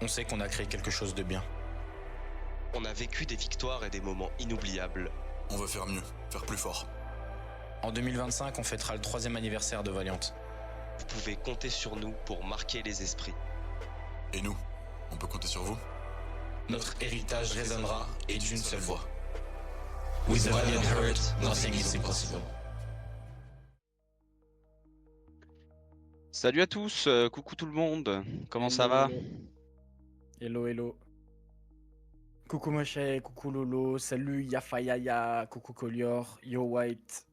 On sait qu'on a créé quelque chose de bien. On a vécu des victoires et des moments inoubliables. On veut faire mieux, faire plus fort. En 2025, on fêtera le 3e anniversaire de Valiant. Vous pouvez compter sur nous pour marquer les esprits. Et nous, on peut compter sur vous? Notre héritage résonnera et d'une seule voix. With the Valiant Heart, nothing is impossible. Salut à tous, coucou tout le monde, comment ça va? Hello, hello. Coucou Moshe, coucou Lolo, salut Yafayaya, coucou Colior, Yo White.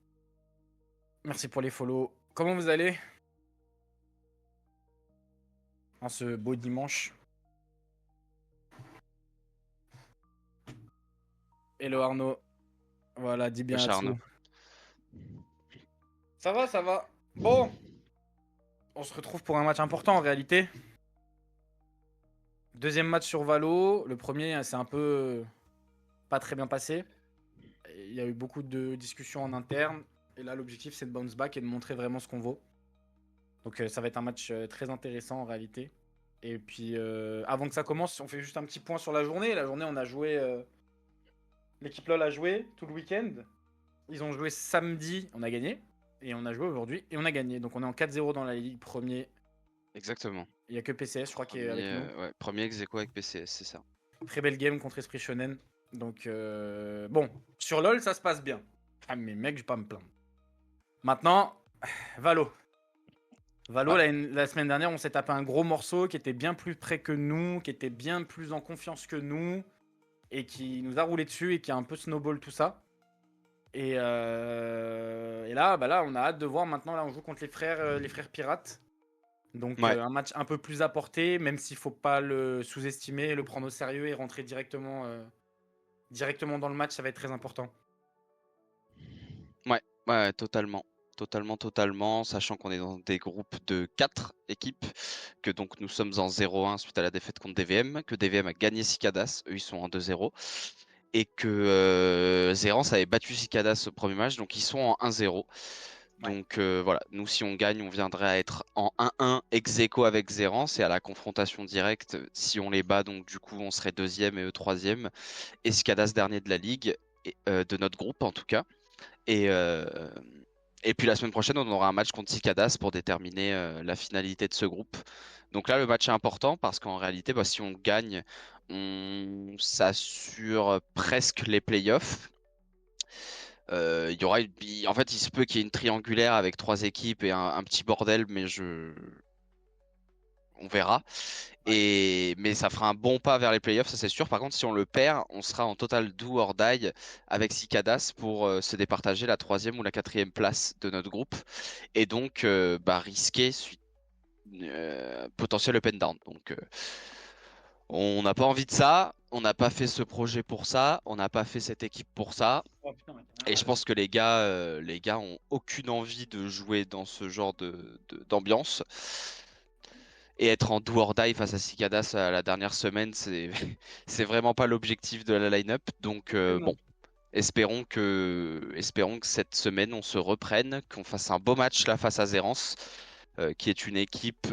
Merci pour les follow. Comment vous allez en ce beau dimanche? Hello Arnaud. Voilà, dis bien Wesh, à Arnaud. tout. Ça va, ça va. Bon, on se retrouve pour un match important en réalité. Deuxième match sur Valo. Le premier, c'est un peu pas très bien passé. Il y a eu beaucoup de discussions en interne. Et là, l'objectif, c'est de bounce back et de montrer vraiment ce qu'on vaut. Donc, ça va être un match très intéressant en réalité. Et puis, avant que ça commence, on fait juste un petit point sur la journée. La journée, on a joué. L'équipe LoL a joué tout le week-end. Ils ont joué samedi, on a gagné. Et on a joué aujourd'hui et on a gagné. Donc, on est en 4-0 dans la ligue. Premier. Exactement. Il n'y a que PCS, je crois, qui est avec nous. Ouais, premier ex-aequo avec PCS, c'est ça. Très belle game contre Esprit Shonen. Donc, bon, sur LoL, ça se passe bien. Ah, mais mec, je vais pas me plaindre. Maintenant, Valo. Valo, la semaine dernière, on s'est tapé un gros morceau qui était bien plus près que nous, qui était bien plus en confiance que nous, et qui nous a roulé dessus et qui a un peu snowball tout ça. Et là, là, on a hâte de voir. Maintenant, là, on joue contre les frères pirates. Donc Ouais. un match un peu plus à portée, même s'il faut pas le sous-estimer, le prendre au sérieux et rentrer directement dans le match, ça va être très important. Ouais, totalement. Totalement, sachant qu'on est dans des groupes de 4 équipes, que donc nous sommes en 0-1 suite à la défaite contre DVM, que DVM a gagné Cicadas, eux ils sont en 2-0, et que Zerance avait battu Cicadas au premier match, donc ils sont en 1-0. Donc voilà, nous si on gagne, on viendrait à être en 1-1 ex-aequo avec Zerance, et à la confrontation directe, si on les bat, donc du coup on serait deuxième et eux troisième, et Cicadas dernier de la ligue, de notre groupe en tout cas. Et puis la semaine prochaine, on aura un match contre Cicadas pour déterminer la finalité de ce groupe. Donc là, le match est important parce qu'en réalité, si on gagne, on s'assure presque les playoffs. En fait, il se peut qu'il y ait une triangulaire avec 3 équipes et un petit bordel, mais on verra. Mais ça fera un bon pas vers les playoffs, ça c'est sûr. Par contre, si on le perd, on sera en total do or die avec Cicadas pour se départager la 3e ou la 4e place de notre groupe. Et donc, risquer potentiel up and down. Donc, on n'a pas envie de ça. On n'a pas fait ce projet pour ça. On n'a pas fait cette équipe pour ça. Oh, putain, Et je pense que les gars ont aucune envie de jouer dans ce genre d'ambiance. Et être en do or die face à Cicadas la dernière semaine, c'est vraiment pas l'objectif de la line-up. Donc bon, espérons que cette semaine on se reprenne, qu'on fasse un beau match là face à Zerance, qui est une équipe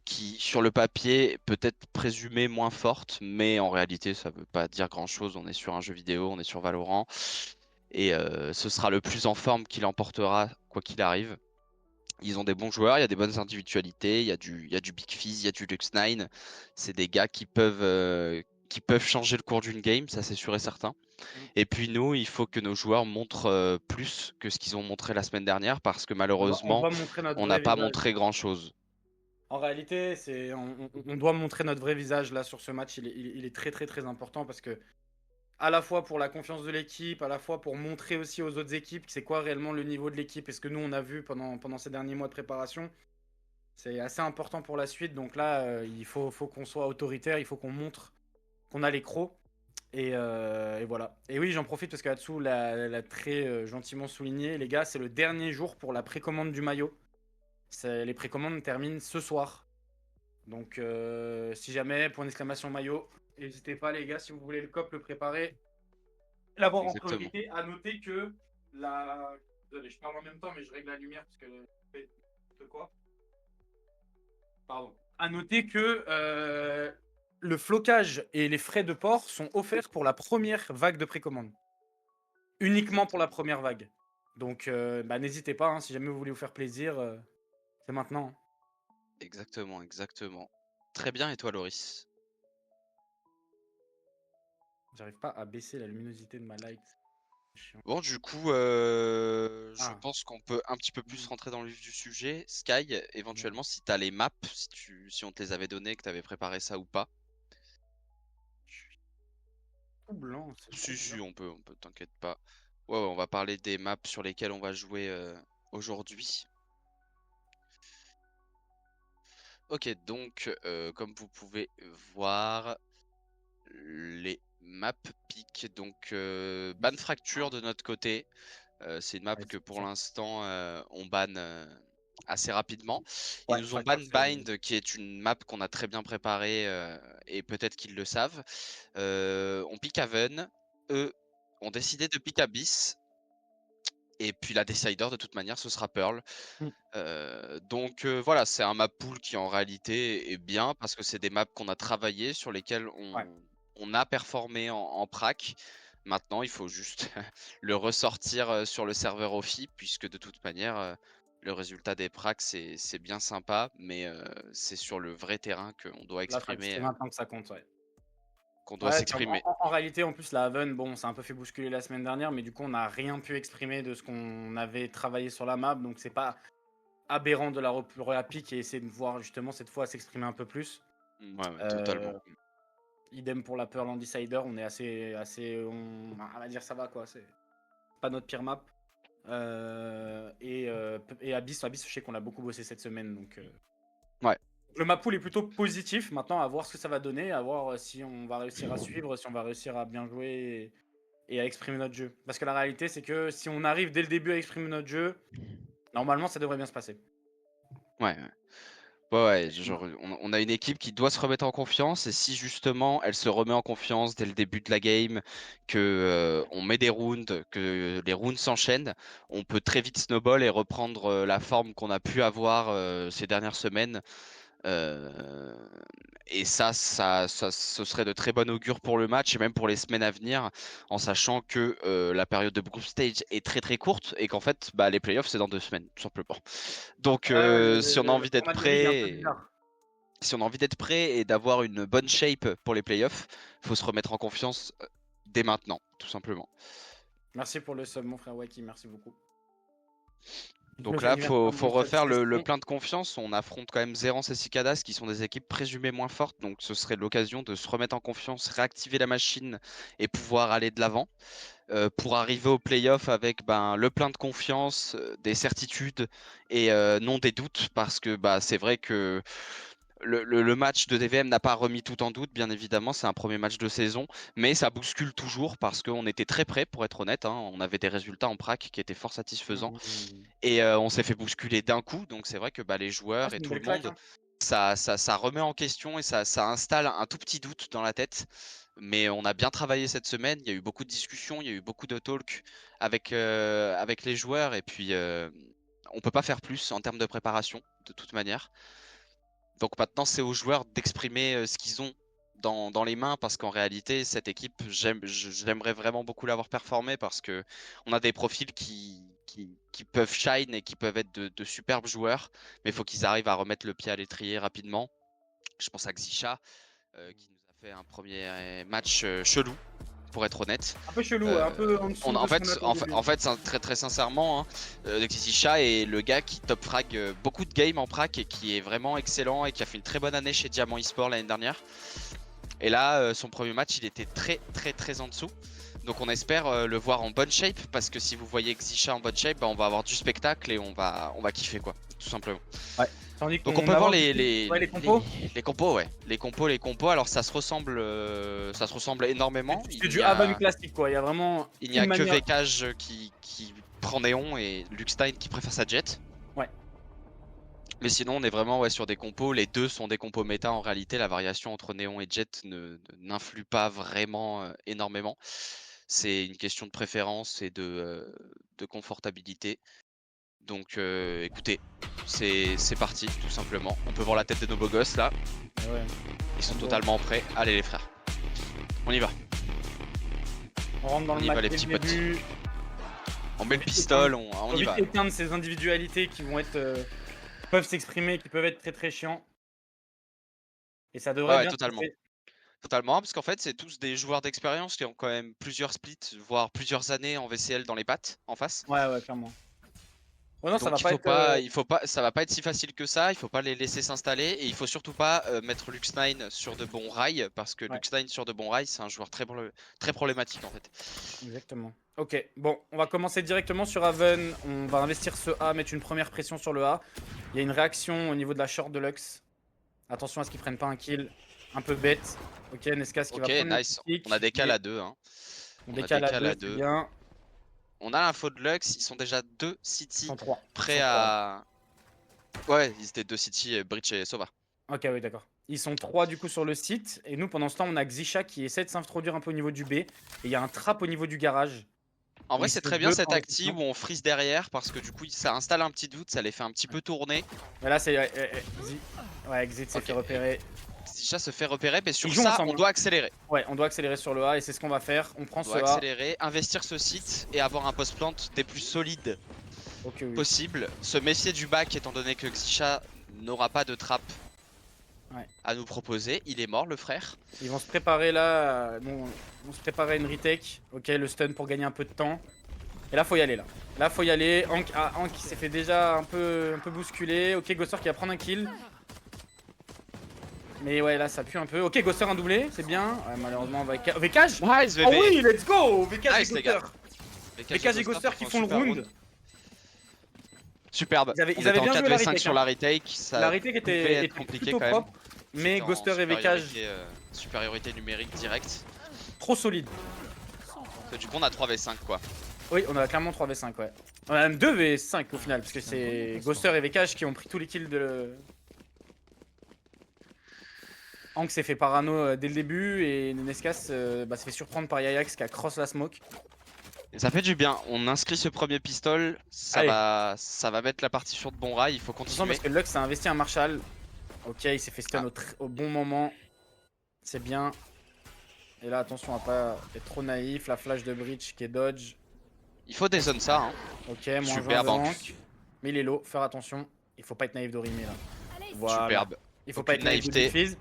qui sur le papier peut être présumée moins forte, mais en réalité ça veut pas dire grand-chose. On est sur un jeu vidéo, on est sur Valorant, et ce sera le plus en forme qui l'emportera quoi qu'il arrive. Ils ont des bons joueurs, il y a des bonnes individualités, il y a du Big Fizz, il y a du Lux9. C'est des gars qui peuvent changer le cours d'une game, ça c'est sûr et certain. Et puis nous, il faut que nos joueurs montrent plus que ce qu'ils ont montré la semaine dernière, parce que malheureusement, on n'a pas montré grand-chose. En réalité, on doit montrer notre vrai visage là sur ce match. Il est très très très important parce que à la fois pour la confiance de l'équipe, à la fois pour montrer aussi aux autres équipes c'est quoi réellement le niveau de l'équipe et ce que nous on a vu pendant ces derniers mois de préparation. C'est assez important pour la suite. Donc là, il faut qu'on soit autoritaire, il faut qu'on montre qu'on a les crocs. Et voilà. Et oui, j'en profite parce qu'Atsu l'a très gentiment souligné. Les gars, c'est le dernier jour pour la précommande du maillot. Les précommandes terminent ce soir. Donc si jamais, point d'exclamation maillot, n'hésitez pas les gars, si vous voulez le COP, le préparer, l'avoir en priorité. À noter que Désolé, je parle en même temps, mais je règle la lumière parce que de quoi. Pardon. À noter que le flocage et les frais de port sont offerts pour la première vague de précommande. Uniquement pour la première vague. Donc, n'hésitez pas, hein, si jamais vous voulez vous faire plaisir, c'est maintenant, hein. Exactement, exactement. Très bien, et toi, Loris? J'arrive pas à baisser la luminosité de ma light. Chiant. Bon, du coup, je Ah. pense qu'on peut un petit peu plus rentrer dans le vif du sujet. Sky, éventuellement, si t'as les maps, si on te les avait données, que t'avais préparé ça ou pas. Je suis tout blanc. c'est trop Si, bizarre. on peut, t'inquiète pas. Ouais, on va parler des maps sur lesquelles on va jouer aujourd'hui. Ok, donc, comme vous pouvez voir, les maps piquent. Donc, ban fracture de notre côté. C'est une map Ouais, que c'est pour ça. l'instant, on ban assez rapidement. Ils Ouais, nous ont fracture, ban c'est- Bind, qui est une map qu'on a très bien préparée, et peut-être qu'ils le savent. On pique Haven. Eux ont décidé de pick Abyss. Et puis la Decider, de toute manière, ce sera Pearl. Mm. Donc voilà, c'est un map pool qui en réalité est bien parce que c'est des maps qu'on a travaillé, sur lesquelles Ouais. on a performé en prac. Maintenant, il faut juste le ressortir sur le serveur Ophi, puisque de toute manière, le résultat des pracs, c'est bien sympa, mais c'est sur le vrai terrain qu'on doit Là, c'est exprimer, maintenant que ça compte, ouais. qu'on doit Ouais, puis s'exprimer. en réalité, en plus, la Haven, bon, ça a un peu fait bousculer la semaine dernière, mais du coup, on n'a rien pu exprimer de ce qu'on avait travaillé sur la map, donc c'est pas aberrant de la pique et essayer de voir justement cette fois s'exprimer un peu plus. Ouais, totalement. Idem pour la Pearl en Decider, on est on va dire ça va quoi, c'est pas notre pire map. Et Abyss, je sais qu'on l'a beaucoup bossé cette semaine, donc. Ouais. Le map pool est plutôt positif. Maintenant, à voir ce que ça va donner, à voir si on va réussir à suivre, si on va réussir à bien jouer et à exprimer notre jeu. Parce que la réalité, c'est que si on arrive dès le début à exprimer notre jeu, normalement, ça devrait bien se passer. Ouais, genre, on a une équipe qui doit se remettre en confiance, et si justement elle se remet en confiance dès le début de la game, que on met des rounds, que les rounds s'enchaînent, on peut très vite snowball et reprendre la forme qu'on a pu avoir ces dernières semaines. Et ce serait de très bon augure pour le match et même pour les semaines à venir, en sachant que la période de group stage est très très courte et qu'en fait les playoffs c'est dans 2 semaines, tout simplement. Donc si on a envie Le d'être format de ligue est un peu prêt, bizarre. si on a envie d'être prêt et d'avoir une bonne shape pour les playoffs, faut se remettre en confiance dès maintenant, tout simplement. Merci pour le sub, mon frère Waki, merci beaucoup. Donc Joyeux là, anniversaire, faut mon refaire le Session. plein de confiance. On affronte quand même Zerance et Cicadas, qui sont des équipes présumées moins fortes. Donc ce serait l'occasion de se remettre en confiance, réactiver la machine et pouvoir aller de l'avant. Pour arriver au playoff avec le plein de confiance, des certitudes et non des doutes. Parce que c'est vrai que le match de DVM n'a pas remis tout en doute, bien évidemment, c'est un premier match de saison, mais ça bouscule toujours parce qu'on était très près, pour être honnête, hein. On avait des résultats en prac qui étaient fort satisfaisants et on s'est fait bousculer d'un coup, donc c'est vrai que les Ah, joueurs c'est et une tout belle le claque, monde, hein. ça remet en question et ça installe un tout petit doute dans la tête. Mais on a bien travaillé cette semaine, il y a eu beaucoup de discussions, il y a eu beaucoup de talk avec les joueurs, et puis on peut pas faire plus en termes de préparation, de toute manière. Donc maintenant, c'est aux joueurs d'exprimer ce qu'ils ont dans les mains, parce qu'en réalité, cette équipe, j'aimerais vraiment beaucoup l'avoir performé, parce que on a des profils qui peuvent shine et qui peuvent être de superbes joueurs, mais il faut qu'ils arrivent à remettre le pied à l'étrier rapidement. Je pense à Xisha, qui nous a fait un premier match chelou, pour être honnête. Un peu chelou, un peu en dessous de En ce qu'on attend au début. fait, très très sincèrement, hein, Xisha est le gars qui top frag beaucoup de games en prac et qui est vraiment excellent et qui a fait une très bonne année chez Diamant eSport l'année dernière. Et là, son premier match, il était très très très en dessous. Donc on espère le voir en bonne shape, parce que si vous voyez Xisha en bonne shape, on va avoir du spectacle et on va kiffer, quoi, tout simplement. Ouais. Tandis Donc qu'on on peut voir avance les compos. les compos, ouais. Les compos. Alors ça se ressemble énormément. C'est du Haven classique, quoi. Il y a vraiment. Il n'y a une que manière- Vekage qui prend Néon et Luxstein qui préfère sa Jet. Ouais. Mais sinon, on est vraiment sur des compos. Les deux sont des compos méta en réalité. La variation entre Néon et Jet n'influe pas vraiment énormément. C'est une question de préférence et de confortabilité. Donc écoutez, c'est parti, tout simplement. On peut voir la tête de nos beaux gosses là. Ouais. Ils sont totalement prêts. Allez les frères. On y va. On rentre dans On le y va, match les dès petits le début. On met le pistol, on Faut y vite va. éteindre ces individualités qui vont être, qui peuvent s'exprimer, qui peuvent être très très chiants. Et ça devrait Ouais, bien totalement. se passer. Totalement, parce qu'en fait, c'est tous des joueurs d'expérience qui ont quand même plusieurs splits, voire plusieurs années en VCL dans les pattes, en face. Ouais, ouais, clairement. Ouais, non, ça va Donc pas être. il faut pas, ça va pas être si facile que ça. Il faut pas les laisser s'installer et il faut surtout pas mettre Lux9 sur de bons rails parce que Ouais. Lux9 sur de bons rails, c'est un joueur très problématique en fait. Exactement. Ok, bon, on va commencer directement sur Haven. On va investir ce A, mettre une première pression sur le A. Il y a une réaction au niveau de la short de Lux. Attention à ce qu'ils prennent pas un kill un peu bête. Ok, Nescas qui va Ok, prendre le nice. petit kick, On a décalé mais à 2. Hein. On a décale à décalé à 2, c'est deux. bien. On a l'info de Lux, ils sont déjà 2 City 103. prêts à. Ouais, ils étaient 2 City, Breach et Sova. Ok, oui, d'accord. Ils sont 3 du coup sur le site. Et nous, pendant ce temps, on a Xisha qui essaie de s'introduire un peu au niveau du B. Et il y a un trap au niveau du garage. En vrai, Oui, c'est c'est très bien deux cette acti transitions. où on freeze derrière parce que du coup, ça installe un petit doute, ça les fait un petit peu tourner. Mais là, c'est. Ouais, Xit s'est Ok. fait repérer. Zisha se fait repérer, mais sur Ils jouent ça, ensemble, on hein. doit accélérer. Ouais, on doit accélérer sur le A et c'est ce qu'on va faire. On prend On ce doit A. accélérer, investir ce site et avoir un post-plant des plus solides Ok, oui. possible. Se méfier du back étant donné que Xisha n'aura pas de trap Ouais. à nous proposer. Il est mort le frère. Ils vont se préparer là. Bon, ils vont se préparer à une retake. Ok, le stun pour gagner un peu de temps. Et là, faut y aller là. Là, faut y aller. Hank qui s'est fait déjà un peu bousculer. Ok, Ghoster qui va prendre un kill. Mais ouais, là, ça pue un peu. Ok, Ghoster un doublé, c'est bien. Ouais, malheureusement, Vekage. Nice Oh oui, let's go. Vekage Nice, et les gars. Ghoster. Vekage et Ghoster qui font le super round. Superbe. Ils avaient On était en bien joué la 4v5 retake, sur hein. la retake. Ça La retake pouvait était être compliqué plutôt quand même. propre. Mais En Ghoster et Vekage, supériorité numérique directe. trop solide. Du coup, on a 3v5 quoi. Oui, on a clairement 3v5, ouais. On a même 2v5 au final, parce que c'est Ghoster et Vekage qui ont pris tous les kills de... Hank s'est fait parano dès le début, et Nescas s'est fait surprendre par Yayax qui a cross la smoke. Et ça fait du bien. On inscrit ce premier pistol. Ça va mettre la partie sur de bons rails. Il faut Attention continuer. parce que Lux a investi un Marshall. Ok, il s'est fait stun au bon moment. C'est bien. Et là, attention à pas être trop naïf. La flash de Breach qui est dodge. Il faut dézone ça. Hein. Ok, moins 20 Superbe de Hank. Hank. Mais il est low, faire attention. Il faut pas être naïf d'Orimé là. Voilà. Superbe. Il faut pas être Aucune naïf de naïveté. Big Fizz.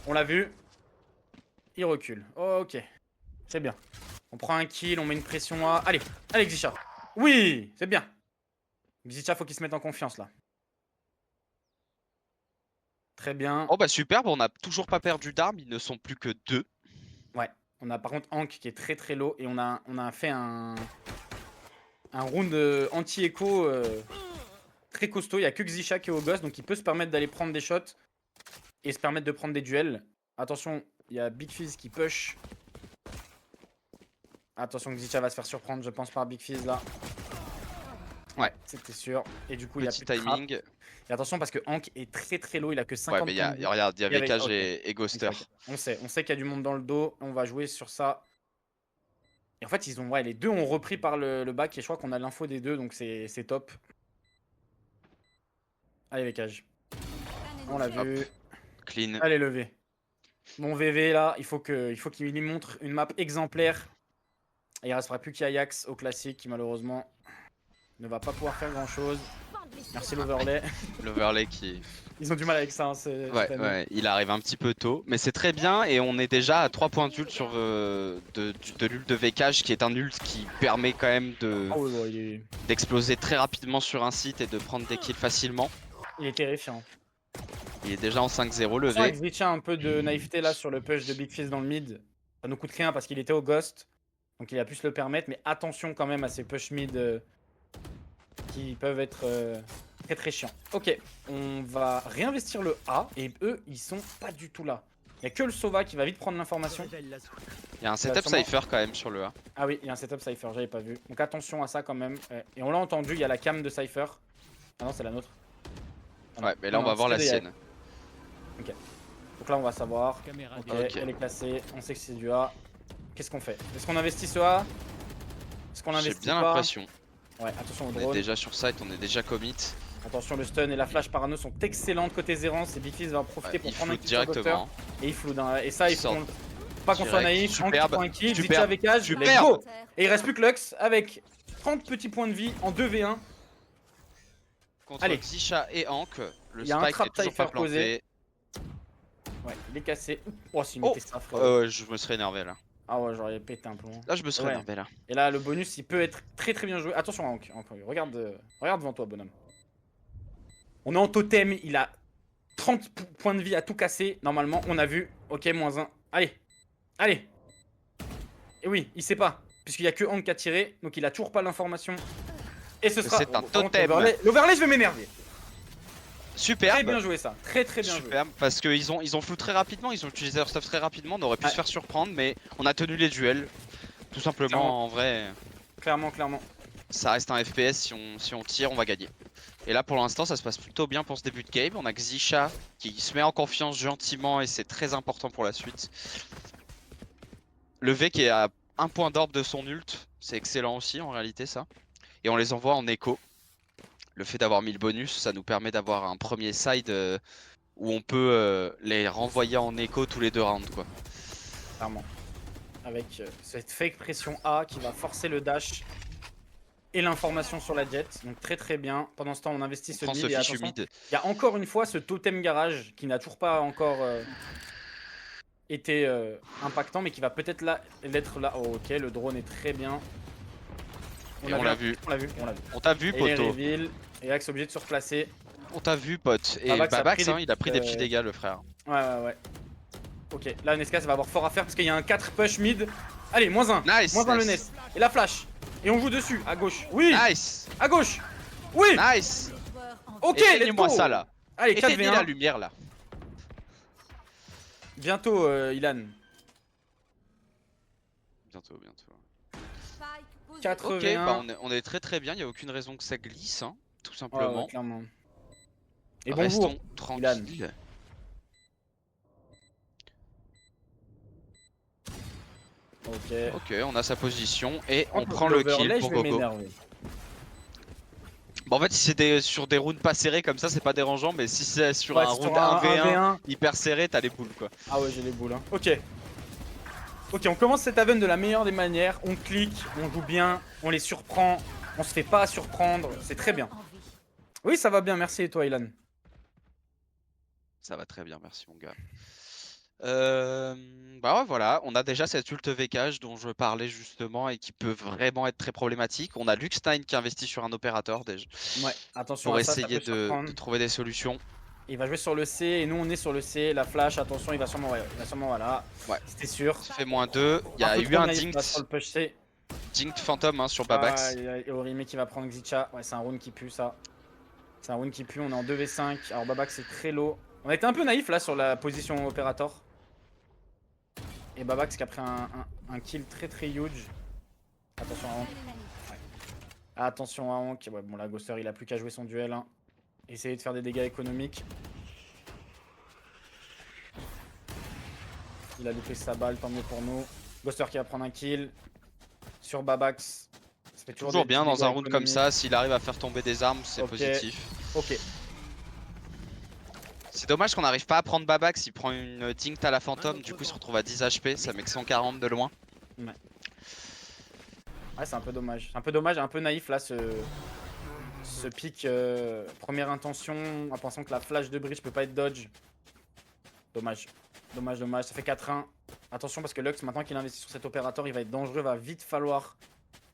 On l'a vu. Il recule. Ok. C'est bien. On prend un kill, on met une pression à... Allez, allez Xisha. Oui, c'est bien. Xisha, faut qu'il se mette en confiance là. Très bien. Oh bah superbe, on n'a toujours pas perdu d'armes, ils ne sont plus que 2. Ouais. On a par contre Hank qui est très très low et on a fait un round anti-écho très costaud. Il n'y a que Xisha qui est au gosse, donc il peut se permettre d'aller prendre des shots et se permettre de prendre des duels. Attention, il y a Big Fizz qui push. Attention, Xisha va se faire surprendre, je pense, par Big Fizz là. Ouais. C'était sûr. Et du coup, Petit il y a plus de trap. timing. Et attention parce que Hank est très très low, il a que 50 Ouais mais points de vie. regarde, il y a Il y avait- Vekage ok. et Ghoster. On sait qu'il y a du monde dans le dos. On va jouer sur ça. Et en fait, les deux ont repris par le back et je crois qu'on a l'info des deux, donc c'est top. Allez, Vekage. On l'a vu. Clean. Allez, levé. Mon VV là, il faut qu'il lui montre une map exemplaire. Et il restera plus qu'Ajax au classique qui malheureusement ne va pas pouvoir faire grand chose. Merci l'overlay. L'overlay qui... Ils ont du mal avec ça. Hein, cette Ouais, année. ouais, il arrive un petit peu tôt. Mais c'est très bien et on est déjà à 3 points d'ult sur de l'ult de Vekage qui est un ult qui permet quand même Ah oui, bon, il d'exploser très rapidement sur un site et de prendre des kills facilement. est terrifiant. Il est déjà en 5-0 levé. Avec Zvitcha un peu de naïveté là sur le push de Big Fizz dans le mid. Ça nous coûte rien parce qu'il était au ghost. Donc il a pu se le permettre. Mais attention quand même à ces push mid qui peuvent être très très chiants. Ok, on va réinvestir le A. Et eux, ils sont pas du tout là. Il n'y a que le Sova qui va vite prendre l'information. Il y a un setup sûrement- Cypher quand même sur le A. Ah oui, il y a un setup Cypher, j'avais pas vu. Donc attention à ça quand même. Et on l'a entendu, il y a la cam de Cypher. Ah non, c'est la nôtre. Ah non. Ouais, mais là on Non, va voir la c'est des- sienne. Donc là, on va savoir. Ok, Ok. elle est classée, on sait que c'est du A. Qu'est-ce qu'on fait? Est-ce qu'on investit ce A? Est-ce qu'on J'ai investit bien pas? l'impression. Ouais, attention au On est drone. déjà sur site, on est déjà commit. Attention, le stun et la flash parano sont excellentes côté Zéran. Et Big Fizz va en profiter Ouais, pour il prendre un floute kill sur Docteur. directement. Et il floute. Hein. Et ça, il Sort faut pas qu'on soit direct. naïf. Hank qui Superbe. prend un kill, Superbe. Zicha avec Age, let's Superbe. go. Et il reste plus que Lux avec 30 petits points de vie en 2v1. Contre Allez. Xisha et Hank, le Il y a un spike trap est toujours pas Cypher posé. planté. Ouais, il est cassé. Oh, s'il Oh. mettait ça, frérot. Je me serais énervé là. Ah ouais, j'aurais pété un plomb. Là, je me serais Ouais. énervé là. Et là, le bonus, il peut être très très bien joué. Attention, Hank. Regarde devant toi, bonhomme. On est en totem, il a 30 points de vie à tout casser. Normalement, on a vu. Ok, -1. Allez. Allez. Et oui, il sait pas. Puisqu'il y a que Hank qui a tiré. Donc il a toujours pas l'information. Et ce sera. C'est un par contre, totem. L'overlay, je vais m'énerver. Superbe. Très bien joué ça. Très bien joué. Superbe, parce qu'ils ont flou très rapidement, ils ont utilisé leur stuff très rapidement, on aurait pu Ouais. se faire surprendre, mais on a tenu les duels. Tout simplement, Clairement. en vrai, Clairement. ça reste un FPS, si on tire, on va gagner. Et là, pour l'instant, ça se passe plutôt bien pour ce début de game. On a Xisha qui se met en confiance gentiment et c'est très important pour la suite. Le V qui est à 1 point d'orbe de son ult, c'est excellent aussi en réalité ça. Et on les envoie en écho. Le fait d'avoir mis le bonus, ça nous permet d'avoir un premier side où on peut les renvoyer en écho tous les 2 rounds quoi. Clairement. Avec cette fake pression A qui va forcer le dash et l'information sur la jet. Donc très bien. Pendant ce temps, on investit On ce prend mid. ce Et fichu attention, mid. il y a encore une fois ce totem garage qui n'a toujours pas encore été impactant, mais qui va peut-être l'être là. Oh, ok, le drone est très bien. Et on l'a vu. On l'a vu. On t'a vu Et les poto. reveals. Et Axe obligé de se replacer. On t'a vu pote. Et Babax a Babax pris hein, des il a pris des petites, petits dégâts le frère. Ouais. Ok, là Nesca ça va avoir fort à faire parce qu'il y a un 4 push mid. Allez, -1. Nice. -1 le nice. Ness. Et la flash. Et on joue dessus, à gauche. Oui. Nice. À gauche. Oui. Nice. Ok, let's Éteignez-moi go. ça là. Allez, Éteignez la 4v1. lumière là. Bientôt, Ilan. Bientôt. 4v1. Ok, bah on est très bien, il n'y a aucune raison que ça glisse, hein, tout Ouais, simplement. clairement. Et bon Restons tranquilles. Ok. Ok, on a sa position et on Entre prend le l'overlay, kill pour je vais Gogo. m'énerver. Bon, en fait, si c'est sur des rounds pas serrés comme ça, c'est pas dérangeant, mais si c'est sur Ouais, un sur round un 1v1 hyper serré, t'as les boules quoi. Ah ouais, j'ai les boules. Hein. Ok. Ok, on commence cette haven de la meilleure des manières. On clique, on joue bien, on les surprend, on se fait pas surprendre. C'est très bien. Oui, ça va bien, merci. Et toi, Ilan? Ça va très bien, merci mon gars. Bah ouais, voilà, on a déjà cette ult VKH dont je parlais justement et qui peut vraiment être très problématique. On a Luxstein qui investit sur un opérateur déjà Ouais, attention pour à ça, ça essayer peut surprendre. de trouver des solutions. Il va jouer sur le C et nous on est sur le C. La flash, attention, il va sûrement voilà. Ouais. C'était sûr. Ça fait -2. Il y a peu eu trop un naïf, là, sur le push C. Dinct Phantom hein, sur Babax. Et Orime qui va prendre Xisha. Ouais, c'est un round qui pue ça. C'est un round qui pue, on est en 2v5. Alors Babax c'est très low. On a été un peu naïf là sur la position opérateur. Et Babax qui a pris un kill très huge. Attention à Hank. Ouais. Attention à Hank. Ouais, bon là Ghoster il a plus qu'à jouer son duel. Hein. Essayer de faire des dégâts économiques. Il a loupé sa balle, tant mieux pour nous. Ghoster qui va prendre un kill. Sur Babax. Ça fait Toujours des bien petits dans un dégâts round comme économiques. ça, s'il arrive à faire tomber des armes, c'est Ok. positif. Ok. C'est dommage qu'on n'arrive pas à prendre Babax, il prend une Dinct à la Phantom, du coup il se retrouve à 10 HP, ça met que 140 de loin. Ouais, c'est un peu dommage. C'est un peu dommage, un peu naïf là ce pic première intention en pensant que la flash de bridge peut pas être dodge. Dommage. Ça fait 4-1. Attention parce que Lux maintenant qu'il investit sur cet opérateur il va être dangereux, va vite falloir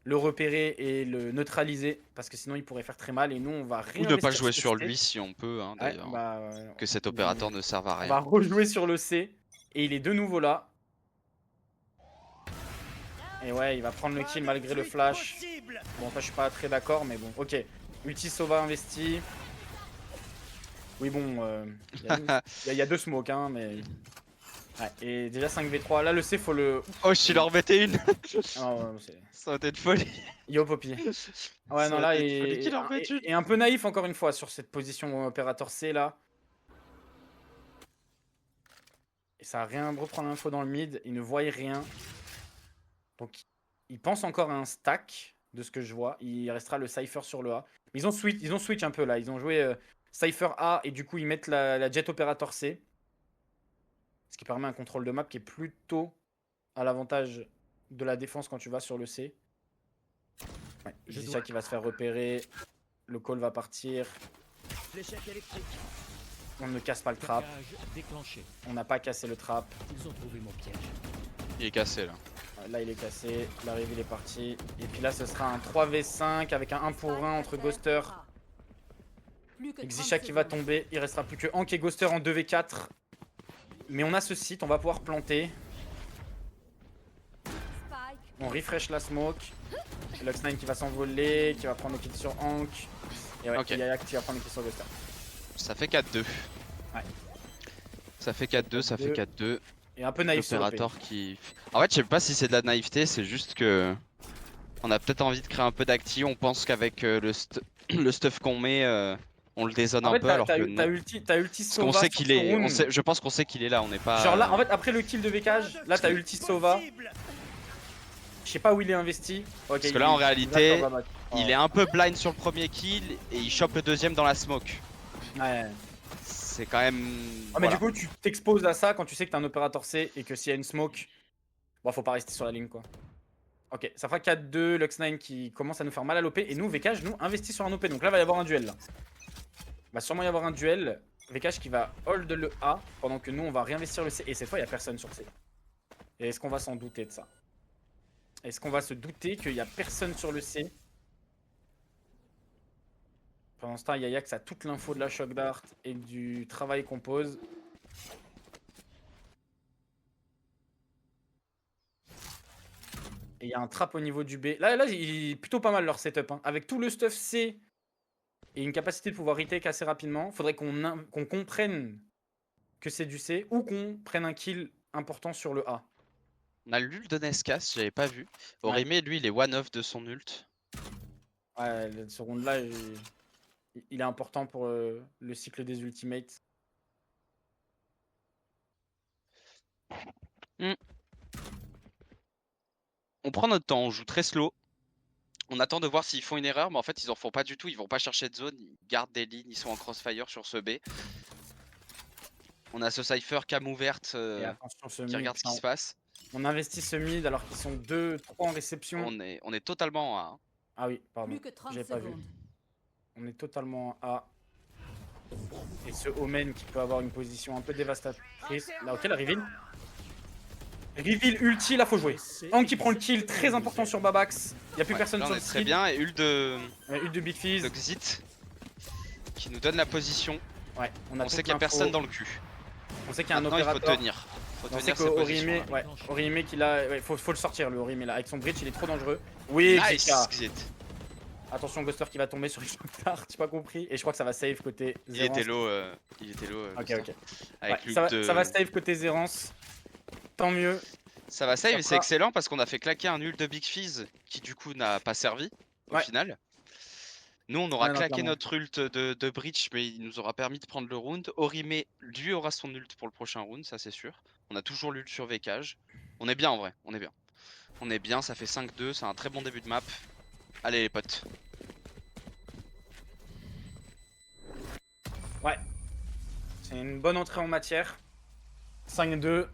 le repérer et le neutraliser parce que sinon il pourrait faire très mal et nous on va Ou réinvestir ne pas jouer ce sur C. lui si on peut hein, Ouais, d'ailleurs. bah, Que cet opérateur ne serve à on va rien. rejouer sur le C et il est de nouveau là. Et ouais, il va prendre le kill malgré le flash. Bon, enfin, je suis pas très d'accord, mais bon, ok. Ulti Sova investi. Oui, bon, il y a 2 smokes, hein, mais. Ouais, et déjà 5v3. Là, le C, faut le. Oh, je leur mettais une. Ah, ouais, c'est- Ça aurait été de folie. Yo, Poppy. Ouais, non, Ça là, aurait été de folie qu'il en mette une. et un peu naïf encore une fois sur cette position opérateur C là. Et ça a rien reprendre l'info dans le mid. Il ne voyait rien. Donc, il pense encore à un stack. de ce que je vois. Il restera le Cypher sur le A. Ils ont switch un peu là. Ils ont joué Cypher A et du coup ils mettent la Jet Operator C. Ce qui permet un contrôle de map qui est plutôt à l'avantage de la défense quand tu vas sur le C. Ouais, Zisha qui va se faire repérer. Le call va partir. Fléchette électrique. On ne casse pas le trap. Blocage déclenché. On n'a pas cassé le trap. Ils ont trouvé mon piège. Il est cassé là. Là il est cassé. La reveal est partie. Et puis là ce sera un 3v5 avec un 1 pour 1 entre Ghoster et Xisha qui va tomber. Il restera plus que Hank et Ghoster en 2v4. Mais on a ce site, on va pouvoir planter. On refresh la smoke. Lux9 qui va s'envoler, qui va prendre le kill sur Hank. Et ouais, Ok. Yayak qui va prendre le kill sur Ghoster. Ça fait 4-2. Ouais. Ça fait 4-2, ça fait 4-2. Et un peu naïf sur l'OP. L'opérateur qui... En fait, je sais pas si c'est de la naïveté, c'est juste que... On a peut-être envie de créer un peu d'acti, on pense qu'avec le stuff qu'on met, on le dézone En un fait, peu alors que non. t'as ulti Parce qu'on Sova sait sur qu'il est... ce on round. sait... Je pense qu'on sait qu'il est là, on n'est pas... Genre là, en fait, après le kill de Vekage, là t'as ulti Sova. Je sais pas où il est investi. Ok, Parce que là, en réalité, il est un un peu blind sur le premier kill et il chope le deuxième dans la smoke. Ouais. C'est quand même... Ah, mais voilà. du coup, tu t'exposes à ça quand tu sais que t'as un opérateur C et que s'il y a une smoke, bon, faut pas rester sur la ligne quoi. Ok, ça fera 4-2, Lux9 qui commence à nous faire mal à l'OP et nous, Vekage, nous, investit sur un OP. Donc là, il va y avoir un duel là. Il va sûrement y avoir un duel. Vekage qui va hold le A pendant que nous, on va réinvestir le C. Et cette fois, il n'y a personne sur C. Et est-ce qu'on va s'en douter de ça? Est-ce qu'on va se douter qu'il n'y a personne sur le C? Pendant ce temps, Yayax a toute l'info de la Shock Dart et du travail qu'on pose. Et il y a un trap au niveau du B. Là, il est plutôt pas mal leur setup. Hein. Avec tout le stuff C et une capacité de pouvoir retake assez rapidement, faudrait qu'on comprenne que c'est du C ou qu'on prenne un kill important sur le A. On a l'ult de Nescas, j'avais pas vu. Orimé, lui, il est one-off de son ult. Ouais, ce round-là, il est important pour le cycle des ultimates. On prend notre temps, on joue très slow. On attend de voir s'ils font une erreur, mais en fait, ils en font pas du tout. Ils vont pas chercher de zone, ils gardent des lignes, ils sont en crossfire sur ce B. On a ce Cypher cam ouverte Et attention, ce qui mid, regarde ce qui se passe. on investit ce mid alors qu'ils sont 2-3 en réception. On est totalement à... Ah oui, pardon, Plus que 30 j'ai pas vu. secondes. On est totalement à A. Et ce Omen qui peut avoir une position un peu dévastatrice. Là, ok, la reveal. Reveal ulti, là faut jouer. Hank qui prend le kill, très important sur Babax. Y'a plus Ouais, personne là, sur on le est très site. bien. Et ult de Ult de Big Fizz. Xit qui nous donne la position. Ouais, On a sait toute qu'il y a l'info. personne dans le cul. On sait qu'il y a un Maintenant, il faut opérateur. tenir. Faut On sait tenir cette position. qu'Orime, ouais, Orime qu'il a, ouais, faut le sortir le Orime là, avec son bridge il est trop dangereux. Oui, Nice, Xika. Xit. Attention Ghoster qui va tomber sur une Shock, j'ai pas compris. Et je crois que ça va save côté Il Zerance. était low. Il était low. Ok, Ghoster. ok. Avec Ouais, l'ult ça, de... ça va save côté Zerance. Tant mieux. Ça va save Ça et c'est fera- excellent parce qu'on a fait claquer un ult de Big Fizz qui du coup n'a pas servi au Ouais. final. Nous on aura Ouais, non, claqué clairement. notre ult de Breach mais il nous aura permis de prendre le round. Orime lui aura son ult pour le prochain round, ça c'est sûr. On a toujours l'ult sur Vekage. On est bien en vrai, on est bien. On est bien, ça fait 5-2, c'est un très bon début de map. Allez les potes. Ouais. C'est une bonne entrée en matière. 5-2.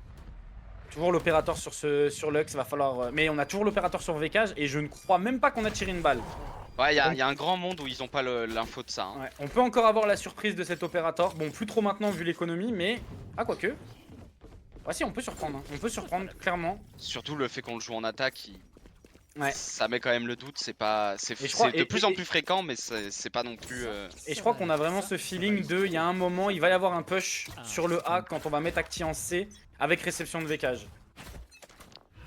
Toujours l'opérateur sur Lux, va falloir. Mais on a toujours l'opérateur sur Vekage et je ne crois même pas qu'on a tiré une balle. Ouais, il y a un grand monde où ils ont pas l'info de ça. Hein. Ouais, on peut encore avoir la surprise de cet opérateur. Bon, plus trop maintenant vu l'économie, mais. Ah, quoique. Ouais, si, on peut surprendre. Hein. On peut surprendre, clairement. Surtout le fait qu'on le joue en attaque, Ouais. ça met quand même le doute. C'est pas, c'est Et je crois- de plus en plus fréquent, mais c'est pas non plus. Et je crois qu'on a vraiment ce feeling de. Il y a un moment, il va y avoir un push sur le A quand on va mettre Acti en C avec réception de Vekage. Ouais,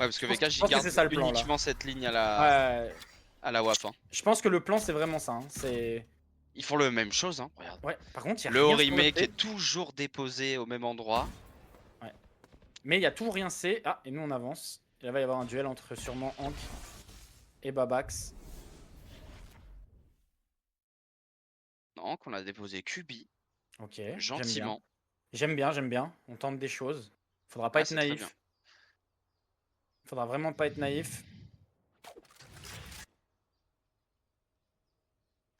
parce que Je pense- Vekage je il pense que garde c'est ça, le plan, là. uniquement cette ligne à Ouais. la WAP. Hein. Je pense que le plan, c'est vraiment ça. Hein. C'est. Ils font le même chose, hein. Regarde. Ouais, par contre, il y a Le rien sur Orime le qui B. est toujours déposé au même endroit. Mais il y a toujours rien C. Ah, et nous on avance. Et là, va y avoir un duel entre sûrement Hank et Babax. Non, qu'on a déposé Kubi, Ok, j'aime bien. gentiment. J'aime bien, j'aime bien. On tente des choses. Faudra pas Ah, être c'est très bien. naïf. Faudra vraiment pas être naïf.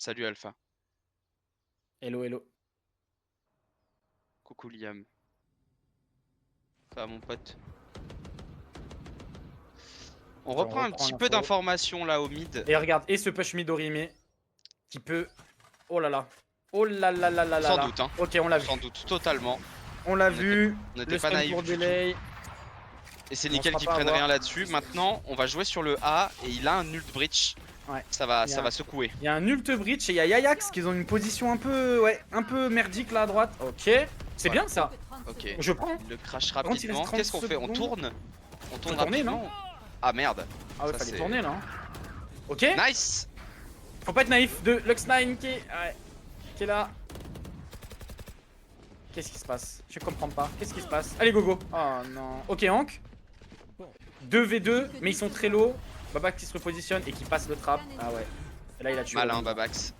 Salut Alpha. Hello, hello. Coucou Liam. Ça va mon pote. On reprend un petit peu l'info. d'informations là au mid. Et regarde, et ce push mid Orime qui peut. Oh là là. Oh là là là là là. Sans là. doute, hein. Ok, on l'a vu. Sans doute, totalement. On l'a On vu. On n'était Le pas stun naïf pour du tout. delay. Et c'est On nickel sera qu'ils pas prennent avoir. rien là-dessus. Maintenant, on va jouer sur le A et il a un ult breach. Ouais. Ça va, Il y a ça un- va secouer. Il y a un ult breach et il y a Yayax qui ont une position un peu, ouais, un peu merdique là à droite. Ok, c'est Ouais. bien ça. Ok. Je prends. Il le crash contre, il reste rapidement. 30 Qu'est-ce qu'on fait? On secondes. tourne? On tourne Faut tourner, rapidement. Ah merde. Ah ouais, Ça, fallait c'est- tourner là. hein. Ok. Nice. Faut pas être naïf de Lux9 qui est là. Qu'est-ce qui se passe? Je comprends pas. Qu'est-ce qui se passe? Allez, go go. Oh non. Ok, Hank. 2v2, mais ils sont très low. Babax qui se repositionne et qui passe le trap. Ah ouais. Et là, il a tué. Malin Babax.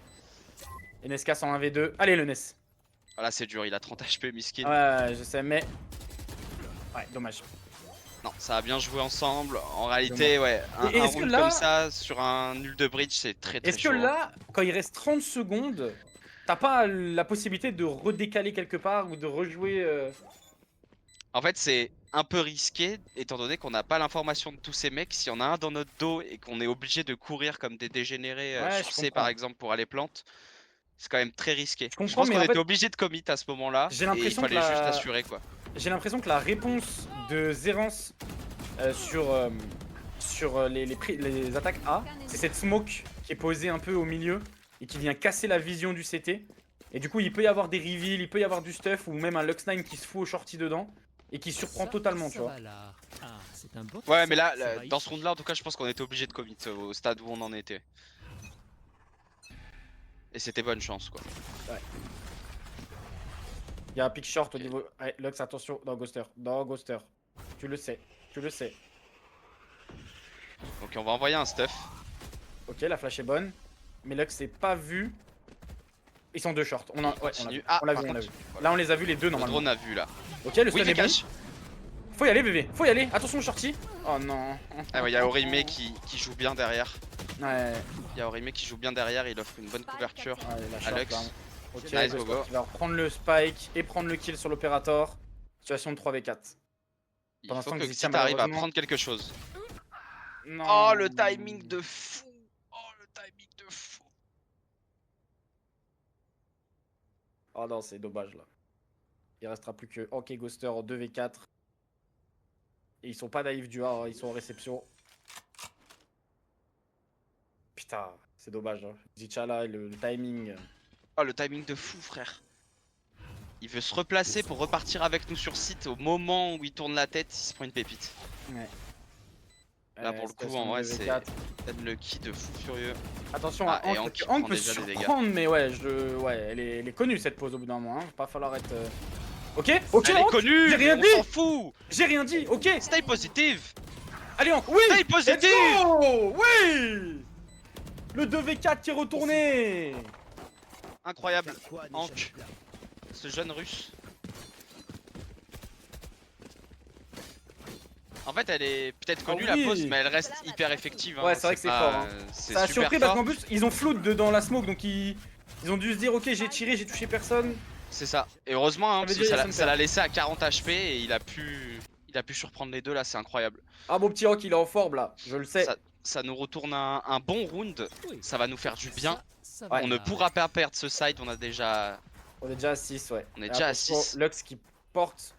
NSK en 1v2. Allez, le NES. Ah, là c'est dur, il a 30 HP miskin. Ouais, je sais, mais. Ouais, dommage. Non, ça a bien joué ensemble. En réalité, ouais, un, Et un est-ce que round là- comme ça sur un nul de bridge, c'est très très Est-ce que chaud. là, quand il reste 30 secondes, t'as pas la possibilité de redécaler quelque part ou de rejouer En fait, c'est un peu risqué, étant donné qu'on n'a pas l'information de tous ces mecs. S'il y en a un dans notre dos et qu'on est obligé de courir comme des dégénérés Ouais, sur je C comprends. par exemple pour aller plante, c'est quand même très risqué. Je comprends, Je pense mais qu'on en était fait, obligé de commit à ce moment-là. j'ai Et il l'impression que fallait juste la- assurer quoi. J'ai l'impression que la réponse de Zerance sur les attaques A, c'est cette smoke qui est posée un peu au milieu et qui vient casser la vision du CT. Et du coup, il peut y avoir des reveals, il peut y avoir du stuff ou même un Lux9 qui se fout au shorty dedans et qui surprend totalement, tu vois. C'est un beau Ouais, mais ça, là, ça va dans ici. ce round là, en tout cas, je pense qu'on était obligé de commit au stade où on en était. Et c'était bonne chance quoi. Il y a un pick short au niveau. Ouais, Lux, attention, dans Ghoster. Dans Ghoster. Tu le sais, tu le sais. Donc on va envoyer un stuff. Ok, la flash est bonne. Mais Lux s'est pas vu. Ils sont deux shorts. On, a... ouais, on l'a Continue. vu. Ah, on l'a par vu, on l'a vu. contre, voilà. Là, on les a vus les deux Le normalement. drone a vu là. Ok, le Oui, stun il est bon. cache. Faut y aller, bébé. Faut y aller. Attention, shorty. Oh non. Ah ouais, il y a Orime qui joue bien derrière. Ouais, Il y a Orime qui joue bien derrière, il offre une bonne couverture. ouais la short, Alex. là. Ok, Nice, Ghoster Gogo. qui va reprendre le spike et prendre le kill sur l'opérateur. Situation de 3v4. Il Pour faut l'instant, que Xitia, Xit arrive à malheureusement- prendre quelque chose. Non. Oh le timing de fou. Oh le timing de fou. Oh non, c'est dommage là. Il restera plus que Hank et Ghoster en 2v4. Et ils sont pas naïfs du A, hein, ils sont en réception. Putain, c'est dommage. Hein. Zicha là, le timing. Oh le timing de fou frère. Il veut se replacer pour repartir avec nous sur site au moment où il tourne la tête, il se prend une pépite. Ouais. Là, pour le coup, situation en vrai, de c'est 2v4. Unlucky de fou furieux. Attention Ah, à et Hank, Hank parce qui que Hank prend peut déjà des dégâts. surprendre, mais ouais, ouais elle est connue cette pause au bout d'un moment. Hein. Va pas falloir être. Ok, ok, Elle est Hank, connue, j'ai rien on dit. s'en fout. J'ai rien dit, ok. Stay positive. Allez, Hank, oui. Stay Let's positive. go. Oui. Le 2v4 qui est retourné. Incroyable, Quoi, Hank. n'échappe là. ce jeune russe. En fait, elle est peut-être connue Ah oui. la pause, mais elle reste hyper effective. hein. Ouais, c'est vrai que c'est pas- fort, hein. C'est Ça a super surpris parce fort. qu'en plus ils ont float dans la smoke donc ils ont dû se dire ok j'ai tiré, j'ai touché personne. C'est ça. Et heureusement, hein, Ça veut parce que dire, ça ça me ça l'a perd. laissé à 40 HP et il a pu surprendre les deux là, c'est incroyable. Ah mon petit Rock il est en forme là, je le sais. Ça nous retourne un bon round, Oui. ça va nous faire du bien. Ça Ouais. va. On ne pourra pas perdre ce side, on a déjà... On est déjà à 6 ouais. On est Et déjà à attention, 6. Lux qui porte.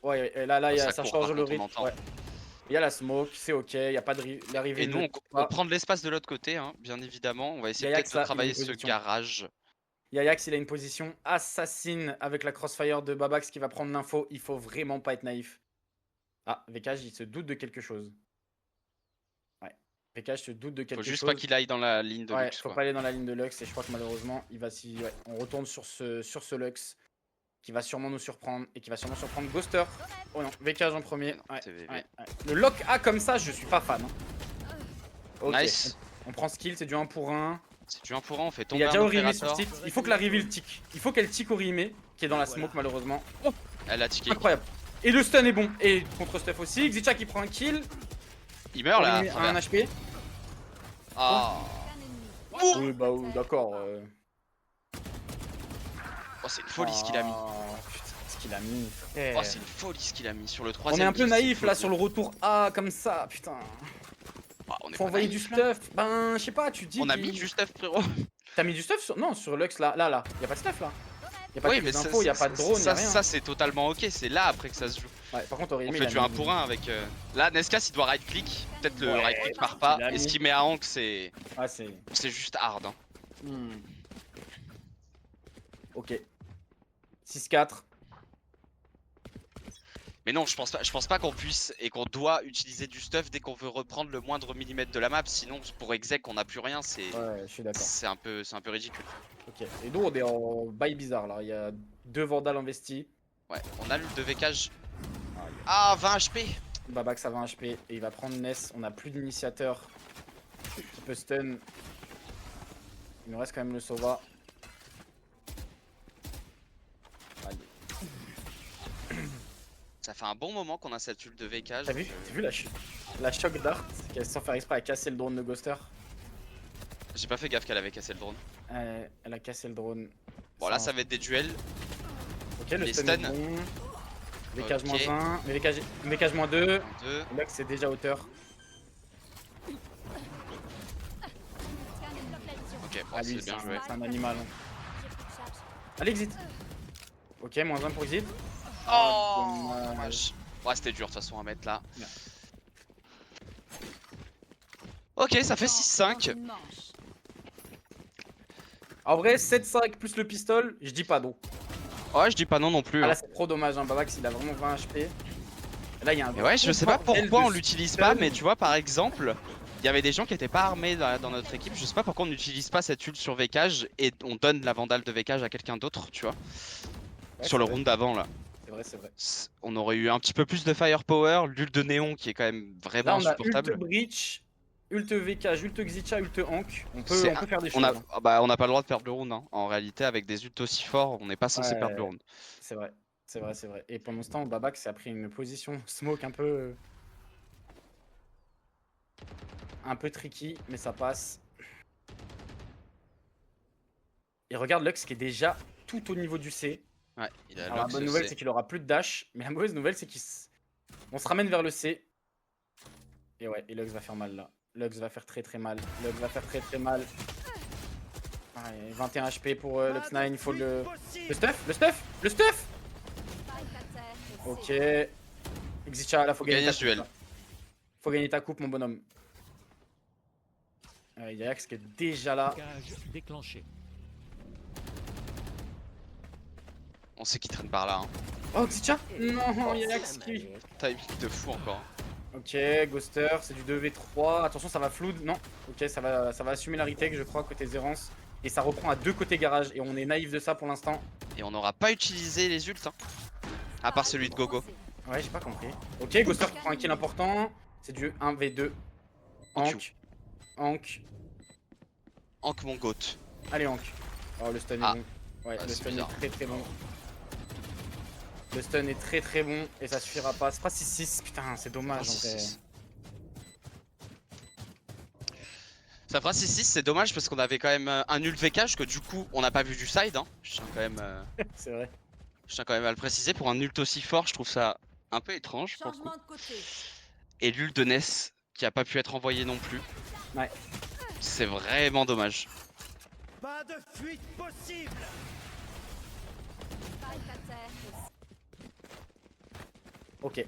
Ouais et là il y a, Ça ça court, change par le contre, on rythme. entend. Ouais. Il y a la smoke, c'est ok, il y a pas de l'arrivée. Et nous, on prend de l'espace de l'autre côté, hein, bien évidemment. On va essayer Yayax, peut-être de là, il travailler a une ce position. garage. Yayax il a une position assassine avec la crossfire de Babax qui va prendre l'info. Il faut vraiment pas être naïf. Ah, VKH il se doute de quelque chose. Ouais, VKH se doute de quelque Faut chose. juste pas qu'il aille dans la ligne de Ouais, luxe, faut quoi. pas aller dans la ligne de Lux et je crois que malheureusement il va s'y. Ouais, on retourne sur ce Lux qui va sûrement nous surprendre et qui va sûrement surprendre Ghoster. Oh non, VKH en premier. Non, Ouais, TVV. ouais, ouais. Le lock A comme ça, je suis pas fan. hein. Ok, Nice. On prend skill, c'est du 1 pour 1. C'est du 1 pour 1, on fait Il tomber y a un déjà Orime sur opérateur. site. Il faut que la reveal tic. Il faut qu'elle tic Orime qui est dans la smoke malheureusement. Oh, Elle a tické. incroyable. Et le stun est bon. Et contre Stuff aussi. Xicha qui prend un kill. Il meurt là. Orime a un HP. Ah. Oui, bah oui, d'accord. Oh, c'est une folie ce qu'il a mis. Putain, ce qu'il a mis, Oh, frère. c'est une folie ce qu'il a mis sur le On troisième. est un peu kill, c'est naïf une là folie. sur le retour A comme ça, putain. Ah, on est Faut pas envoyer naïf, du là. stuff. Ben, je sais pas, tu dis. On a qu'il- mis du stuff, frérot. T'as mis du stuff sur. Non, sur Lux là. Là. Y'a pas de stuff là. Y'a pas Oui, de mais d'infos, y'a pas de drone, y'a rien. ça c'est totalement ok. C'est là après que ça se joue. Ouais, par contre, On Aurélie, fait du 1 pour 1 avec. Là, Nescas il doit right click. Peut-être le Ouais, right click part pas. il a Et ce mis. qu'il met à Hank, c'est Ah, c'est. juste hard. Hein. Ok. 6-4. Mais non, je pense pas qu'on puisse et qu'on doit utiliser du stuff dès qu'on veut reprendre le moindre millimètre de la map. Sinon, pour exec, on n'a plus rien. Ouais, je suis d'accord. C'est un peu ridicule. Ok. Et nous, on est en bail bizarre là. Il y a 2 Vandales investis. Ouais, on a l'ult de Vekage. Ah, 20 HP. Babax a 20 HP et il va prendre Ness. On a plus d'initiateur qui peut stun. Il nous reste quand même le Sova. Allez. Ça fait un bon moment qu'on a cette ult de Vekage. T'as vu, la choc dart qui sans faire exprès a cassé le drone de Ghoster. J'ai pas fait gaffe qu'elle avait cassé le drone. Elle a cassé le drone. Bon, là, ça va être des duels. Ok, le les stun est stuns. bon. Vekage Ok. moins 1, mais Vekage moins 2. 2. Lux c'est déjà hauteur. Ok, bon, Ah, lui, c'est bien c'est joué. un animal. Allez, exit. Ok, moins 1 pour exit. Oh, dommage. dommage. Ouais, c'était dur de toute façon à mettre là. Bien. Ok, ça fait 6-5. En vrai, 7-5 plus le pistol, je dis pas non. Ouais, je dis pas non non plus. Ah Hein. là, c'est trop dommage, hein. Babax il a vraiment 20 HP. Là, il y a un Mais ouais, je gros sais pas bordel pourquoi de on l'utilise pas, stun. mais tu vois, par exemple, il y avait des gens qui étaient pas armés dans notre équipe. Je sais pas pourquoi on n'utilise pas cette ult sur Vekage et on donne la vandale de Vekage à quelqu'un d'autre, tu vois. Ouais, Sur le c'est round d'avant là. vrai, c'est vrai. On aurait eu un petit peu plus de firepower, l'ult de Néon qui est quand même vraiment Là, on a insupportable. ult Breach, ult Vekage, ult Xicha, ult Hank. On peut faire des On choses. a, hein. bah, on n'a pas le droit de perdre le round. Hein. En réalité, avec des ults aussi forts, on n'est pas censé Ouais. perdre le round. C'est vrai, c'est vrai, c'est vrai. Et pendant ce temps, Babax a pris une position smoke un peu tricky, mais ça passe. Et regarde Lux qui est déjà tout au niveau du C. Ouais, il a Alors, la Lux, bonne nouvelle, c'est qu'il aura plus de dash, mais la mauvaise nouvelle, c'est qu'on se ramène vers le C. Et ouais, et Lux va faire mal là. Lux va faire très mal. Lux va faire très mal. Ouais, 21 HP pour Lux9, il faut le stuff. Ok. Xicha, là, faut gagner gagner ta ce coupe. duel. Là. Faut gagner ta coupe, mon bonhomme. Yax qui est déjà là. Blocage déclenché. On sait qu'il traîne par là. Hein. Oh, Xicha Non, Yax qui... Timing de fou encore. Ok, Ghoster, c'est du 2v3. Attention, ça va flood. Non. Ok, ça va assumer la retake, je crois, côté Zérance. Et ça reprend à 2 côtés garage. Et on est naïf de ça pour l'instant. Et on n'aura pas utilisé les ults. Hein. À part celui de Gogo. Ouais, j'ai pas compris. Ok, Ghoster qui prend un kill important. C'est du 1v2. Hank. Hank. Hank mon goat. Allez, Hank. Oh, le stun Ah. est bon. Ouais, Ah, le c'est stun bizarre. est très bon. Le stun est très bon. Et ça suffira pas. C'est pas 6-6. Putain, c'est dommage en vrai. Ça fera 6-6, c'est dommage parce qu'on avait quand même un ult Vekage que du coup on n'a pas vu du side. Hein. Je tiens quand même à le préciser. Pour un ult aussi fort, je trouve ça un peu étrange. Pour le coup. Et l'ult de Ness qui a pas pu être envoyé non plus. Ouais. C'est vraiment dommage. Pas de fuite possible. Ok.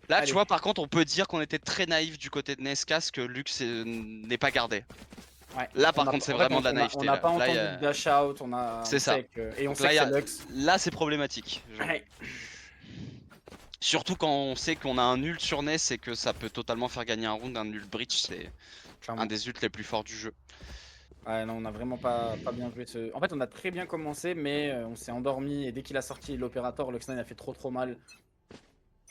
Là, Allez. tu vois, par contre, on peut dire qu'on était très naïf du côté de Nescas que Lux n'est pas gardé. Ouais. Là, par On a- contre, c'est en fait, vraiment de la on a- naïveté. On n'a là. pas Là, entendu il y a- de dash out. C'est on ça. sait que- Et on Donc sait là, que il y c'est a- Lux. Là, c'est problématique. Genre. Ouais. Surtout quand on sait qu'on a un ult sur Ness et que ça peut totalement faire gagner un round. Un ult breach, c'est Clairement. un des ults les plus forts du jeu. Ouais, non, on a vraiment pas bien joué ce. En fait, on a très bien commencé, mais on s'est endormi. Et dès qu'il a sorti l'opérateur, Lux9 a fait trop mal.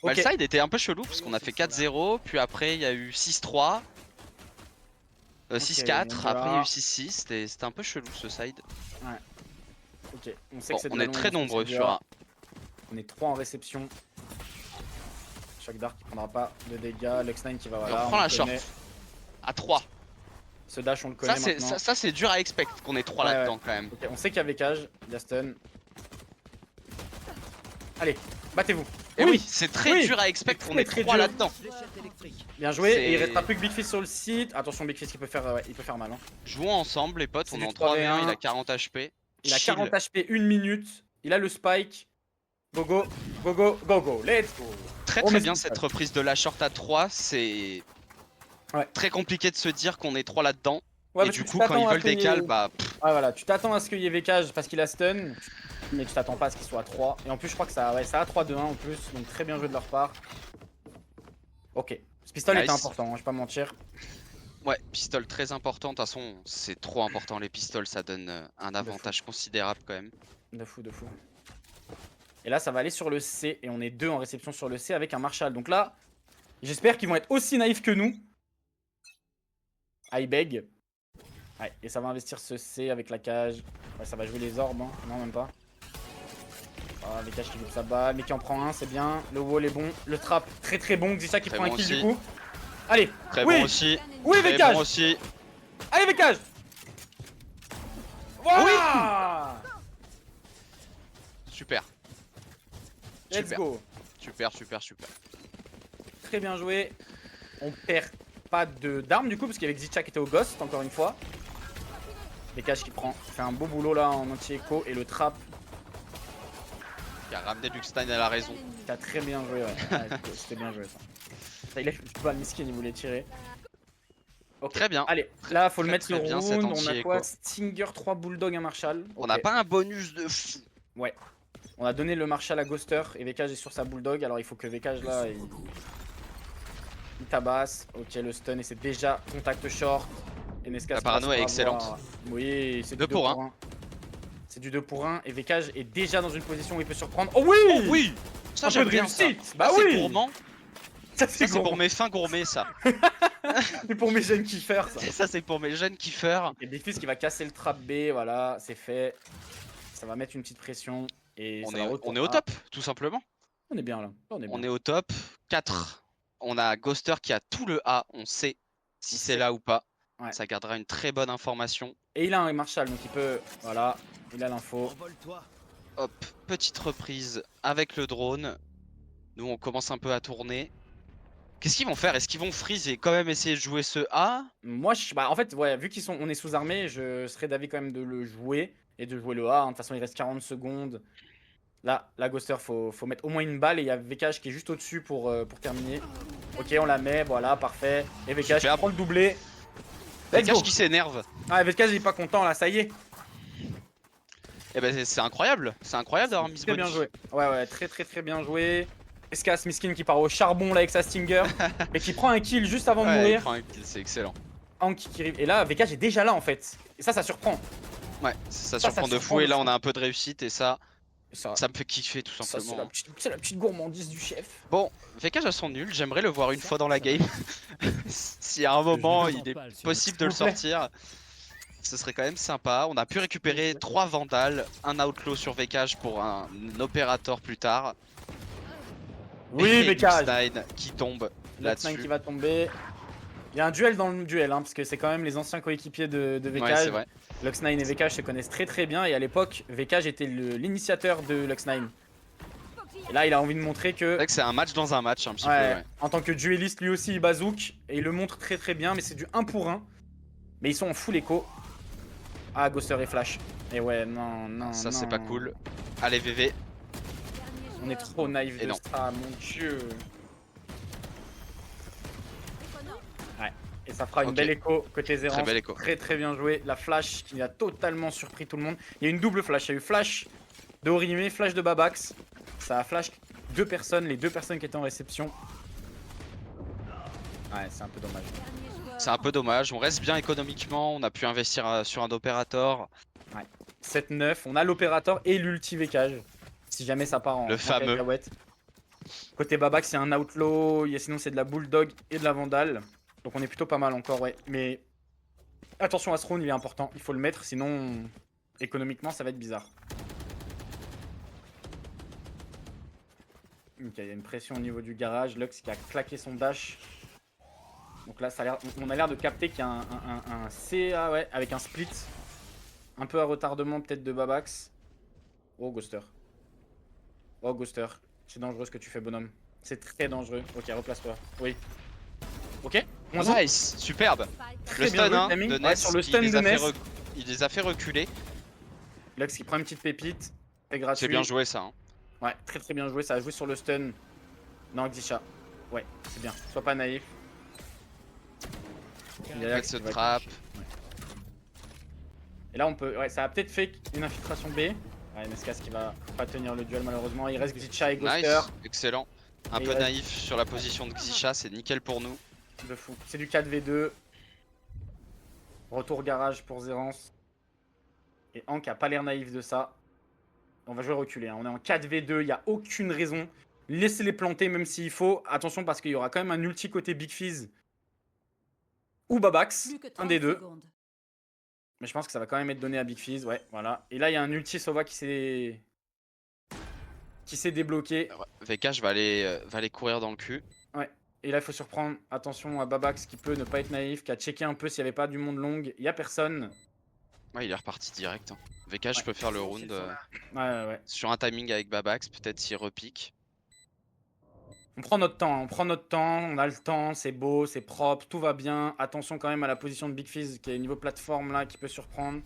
Bah, Ok. le side était un peu chelou parce qu'on a fait 4-0, puis après il y a eu 6-3, 6-4, donc après il y a voilà. eu 6-6, c'était un peu chelou ce side. Ok. On sait Bon, que c'est de on la est longue, très on sait que nombreux c'est sur dur. un. On est 3 en réception. Shock Dart qui prendra pas de dégâts. Lux9 qui va Et voilà. on prend la connaît. short à 3. Ce dash, on le connaît Ça, maintenant. ça c'est dur à expect qu'on ait 3 Ouais, là-dedans quand même. Ok, on sait qu'il y a Vécage, il y a stun. Allez, battez-vous. Et oui, c'est très Oui. dur à expect C'est qu'on ait très 3 dur. là-dedans. Fléchette électrique. Bien joué, C'est- et il restera plus que Big Fist sur le site. Attention, Big Fist, il peut faire, ouais, il peut faire mal. Hein. Jouons ensemble les potes, C'est on du est en 3v1, 3v1. il a 40 HP. Il a Chill. 40 HP, 1 minute. Il a le spike. Go go, go go, go go, let's go. Très Oh, très mais bien c'est cette ça. reprise de la short à 3, c'est Ouais. très compliqué de se dire qu'on est 3 là-dedans. Ouais, Et parce du que coup tu quand ils t'attends à veulent ce qu'il y ait- décal, bah Ah voilà, tu t'attends à ce qu'il y ait Vécage parce qu'il a stun, mais tu t'attends pas à ce qu'il soit à 3. Et en plus, je crois que ça, ouais, ça a 3-2-1 en plus, donc très bien joué de leur part. Ok, ce pistolet était Nice. important, hein, je vais pas mentir. ouais, pistol très important, de toute façon c'est trop important les pistoles, ça donne un avantage considérable quand même. De fou, de fou. Et là, ça va aller sur le C, et on est 2 en réception sur le C avec un Marshall. Donc là, j'espère qu'ils vont être aussi naïfs que nous. I beg. Ouais, et ça va investir ce C avec la cage. Ouais, ça va jouer les orbes, hein. Non, même pas. Ah, les cages qui loupe sa balle, mais qui en prend un, c'est bien. Le wall est bon. Le trap, très très bon. Xisha qui Très prend un bon kill aussi. du coup. Allez, Très oui, bon aussi. oui, Très Vécage. bon aussi. Allez, Vécage. Voilà. Super. Let's Super. go. Super, super, super. Très bien joué. On perd pas d'armes du coup, parce qu'il y avait Xisha qui était au Ghost, encore une fois. Vécage qui fait un beau boulot là en anti-écho. Et le trap Qui a ramené Luxstein à la raison. qui a très bien joué. Ouais. Ouais, c'était bien joué ça. Ça, il a fait pas le miskin, il voulait tirer. Ok. Très bien. Allez, là faut le Très, mettre très le bien, cet round. On a anti-écho. quoi? Stinger, 3 Bulldog, un Marshall. On n'a Ok. pas un bonus de fou. On a donné le Marshall à Ghoster et Vécage est sur sa Bulldog. Alors il faut que Vécage là il tabasse. Ok, le stun et c'est déjà contact short. Et Nesca, La se parano passe est pour excellente. avoir- Oui, c'est du 2 pour 1. C'est du 2 pour 1 et Vécage est déjà dans une position où il peut surprendre. Oh oui, Oh oui. Ça Un peu j'aime de bien ça. réussite. Bah Ça, c'est oui. gourmand. Ça Ça c'est c'est pour, pour mes fins gourmets ça. c'est pour mes jeunes kiffeurs ça. Ça c'est pour mes jeunes kiffeurs. Et Big Fist qui va casser le trap B, voilà, c'est fait. Ça va mettre une petite pression et On ça est, va on est au retourner. top, tout simplement. On est bien là. On est bien. On est au top. 4. On a Ghoster qui a tout le A. On sait si On c'est sait. là ou pas. Ouais. Ça gardera une très bonne information. Et il a un Marshall donc il peut, voilà, il a l'info. Envole-toi. Hop, petite reprise avec le drone. Nous on commence un peu à tourner. Qu'est-ce qu'ils vont faire? Est-ce qu'ils vont freeze et quand même essayer de jouer ce A? Moi, bah, en fait, ouais, vu on est sous-armé, je serais d'avis quand même de le jouer et de jouer le A. Hein. De toute façon, il reste 40 secondes. Là, la Ghoster, faut mettre au moins une balle et il y a Vécage qui est juste au-dessus pour terminer. Ok, on la met, voilà, parfait. Et Vécage qui Super. prend le doublé. Let's Vécage go. qui s'énerve. Ah, Vécage, il est pas content là, ça y est. Et ben c'est incroyable. C'est incroyable d'avoir mis ce Très bien bonus. joué. Ouais, ouais, très très très bien joué. Escas Miskin qui part au charbon là avec sa Stinger et qui prend un kill juste avant de Ouais, il mourir. prend un kill, c'est excellent. Anki qui arrive. Et là, Vécage est déjà là en fait. Et ça surprend. Ouais, ça Ça surprend de surprend fou. Et de là fou. on a un peu de réussite et ça Ça, me fait kiffer tout ça, c'est simplement. c'est la petite gourmandise du chef. Bon, Vécage a son nul. J'aimerais le voir une fois dans la game. Si à un moment il est possible de le S'il vous plaît. sortir, ce serait quand même sympa. On a pu récupérer 3 vandales, un outlaw sur Vécage pour un opérateur plus tard. Oui, Et Vécage. Luxstein qui tombe Là-dessus. là-dessus. qui va tomber. Il y a un duel dans le duel, hein, parce que c'est quand même les anciens coéquipiers de Ouais, Vécage. c'est vrai. Lux9 et Vécage se connaissent très très bien. Et à l'époque, Vécage était l'initiateur de Lux9. Et là, il a envie de montrer C'est que. vrai que c'est un match dans un match un petit Ouais, peu. Ouais. en tant que dueliste, lui aussi il bazouk. Et il le montre très très bien, mais c'est du 1 pour 1. Mais ils sont en full écho. Ah, Ghoster et Flash. Et ouais, non, non. Ça c'est non. pas cool. Allez VV. On est trop naïf Et de non. ça, mon dieu. Ouais. Et ça fera une Ok. belle écho côté Zérance. belle écho. Très très bien joué. La flash qui a totalement surpris tout le monde. Il y a une double flash. Il y a eu flash de Orime, flash de Babax. Ça a flash deux personnes, les deux personnes qui étaient en réception. Ouais, c'est un peu dommage. C'est un peu dommage. On reste bien économiquement. On a pu investir sur un opérateur. 7-9. On a l'opérateur et l'ulti Vécage. Si jamais ça part en Le fameux. cacahuète. Côté Babax, il y a un outlaw. Sinon, c'est de la bulldog et de la vandale. Donc on est plutôt pas mal encore, ouais. Mais attention à ce round, il est important. Il faut le mettre, sinon économiquement, ça va être bizarre. Ok, il y a une pression au niveau du garage. Lux qui a claqué son dash. Donc là, on a l'air de capter qu'il y a un CA, ouais, avec un split. Un peu à retardement peut-être de Babax. Oh, Ghoster. Oh, Ghoster. C'est dangereux ce que tu fais, bonhomme. C'est très dangereux. Ok, replace-toi. Oui. Ok. Nice, superbe. Très Le bien stun joué, hein, timing. de Ouais, Ness, sur le qui stun les de a fait Ness. il les a fait reculer. Lux qui prend une petite pépite. Fait gratuit. C'est bien joué ça. Hein. Ouais, très très bien joué. Ça a joué sur le stun. Non, Xisha. Ouais, c'est bien. Sois pas naïf. Avec ce trap. Ouais. Et là, on peut. Ouais, ça a peut-être fait une infiltration B. Ouais, Nescas qui va pas tenir le duel malheureusement. Il reste Xisha et Ghoster. Nice, excellent. Un Et peu il reste- naïf sur la position de Xisha, c'est nickel pour nous. De fou. C'est du 4v2. Retour garage pour Zerance. Et Hank a pas l'air naïf de ça. On va jouer reculé. Hein. On est en 4v2. Il n'y a aucune raison. Laissez-les planter même s'il faut. Attention parce qu'il y aura quand même un ulti côté Big Fizz. Ou Babax. Plus que Un 30 des deux. secondes. Mais je pense que ça va quand même être donné à Big Fizz. Ouais, voilà. Et là, il y a un ulti Sova qui s'est débloqué. VKH va aller courir dans le cul. Et là, il faut surprendre. Attention à Babax qui peut ne pas être naïf, qui a checké un peu s'il n'y avait pas du monde long. Il n'y a personne. Ouais, il est reparti direct. Hein. VKH Ouais. peut faire le round Ouais. sur un timing avec Babax, peut-être s'il repique. On prend notre temps, on a le temps, c'est beau, c'est propre, tout va bien. Attention quand même à la position de Big Fizz qui est niveau plateforme là, qui peut surprendre.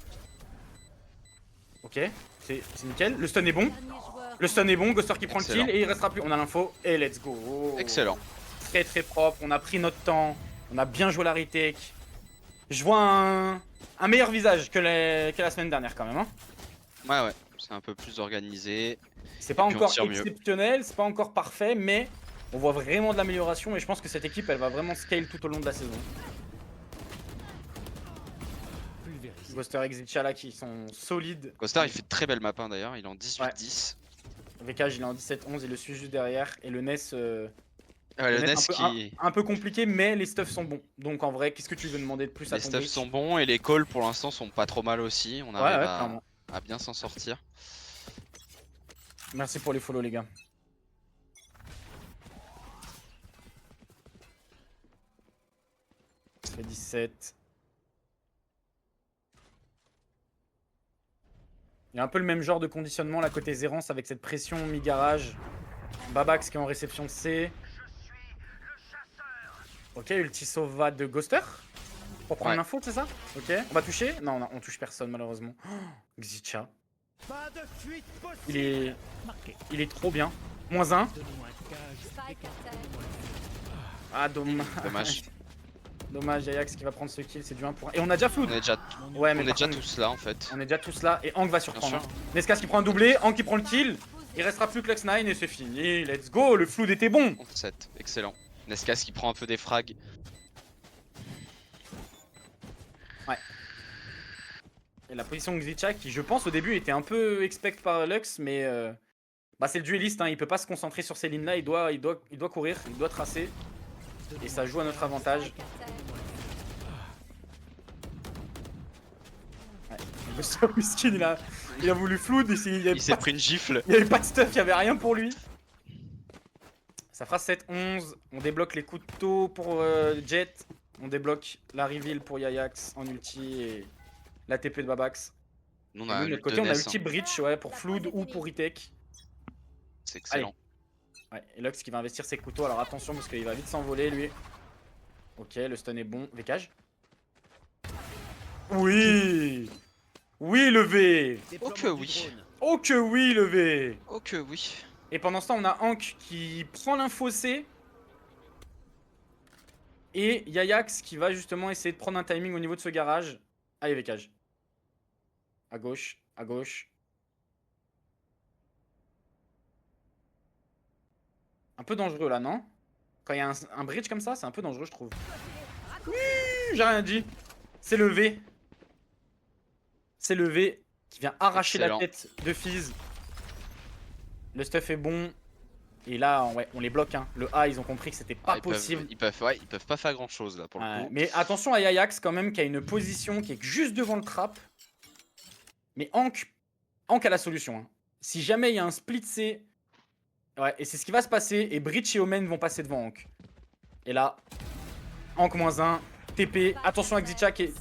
Ok, c'est nickel. Le stun est bon. Dernier joueur. Le stun est bon, Ghoster qui prend Excellent. le kill et il restera plus. On a l'info et let's go. Excellent. Très très propre, on a pris notre temps, on a bien joué la retake. Je vois un meilleur visage que la semaine dernière quand même. Hein. Ouais, c'est un peu plus organisé. C'est pas Et puis on encore tire mieux. exceptionnel, c'est pas encore parfait, mais on voit vraiment de l'amélioration et je pense que cette équipe elle va vraiment scale tout au long de la saison. Pulvérisé. Ghoster et Xilchala qui sont solides. Ghoster il fait de très belle map hein, d'ailleurs, il est en 18-10. VKH il est en 17-11, il le suit juste derrière. Et le Ness, Ouais, le Ness Ness qui. un peu compliqué, mais les stuffs sont bons. Donc en vrai, qu'est-ce que tu veux demander de plus à Les ton stuffs Breach? sont bons et les calls pour l'instant sont pas trop mal aussi. On Ouais, arrive clairement. à bien s'en sortir. Merci pour les follow les gars. Ça fait 17. Il y a un peu le même genre de conditionnement là côté Zérance avec cette pression mi-garage. Babax qui est en réception C. Ok, ulti Sova de Ghoster. Pour prendre Ouais. l'info, c'est ça? Ok. On va toucher? Non, on touche personne malheureusement. Oh, Xisha. Pas de fuite possible. Marqué. Il est trop bien. -1. Donnez-moi un cage. Spike à terre. Ah, dommage. Dommage. Dommage, Ajax qui va prendre ce kill, c'est du 1 pour 1. Et on a déjà Flood. On est déjà, Ouais, mais on est par déjà contre, tous là en fait. on est déjà tous là. Et Hank va surprendre. sûr. Hein. Nescas qui prend un doublé, Hank qui prend le kill. Il restera plus que Lux9 et c'est fini. Let's go, le Flood était bon. 7, excellent. Nescas qui prend un peu des frags. Et la position de Xilcha qui, je pense, au début était un peu expect par Lux, mais bah, c'est le dueliste, hein, il peut pas se concentrer sur ces lignes là, il doit courir, il doit tracer. Et ça joue à notre avantage. Spike à terre. Le seul miskin, il a voulu Flood, Il s'est pris une gifle. il y avait pas de stuff, il y avait rien pour lui. Ça fera 7-11, on débloque les couteaux pour Jet, on débloque la reveal pour Yayax en ulti et la TP de Babax. Nous on Et a nous, de un notre ult côté, de on a Ness, ulti hein. Breach ouais, pour Flood ou pour retake. C'est excellent. Ouais, et Lux qui va investir ses couteaux, alors attention parce qu'il va vite s'envoler lui. Ok, le stun est bon. VKage. Oui. Oui, le V. Oh que oui. Oh que oui, le V. Oh que oui. Et pendant ce temps, on a Hank qui prend l'info C. Et Yayax qui va justement essayer de prendre un timing au niveau de ce garage. Allez, VKage. À gauche, à gauche. Un peu dangereux là, non? Quand il y a un bridge comme ça, c'est un peu dangereux, je trouve. Oui, j'ai rien dit. C'est le V. C'est le V qui vient arracher Excellent. la tête de Fizz. Le stuff est bon. Et là, ouais, on les bloque. Hein. Le A, ils ont compris que c'était pas Ah, possible. ils peuvent pas faire grand chose là pour le Ouais, coup. mais attention à Yayax quand même, qui a une position qui est juste devant le trap. Mais Hank a la solution. Hein. Si jamais il y a un split C, ouais, et c'est ce qui va se passer. Et Breach et Omen vont passer devant Hank. Et là, Hank -1, TP. Attention à Xichak et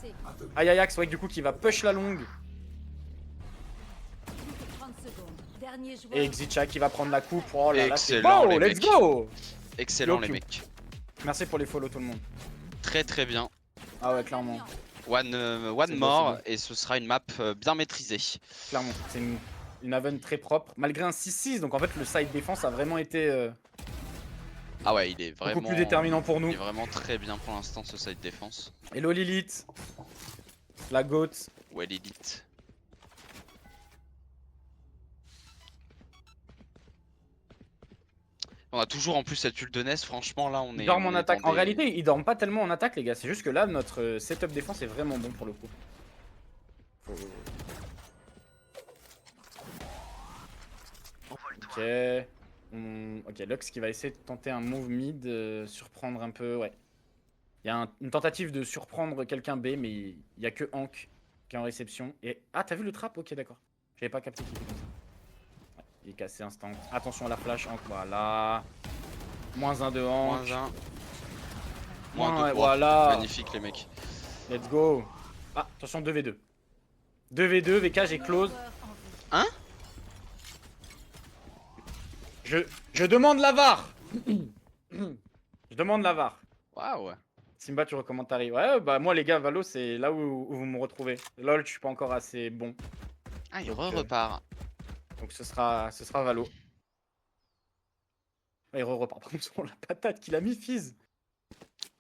Ajax, ouais, du coup, qui va push la longue. Et Xichak qui va prendre la coupe. Oh là là, c'est Excellent, beau, les let's mecs. go! Excellent, Yo, les Q. mecs. Merci pour les follow, tout le monde. Très très bien. Ah ouais, clairement. One C'est beau, more, c'est beau. et ce sera une map bien maîtrisée. Clairement. C'est une Haven très propre. Malgré un 6-6, donc en fait, le side défense a vraiment été Ah ouais, il est beaucoup vraiment, plus déterminant pour nous. il est vraiment très bien pour l'instant, ce side défense. Hello Lilith. La GOAT. Ouais, l'élite. On a toujours en plus cette ult de Ness, franchement là on est. Ils dorment on en est attaque. dans En des- réalité, ils dorment pas tellement en attaque, les gars. C'est juste que là, notre setup défense est vraiment bon pour le coup. Ok. Ok, Lux qui va essayer de tenter un move mid, surprendre un peu, ouais. Il y a une tentative de surprendre quelqu'un B, mais il y a que Hank qui est en réception. Et... Ah, t'as vu le trap? Ok, d'accord. J'avais pas capté qu'il était comme ça. Ouais, il est cassé instant. Attention à la flash, Hank, voilà. -1 de Hank. -1. Ouais, -2. voilà. Magnifique les mecs. Let's go. Ah, attention, 2v2. 2v2, VK, j'ai close. Hein? Je demande la VAR. Je demande la VAR. Waouh. Simba, tu recommandes Tari? Ouais, bah moi les gars, Valo, c'est là où vous me retrouvez. LOL, je suis pas encore assez bon. Ah, il Donc, repart. Donc ce sera Valo. Ouais, il repart. Par contre, la patate qu'il a mis, Fizz.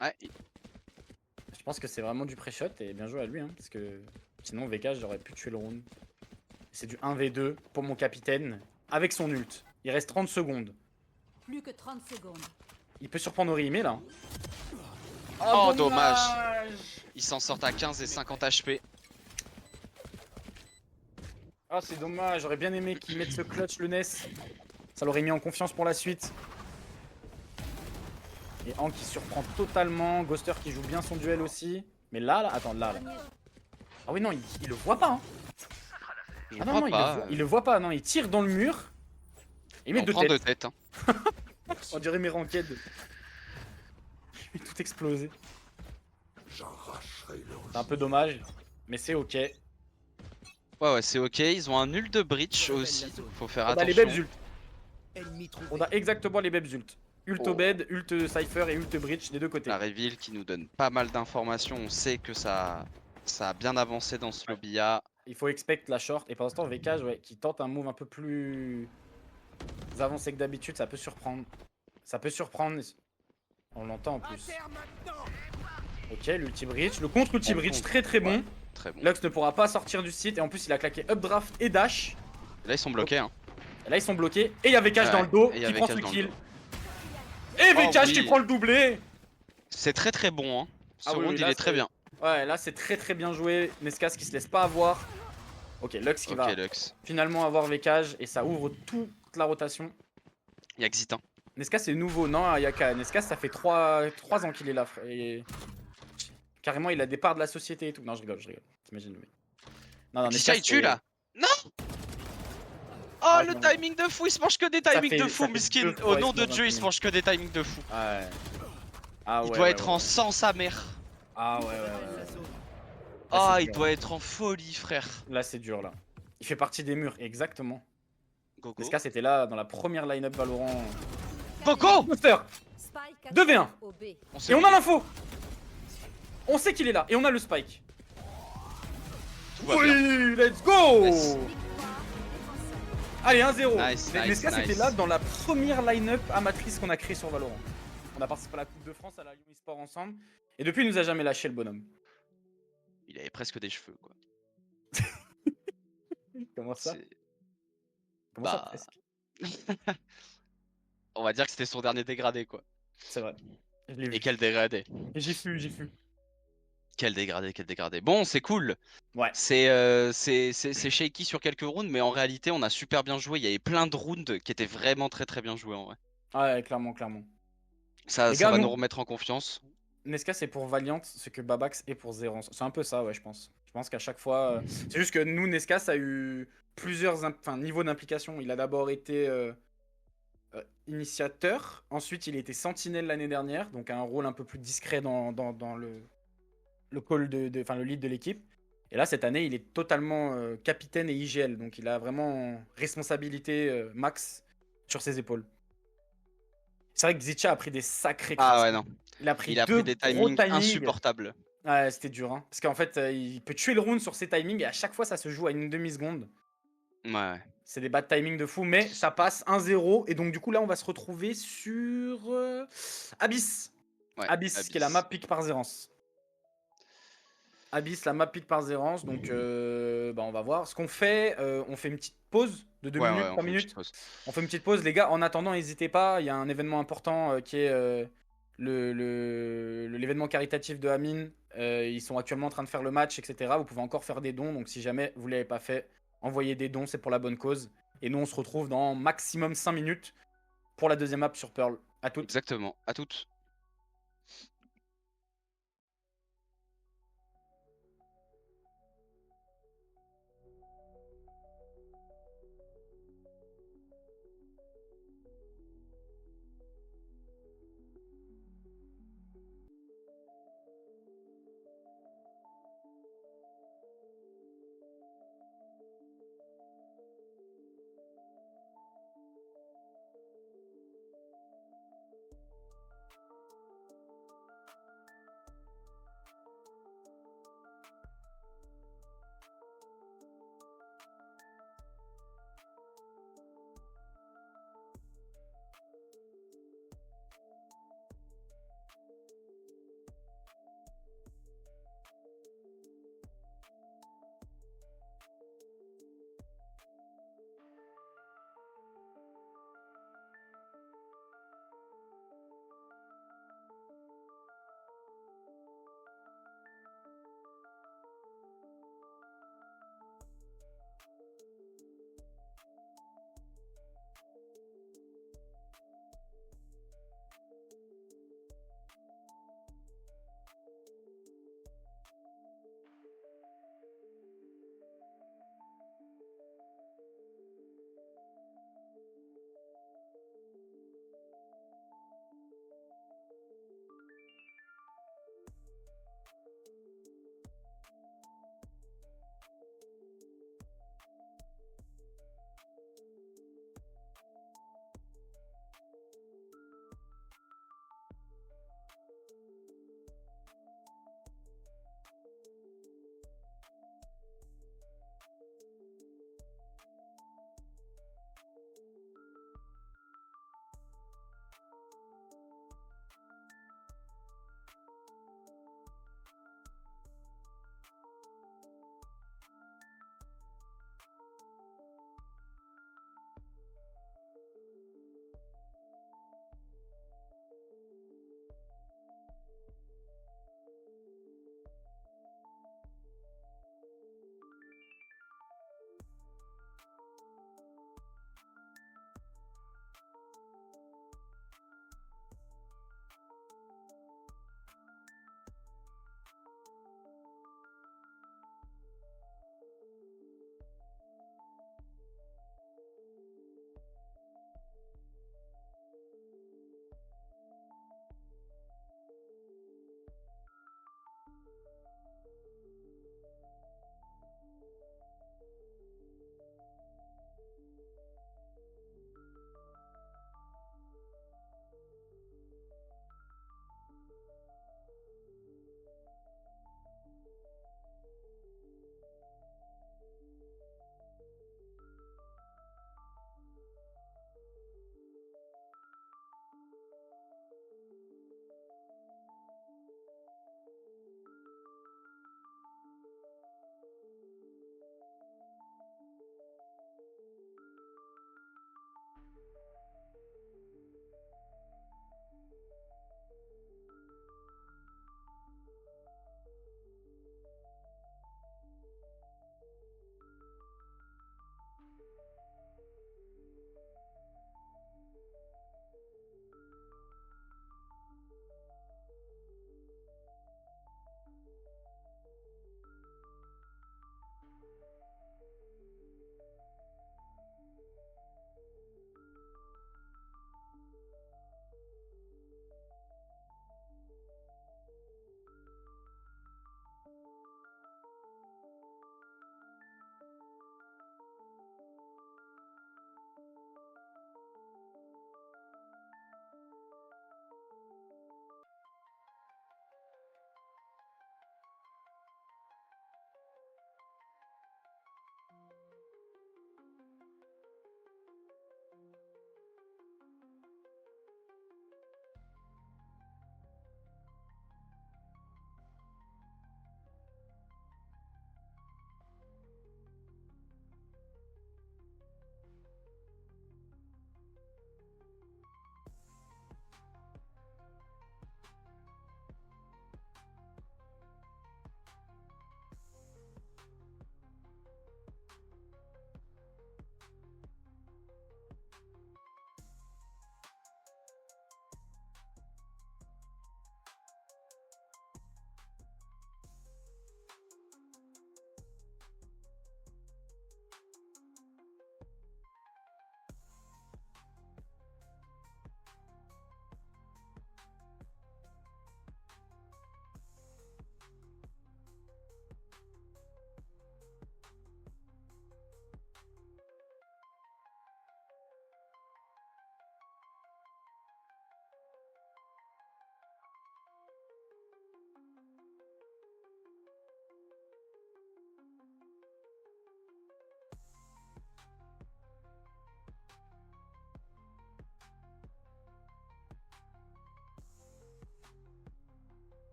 Ouais, Je pense que c'est vraiment du pré-shot et bien joué à lui, hein, parce que sinon VK, j'aurais pu tuer le round. C'est du 1v2 pour mon capitaine avec son ult. Il reste 30 secondes. Plus que 30 secondes. Il peut surprendre Orihime là. Oh, dommage. Ils s'en sortent à 15 et 50 HP. Ah, c'est dommage. J'aurais bien aimé qu'il mette ce clutch, le Ness. Ça l'aurait mis en confiance pour la suite. Et Hank qui surprend totalement. Ghoster qui joue bien son duel aussi. Mais là, attends, là. Ah oui, non, il le voit pas. Hein. Je Ah crois non, pas. il le voit pas. Non, il tire dans le mur. Il met On deux prend têtes. deux têtes. Hein. On dirait mes ranked. Il tout explosé. C'est un peu dommage. Mais c'est ok. Ouais, c'est ok. Ils ont un nul de breach aussi. Faut faire On a les attention. Bebs ult. Ennemi trouvé. On a exactement les Bebs ult. Ult Oh. Obed, ult Cypher et ult Breach des deux côtés. La reveal qui nous donne pas mal d'informations. On sait que ça a bien avancé dans ce lobby A. Il faut expect la short. Et pendant ce temps, VK ouais, qui tente un move un peu plus avancé que d'habitude, ça peut surprendre. Ça peut surprendre. On l'entend en plus. Ok, l'ulti Breach. Le contre-ulti Bon, Breach, bon. très très bon. Ouais. Très bon. Lux ne pourra pas sortir du site. Et en plus, il a claqué updraft et dash. Là, ils sont bloqués. Hein. Et là, ils sont bloqués. Et il y a VK dans le dos et il y a qui prend VK ce dans le kill. dos. Et Oh, VK oui. qui prend le doublé. C'est très très bon. Hein. Ce Ah oui, round, oui, il là, est très c'est- bien. Ouais, là, c'est très très bien joué. Nescas qui se laisse pas avoir. Ok, Lux qui Ok, va Lux. finalement avoir VK. Et ça ouvre toute la rotation. Il y a Xit. Hein. Nescas c'est nouveau, non, Ayaka. Nescas ça fait 3 ans qu'il est là, frère. Et... Carrément, il a des parts de la société et tout. Non, je rigole. T'imagines, mais... Non, non, Xit, il tue là. Non. Oh, Ah, le non. timing de fou. Il se mange que des timings fait- de ça fou, fait Miskin. deux fois, Au il nom se de mange un Dieu, il se timing. mange que des timings de fou. Ouais. Ah, Il ouais, doit ouais, être ouais. en sang sa mère. Ah, ouais, ouais, ouais. Ah, c'est il dur. doit être en folie, frère. Là, c'est dur, là. Il fait partie des murs, exactement. Go, go. Nescas était là dans la première line-up Valorant. Go, go. Monster. Spike 2v1. au B. Et on a l'info. On sait qu'il est là. Et on a le spike. Tout va bien. Oui, let's go. Nice. Allez, 1-0. Nice, Nescas nice, était nice. là dans la première line-up amatrice qu'on a créée sur Valorant. On a participé à la Coupe de France à la Lyon eSport ensemble. Et depuis, il nous a jamais lâché le bonhomme. Il avait presque des cheveux, quoi. Comment ça? C'est- Comment ça, bah. presque? On va dire que c'était son dernier dégradé, quoi. C'est vrai. Je l'ai vu. Et quel dégradé. Et j'ai fu. Quel dégradé, quel dégradé. Bon, c'est cool. Ouais. C'est shaky sur quelques rounds, mais en réalité, on a super bien joué. Il y avait plein de rounds qui étaient vraiment très très bien joués en vrai. Ouais, clairement, clairement. Ça Les gars, va nous- nous remettre en confiance. Nescas c'est pour Valiant ce que Babax est pour Zerance. C'est un peu ça, ouais, je pense. Je pense qu'à chaque fois. C'est juste que nous, Nescas a eu plusieurs niveaux d'implication. Il a d'abord été initiateur. Ensuite, il était sentinelle l'année dernière, donc un rôle un peu plus discret dans le call enfin, le lead de l'équipe. Et là, cette année, il est totalement capitaine et IGL, donc il a vraiment responsabilité max sur ses épaules. C'est vrai que Zicha a pris des sacrés Ah crashs. ouais, non. Il a pris Il a deux pris des gros timings timings. insupportables. Ouais, c'était dur, hein. Parce qu'en fait, il peut tuer le round sur ses timings et à chaque fois, ça se joue à une demi-seconde. Ouais. C'est des bad timing de fou, mais ça passe 1-0. Et donc, du coup, là, on va se retrouver sur Abyss. Ouais, Abyss, qui est la map pick par Zerance. Abyss, la map pick par Zerance. Donc, bah, on va voir. Ce qu'on fait, on fait une petite pause de 2 Ouais, minutes, ouais, on 3 fait une minutes. petite pause. On fait une petite pause, les gars. En attendant, n'hésitez pas. Il y a un événement important qui est l'événement caritatif de Amine. Ils sont actuellement en train de faire le match, etc. Vous pouvez encore faire des dons. Donc, si jamais vous ne l'avez pas fait, envoyez des dons. C'est pour la bonne cause. Et nous, on se retrouve dans maximum 5 minutes pour la deuxième map sur Pearl. À toutes. Exactement. À toutes.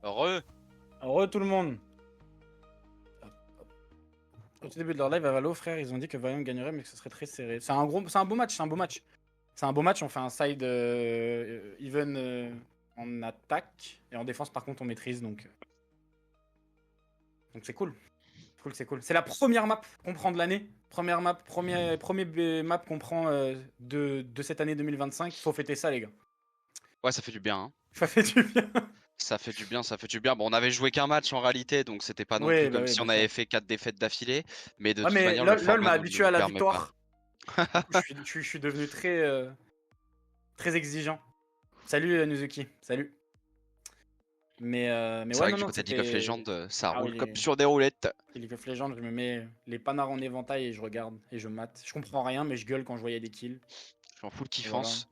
Heureux. Heureux tout le monde. Au tout début de leur live à Valo, frère, ils ont dit que Valiant gagnerait, mais que ce serait très serré. C'est un beau match, c'est un beau match. C'est un beau match, on fait un side even en attaque. Et en défense, par contre, on maîtrise, donc c'est cool. C'est cool. C'est la première map qu'on prend de l'année. Première map, premier map qu'on prend de cette année 2025. Faut fêter ça, les gars. Ouais, ça fait du bien. Hein. Ça fait du bien. Ça fait du bien, ça fait du bien. Bon, on avait joué qu'un match en réalité, donc c'était pas non Ouais, plus bah comme ouais, si on bien avait sûr. fait 4 défaites d'affilée. Mais de Ah, toute mais manière, LoL le format m'a ne habitué nous à la permet victoire. pas. Je suis devenu très exigeant. Salut Nuzuki, salut. Mais C'est ouais, vrai que non, du non, côté de League of c'était- Legends, ça Ah roule oui, comme sur des roulettes. League of Legends, je me mets les panards en éventail et je regarde et je mate. Je comprends rien, mais je gueule quand je voyais des kills. Je suis en full Et kiffance.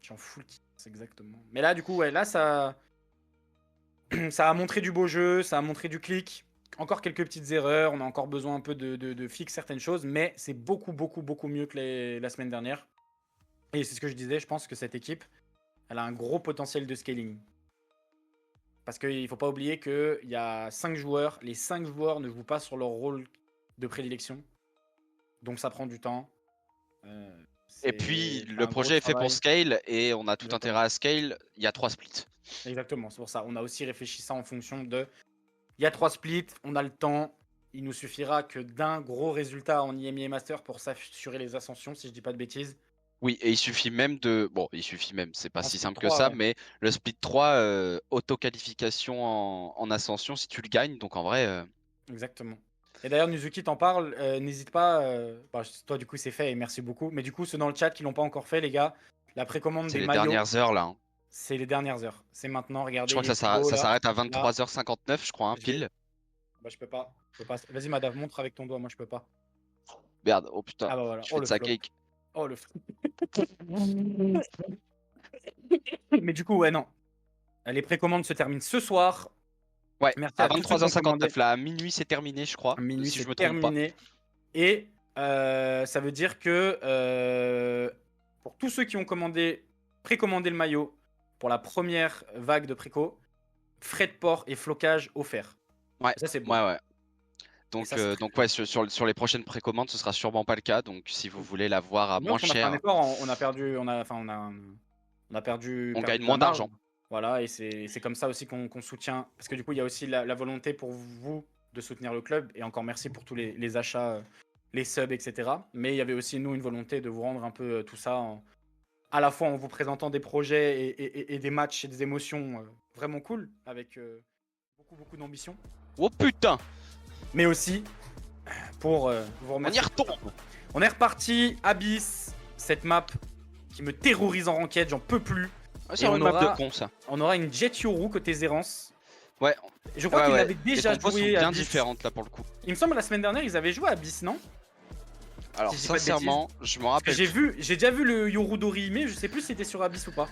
Je suis en full kiff, exactement. Mais là, du coup, ouais, là, ça... ça a montré du beau jeu, ça a montré du clic. Encore quelques petites erreurs, on a encore besoin un peu de fixer certaines choses, mais c'est beaucoup mieux que la semaine dernière. Et c'est ce que je disais, je pense que cette équipe, elle a un gros potentiel de scaling. Parce qu'il ne faut pas oublier qu'il y a 5 joueurs, les 5 joueurs ne jouent pas sur leur rôle de prédilection. Donc ça prend du temps. Et puis, c'est le un projet gros est fait pour travail. scale et on a tout Exactement. intérêt à scale. Il y a 3 splits. Exactement, c'est pour ça. On a aussi réfléchi ça en fonction de... Il y a 3 splits, on a le temps. Il nous suffira que d'un gros résultat en IMI et Master pour s'assurer les ascensions, si je dis pas de bêtises. Oui, et il suffit même de. Bon, il suffit même, c'est pas En si split simple que 3, ça, ouais. mais le split 3, auto-qualification en ascension si tu le gagnes. Donc en vrai, Exactement. Et d'ailleurs, Nuzuki t'en parle, n'hésite pas. Bah, toi, du coup, c'est fait et merci beaucoup. Mais du coup, ceux dans le chat qui l'ont pas encore fait, les gars, la précommande c'est des les maillots, dernières heures là. Hein. c'est les dernières heures. C'est maintenant, regardez. Je crois que il est ça beau, là. s'arrête à Là. 23h59, je crois, hein, Je vais- pile. Bah, je peux pas. Vas-y, madame, montre avec ton doigt. Moi, je peux pas. Merde, oh putain, Ah bah voilà. je Oh, fais le de sa flop. cake. Oh, le flop. Mais du coup, ouais, non. Les précommandes se terminent ce soir. Ouais, Merci à à tous ceux qui ont commandé. 23h59, là, à minuit c'est terminé, je crois. À minuit, si c'est je me trompe pas. terminé. Et ça veut dire que pour tous ceux qui ont précommandé le maillot pour la première vague de préco, frais de port et flocage offerts. Ouais, Ça, c'est bon. ouais. Donc, ça, c'est ouais, sur les prochaines précommandes, ce sera sûrement pas le cas. Donc, si vous voulez l'avoir à Nous, moins on a fait un cher, effort, on a perdu on gagne de moins la marge. d'argent. Voilà, et c'est comme ça aussi qu'on soutient. Parce que du coup, il y a aussi la volonté pour vous de soutenir le club. Et encore merci pour tous les achats, les subs, etc. Mais il y avait aussi, nous, une volonté de vous rendre un peu tout ça, à la fois en vous présentant des projets et des matchs et des émotions vraiment cool, avec beaucoup d'ambition. Oh putain, Mais aussi pour vous on remercier. y retourne. On est reparti, Abyss, cette map qui me terrorise en ranked, j'en peux plus. Ah, c'est Et une on map aura- de con ça. On aura une Jet Yoru côté Zérance. Ouais, Je crois qu'ils avaient déjà les compos sont joué bien Abyss. différentes là pour le coup. Il me semble la semaine dernière, ils avaient joué à Abyss, non? Alors, Si je dis pas de sincèrement, je me Parce que rappelle. j'ai déjà vu le Yoru Dori, mais je sais plus si c'était sur Abyss ou pas.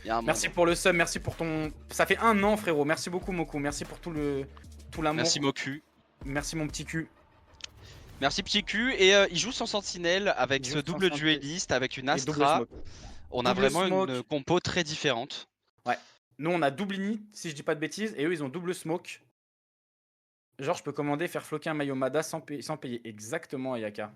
Il y a un Merci moment. pour le sub, merci pour ton... Ça fait 1 an, frérot. Merci beaucoup, Moku. Merci pour tout l'amour. Merci Moku. Merci, mon petit cul. Merci petit cul. Et il joue sans sentinelle avec Il ce joue sans double sentinelle. dueliste, avec une Et double Astra. smoke. On a Double vraiment smoke. une compo très différente. Nous, on a double init, si je dis pas de bêtises, et eux, ils ont double smoke. Genre, je peux commander, faire floquer un maillot Mada sans payer. Exactement, Ayaka.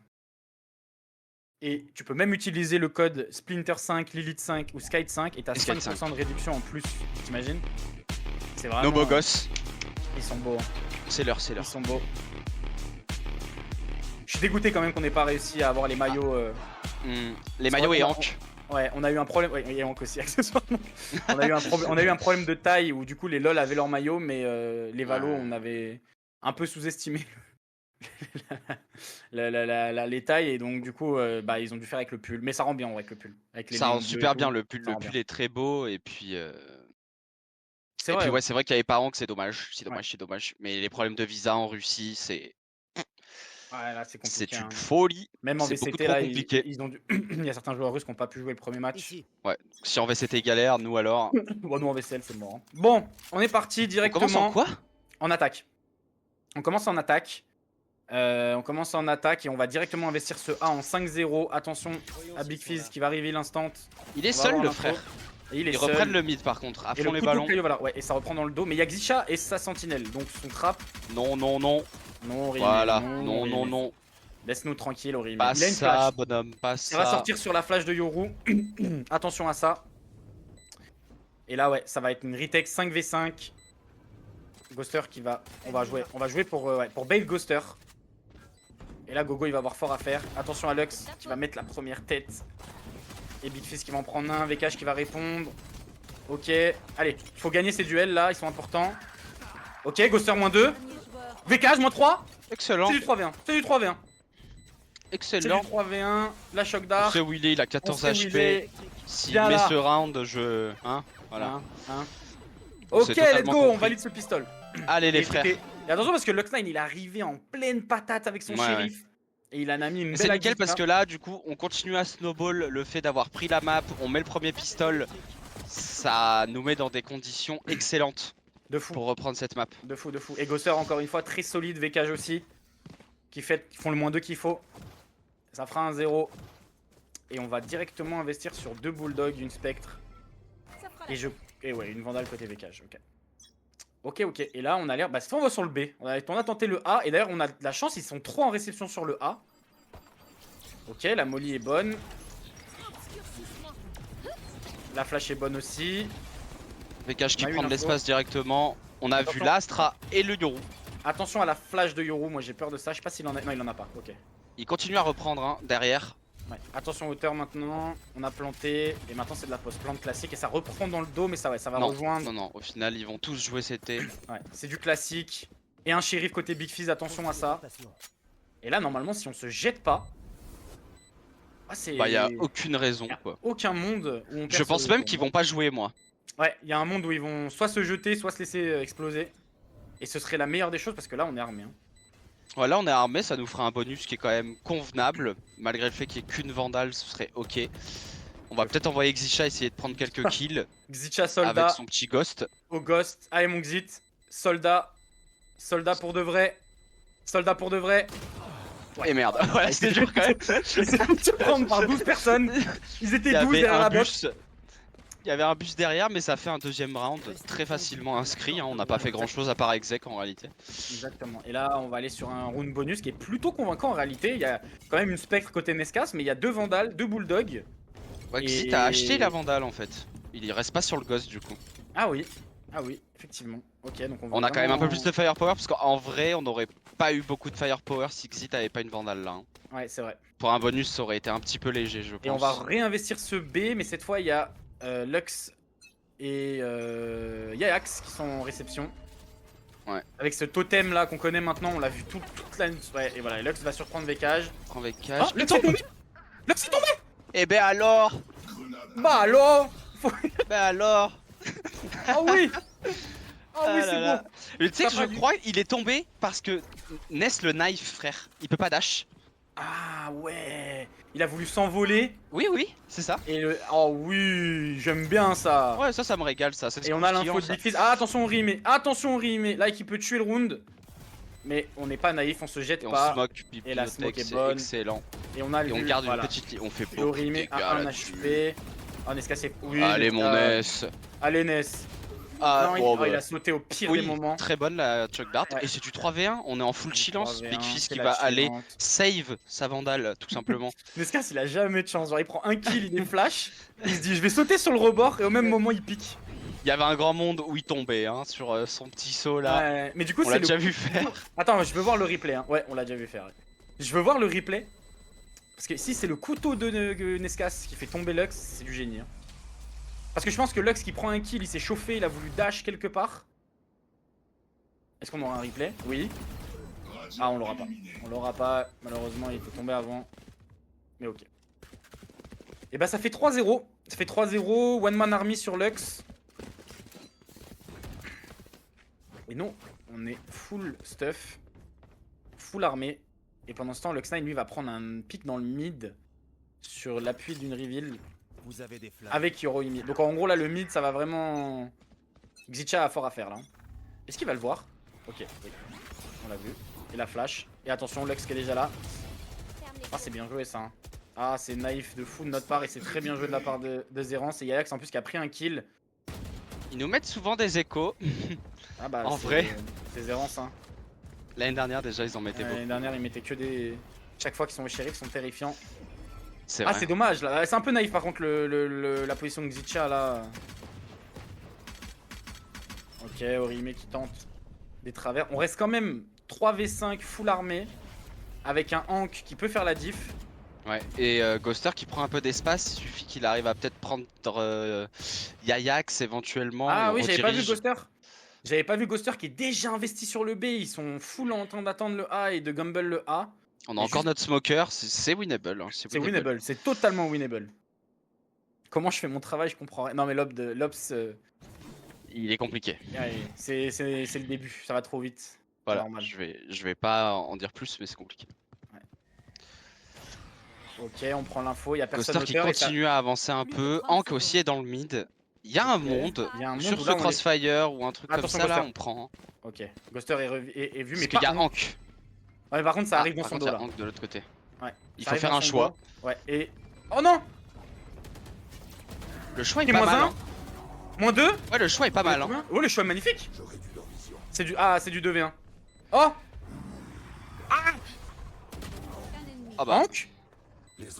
Et tu peux même utiliser le code Splinter5, Lilith 5 ou Skite 5 et t'as Et Skite 5% de réduction en plus. T'imagines? C'est vraiment... Nos beaux gosses. Ils sont beaux. Hein. C'est l'heure, Ils sont beaux. Je suis dégoûté quand même qu'on n'ait pas réussi à avoir les maillots. Les maillots et Hank. Ouais, on a eu un problème. Ouais, et Hank aussi, accessoirement. on a eu un problème de taille où du coup les LoL avaient leur maillot, mais les Valo, on avait un peu sous-estimé les tailles et donc du coup bah, ils ont dû faire avec le pull. Mais ça rend bien avec le pull. Avec les Ça rend lignes super bleues et bien tout, le pull. ça Le rend pull bien. est très beau et puis. C'est Et vrai. puis ouais, c'est vrai qu'il n'y avait pas Hank, c'est dommage. C'est dommage, Ouais. c'est dommage. Mais les problèmes de visa en Russie, c'est Ouais, là c'est compliqué. une hein. folie. Même en c'est beaucoup VCT trop là, compliqué. ils ont dû... il y a certains joueurs russes qui n'ont pas pu jouer le premier match. Ici. Si en VCT galère, nous alors. Bon, nous en VCL c'est mort. Hein. Bon, on est parti On directement. commence en quoi? En attaque. On commence en attaque. Et on va directement investir ce A en 5-0. Attention à Big Fizz qui va arriver l'instant. Il est On va seul avoir le l'intro. frère. Et il est Ils seul. reprennent le mid par contre, à Et le fond les couteau ballons. Clio, voilà, ouais, et ça reprend dans le dos. Mais il y a Xisha et sa sentinelle. Donc son trap. Non, non, non. Non, Ori. Voilà, non, non, Ori. non, non. Laisse-nous tranquille, Ori. Pas Il a une ça, flash. bonhomme, pas Il va ça. sortir sur la flash de Yoru. Attention à ça. Et là, ouais, ça va être une retake 5v5. Ghoster qui va. On va jouer pour bait Ghoster. Et là, Gogo, il va avoir fort à faire. Attention à Lux qui va mettre la première tête. Et Big Fizz qui va en prendre un. VKH qui va répondre. Ok. Allez, il faut gagner ces duels là, ils sont importants. Ok, Ghoster -2. Dernier joueur. VKH -3. Excellent, C'est du 3v1. C'est du 3v1. C'est du excellent. 3v1. La shock d'art. C'est Willy, il a 14 On sait où il est. HP. S'il Bien met là. ce round, je. Hein. Voilà. Hein. On Ok, s'est let's totalement go, on compris. valide ce pistol. Allez les Et frères. écoutez, et attention parce que Lux9 il est arrivé en pleine patate avec son Ouais, shérif. Et il en a mis une belle C'est nickel agrippe, parce là. que là, du coup, on continue à snowball le fait d'avoir pris la map, on met le premier pistol. Ça nous met dans des conditions excellentes De fou, pour reprendre cette map. de fou, de fou. Et Ghoster encore une fois très solide, VKH aussi. Qui font le -2 qu'il faut. Ça fera un 0. Et on va directement investir sur 2 bulldogs, une spectre. Ça fera la Et ouais, une vandale côté VKH, ok. Ok. Et là, on a l'air. Bah, cette fois, on va sur le B. On a tenté le A. Et d'ailleurs, on a de la chance, ils sont trop en réception sur le A. Ok, la molly est bonne. La flash est bonne aussi. VKH qui On a eu prend de l'info. l'espace directement. On a vu Attention. l'Astra et le Yoru. Attention à la flash de Yoru, moi j'ai peur de ça. Je sais pas s'il en a. Non, il en a pas. Ok. Il continue à reprendre hein, derrière. Ouais. Attention hauteur maintenant. On a planté. Et maintenant, c'est de la post plante classique. Et ça reprend dans le dos, mais ça va Non, rejoindre. non, au final, ils vont tous jouer CT. Ouais, c'est du classique. Et un shérif côté Big Fizz, attention à ça. Et là, normalement, si on se jette pas. Ah, c'est. Bah, y a aucune raison y a quoi. aucun monde où on Je perd pense ce- même qu'ils vont pas jouer, moi. Ouais, il y a un monde où ils vont soit se jeter, soit se laisser exploser. Et ce serait la meilleure des choses parce que là, on est armé. Hein. Voilà, on est armé, ça nous fera un bonus qui est quand même convenable. Malgré le fait qu'il n'y ait qu'une vandale, ce serait ok. On va peut-être envoyer Xisha essayer de prendre quelques kills Xisha soldat avec son petit ghost. au ghost. Allez, mon Xit. Soldat. Soldat pour de vrai. Soldat pour de vrai. Et merde, voilà, c'était dur quand même. Il s'est fait prendre par 12 personnes. Ils Il étaient y 12 avait derrière la un box. bus. Il y avait un bus derrière, mais ça fait un deuxième round très facilement inscrit. Hein. On n'a pas fait grand chose à part exec en réalité. Exactement. Et là, on va aller sur un round bonus qui est plutôt convaincant en réalité. Il y a quand même une spectre côté Nescas, mais il y a 2 vandales, 2 bulldogs. Ouais, Xit Et- a acheté la vandale en fait. Il y reste pas sur le ghost du coup. Ah oui, effectivement. Ok, donc on va On a quand même un peu plus vraiment- de firepower parce qu'en vrai, on n'aurait pas eu beaucoup de firepower si Xit avait pas une vandale là. Hein. Ouais, c'est vrai. Pour un bonus, ça aurait été un petit peu léger, je pense. Et on va réinvestir ce B, mais cette fois, il y a Lux et Yax qui sont en réception. Ouais. Avec ce totem là qu'on connaît maintenant, on l'a vu toute la. Ouais, et voilà, Lux va surprendre VKH. Prends avec Ah, cash. Lux est tombé Lux est tombé Eh ben alors Bah alors Ben alors Ah oui Ah oui, là c'est là. bon. Mais tu sais T'as que pas je vu crois il est tombé parce que Ness le knife, frère. Il peut pas dash. Ah ouais. Il a voulu s'envoler Oui, c'est ça. et le. Oh oui, j'aime bien ça. Ouais, ça me régale, ça. C'est Et on a croustillant, l'info de ça. Big Fizz. Ah, attention au rimé. Attention au rimé. Là, qui peut tuer le round. Mais on n'est pas naïf, on se jette Et on pas. smoke, Et la smoke bibliothèque, est c'est bonne. excellent. Et on a Et on vu, garde voilà. une petite ligne. On fait Et au beaucoup de rimé dégâts à 1 là-dessus. HP. Oh, Nesca c'est. Oui, Allez, mon Nesca. Ness. Allez, Ness. Ah, Non, bon, bah. il a sauté au pire Oui, des moments. très bonne la Chuck Dart. Ouais. Et c'est du 3v1, on est en full Du silence. 3v1, Big Fizz c'est qui la va aller suivante. save sa vandale, tout simplement. Nesca, il a jamais de chance. Genre, il prend un kill, il est flash. Il se dit, je vais sauter sur le rebord. Et au même moment, il pique. Il y avait un grand monde où il tombait hein, sur son petit saut là. Ouais, mais du coup, On l'a c'est déjà le. vu faire. Attends, je veux voir le replay. Hein. Ouais, on l'a déjà vu faire. Ouais. Je veux voir le replay. Parce que si c'est le couteau de Nescas qui fait tomber Lux, c'est du génie. Hein. Parce que je pense que Lux qui prend un kill, il s'est chauffé, il a voulu dash quelque part. Est-ce qu'on aura un replay? Oui. Ah, on l'aura pas. On l'aura pas. Malheureusement, il était tombé avant. Mais ok. Et bah, ça fait 3-0. Ça fait 3-0. One Man Army sur Lux. Et non, on est full stuff. Full armé. Et pendant ce temps, Lux9 lui va prendre un pic dans le mid sur l'appui d'une reveal Vous avez des flammes. avec Yoroimi. Donc en gros là le mid ça va vraiment... Xisha a fort à faire là. Est-ce qu'il va le voir? Ok, oui. On l'a vu. Et la flash. Et attention, Lux qui est déjà là. Ah c'est bien joué ça. Hein. Ah, c'est naïf de fou de notre part et c'est très bien joué de la part de Zerance. Et Yayax en plus qui a pris un kill. Ils nous mettent souvent des échos. Ah bah, En c'est- vrai. C'est Zerance, hein. L'année dernière déjà ils en mettaient beaucoup. L'année dernière, ils mettaient que des. Chaque fois qu'ils sont au shérif, ils sont terrifiants. C'est Ah, vrai. c'est dommage là. C'est un peu naïf par contre la position de Xitcha là. Ok, Orihime qui tente des travers. On reste quand même 3v5 full armée. Avec un Hank qui peut faire la diff. Ouais, et Ghoster qui prend un peu d'espace, il suffit qu'il arrive à peut-être prendre Yayax éventuellement. et Ah on oui, j'avais pas vu redirige. Ghoster. J'avais pas vu Ghoster qui est déjà investi sur le B. Ils sont full en train d'attendre le A et de gamble le A. On a Et encore juste- notre smoker, c'est winnable. Hein, C'est winnable, c'est totalement winnable. Comment je fais mon travail, je comprends rien. Non mais l'Ops, Il est compliqué. c'est le début, ça va trop vite. Voilà, Normal. je vais pas en dire plus, mais c'est compliqué. Ok, on prend l'info, il y a personne Ghoster qui hauteur et ça- continue à avancer un peu. Hank aussi est dans le mid. Il y a un monde. Il y a un monde Sur où ce là, on est- crossfire ou un truc Attention, comme ça, là, Ghoster. on prend. Ok, Ghoster est vu, Parce mais qu'il y a par... Hank. Ouais, par contre ça Ah, arrive dans par son contre, dos il y a là. Hank de l'autre côté. Ouais. Il Ça faut arrive faire dans un son choix. dos. Ouais, et... Oh non. Le choix est Et pas moins mal. un. Hein. Moins 2. Ouais, le choix est pas mal. Hein. Oh, le choix est magnifique. C'est du... Ah, c'est du 2v1. Oh. Un ennemi. Ah bah, Hank. il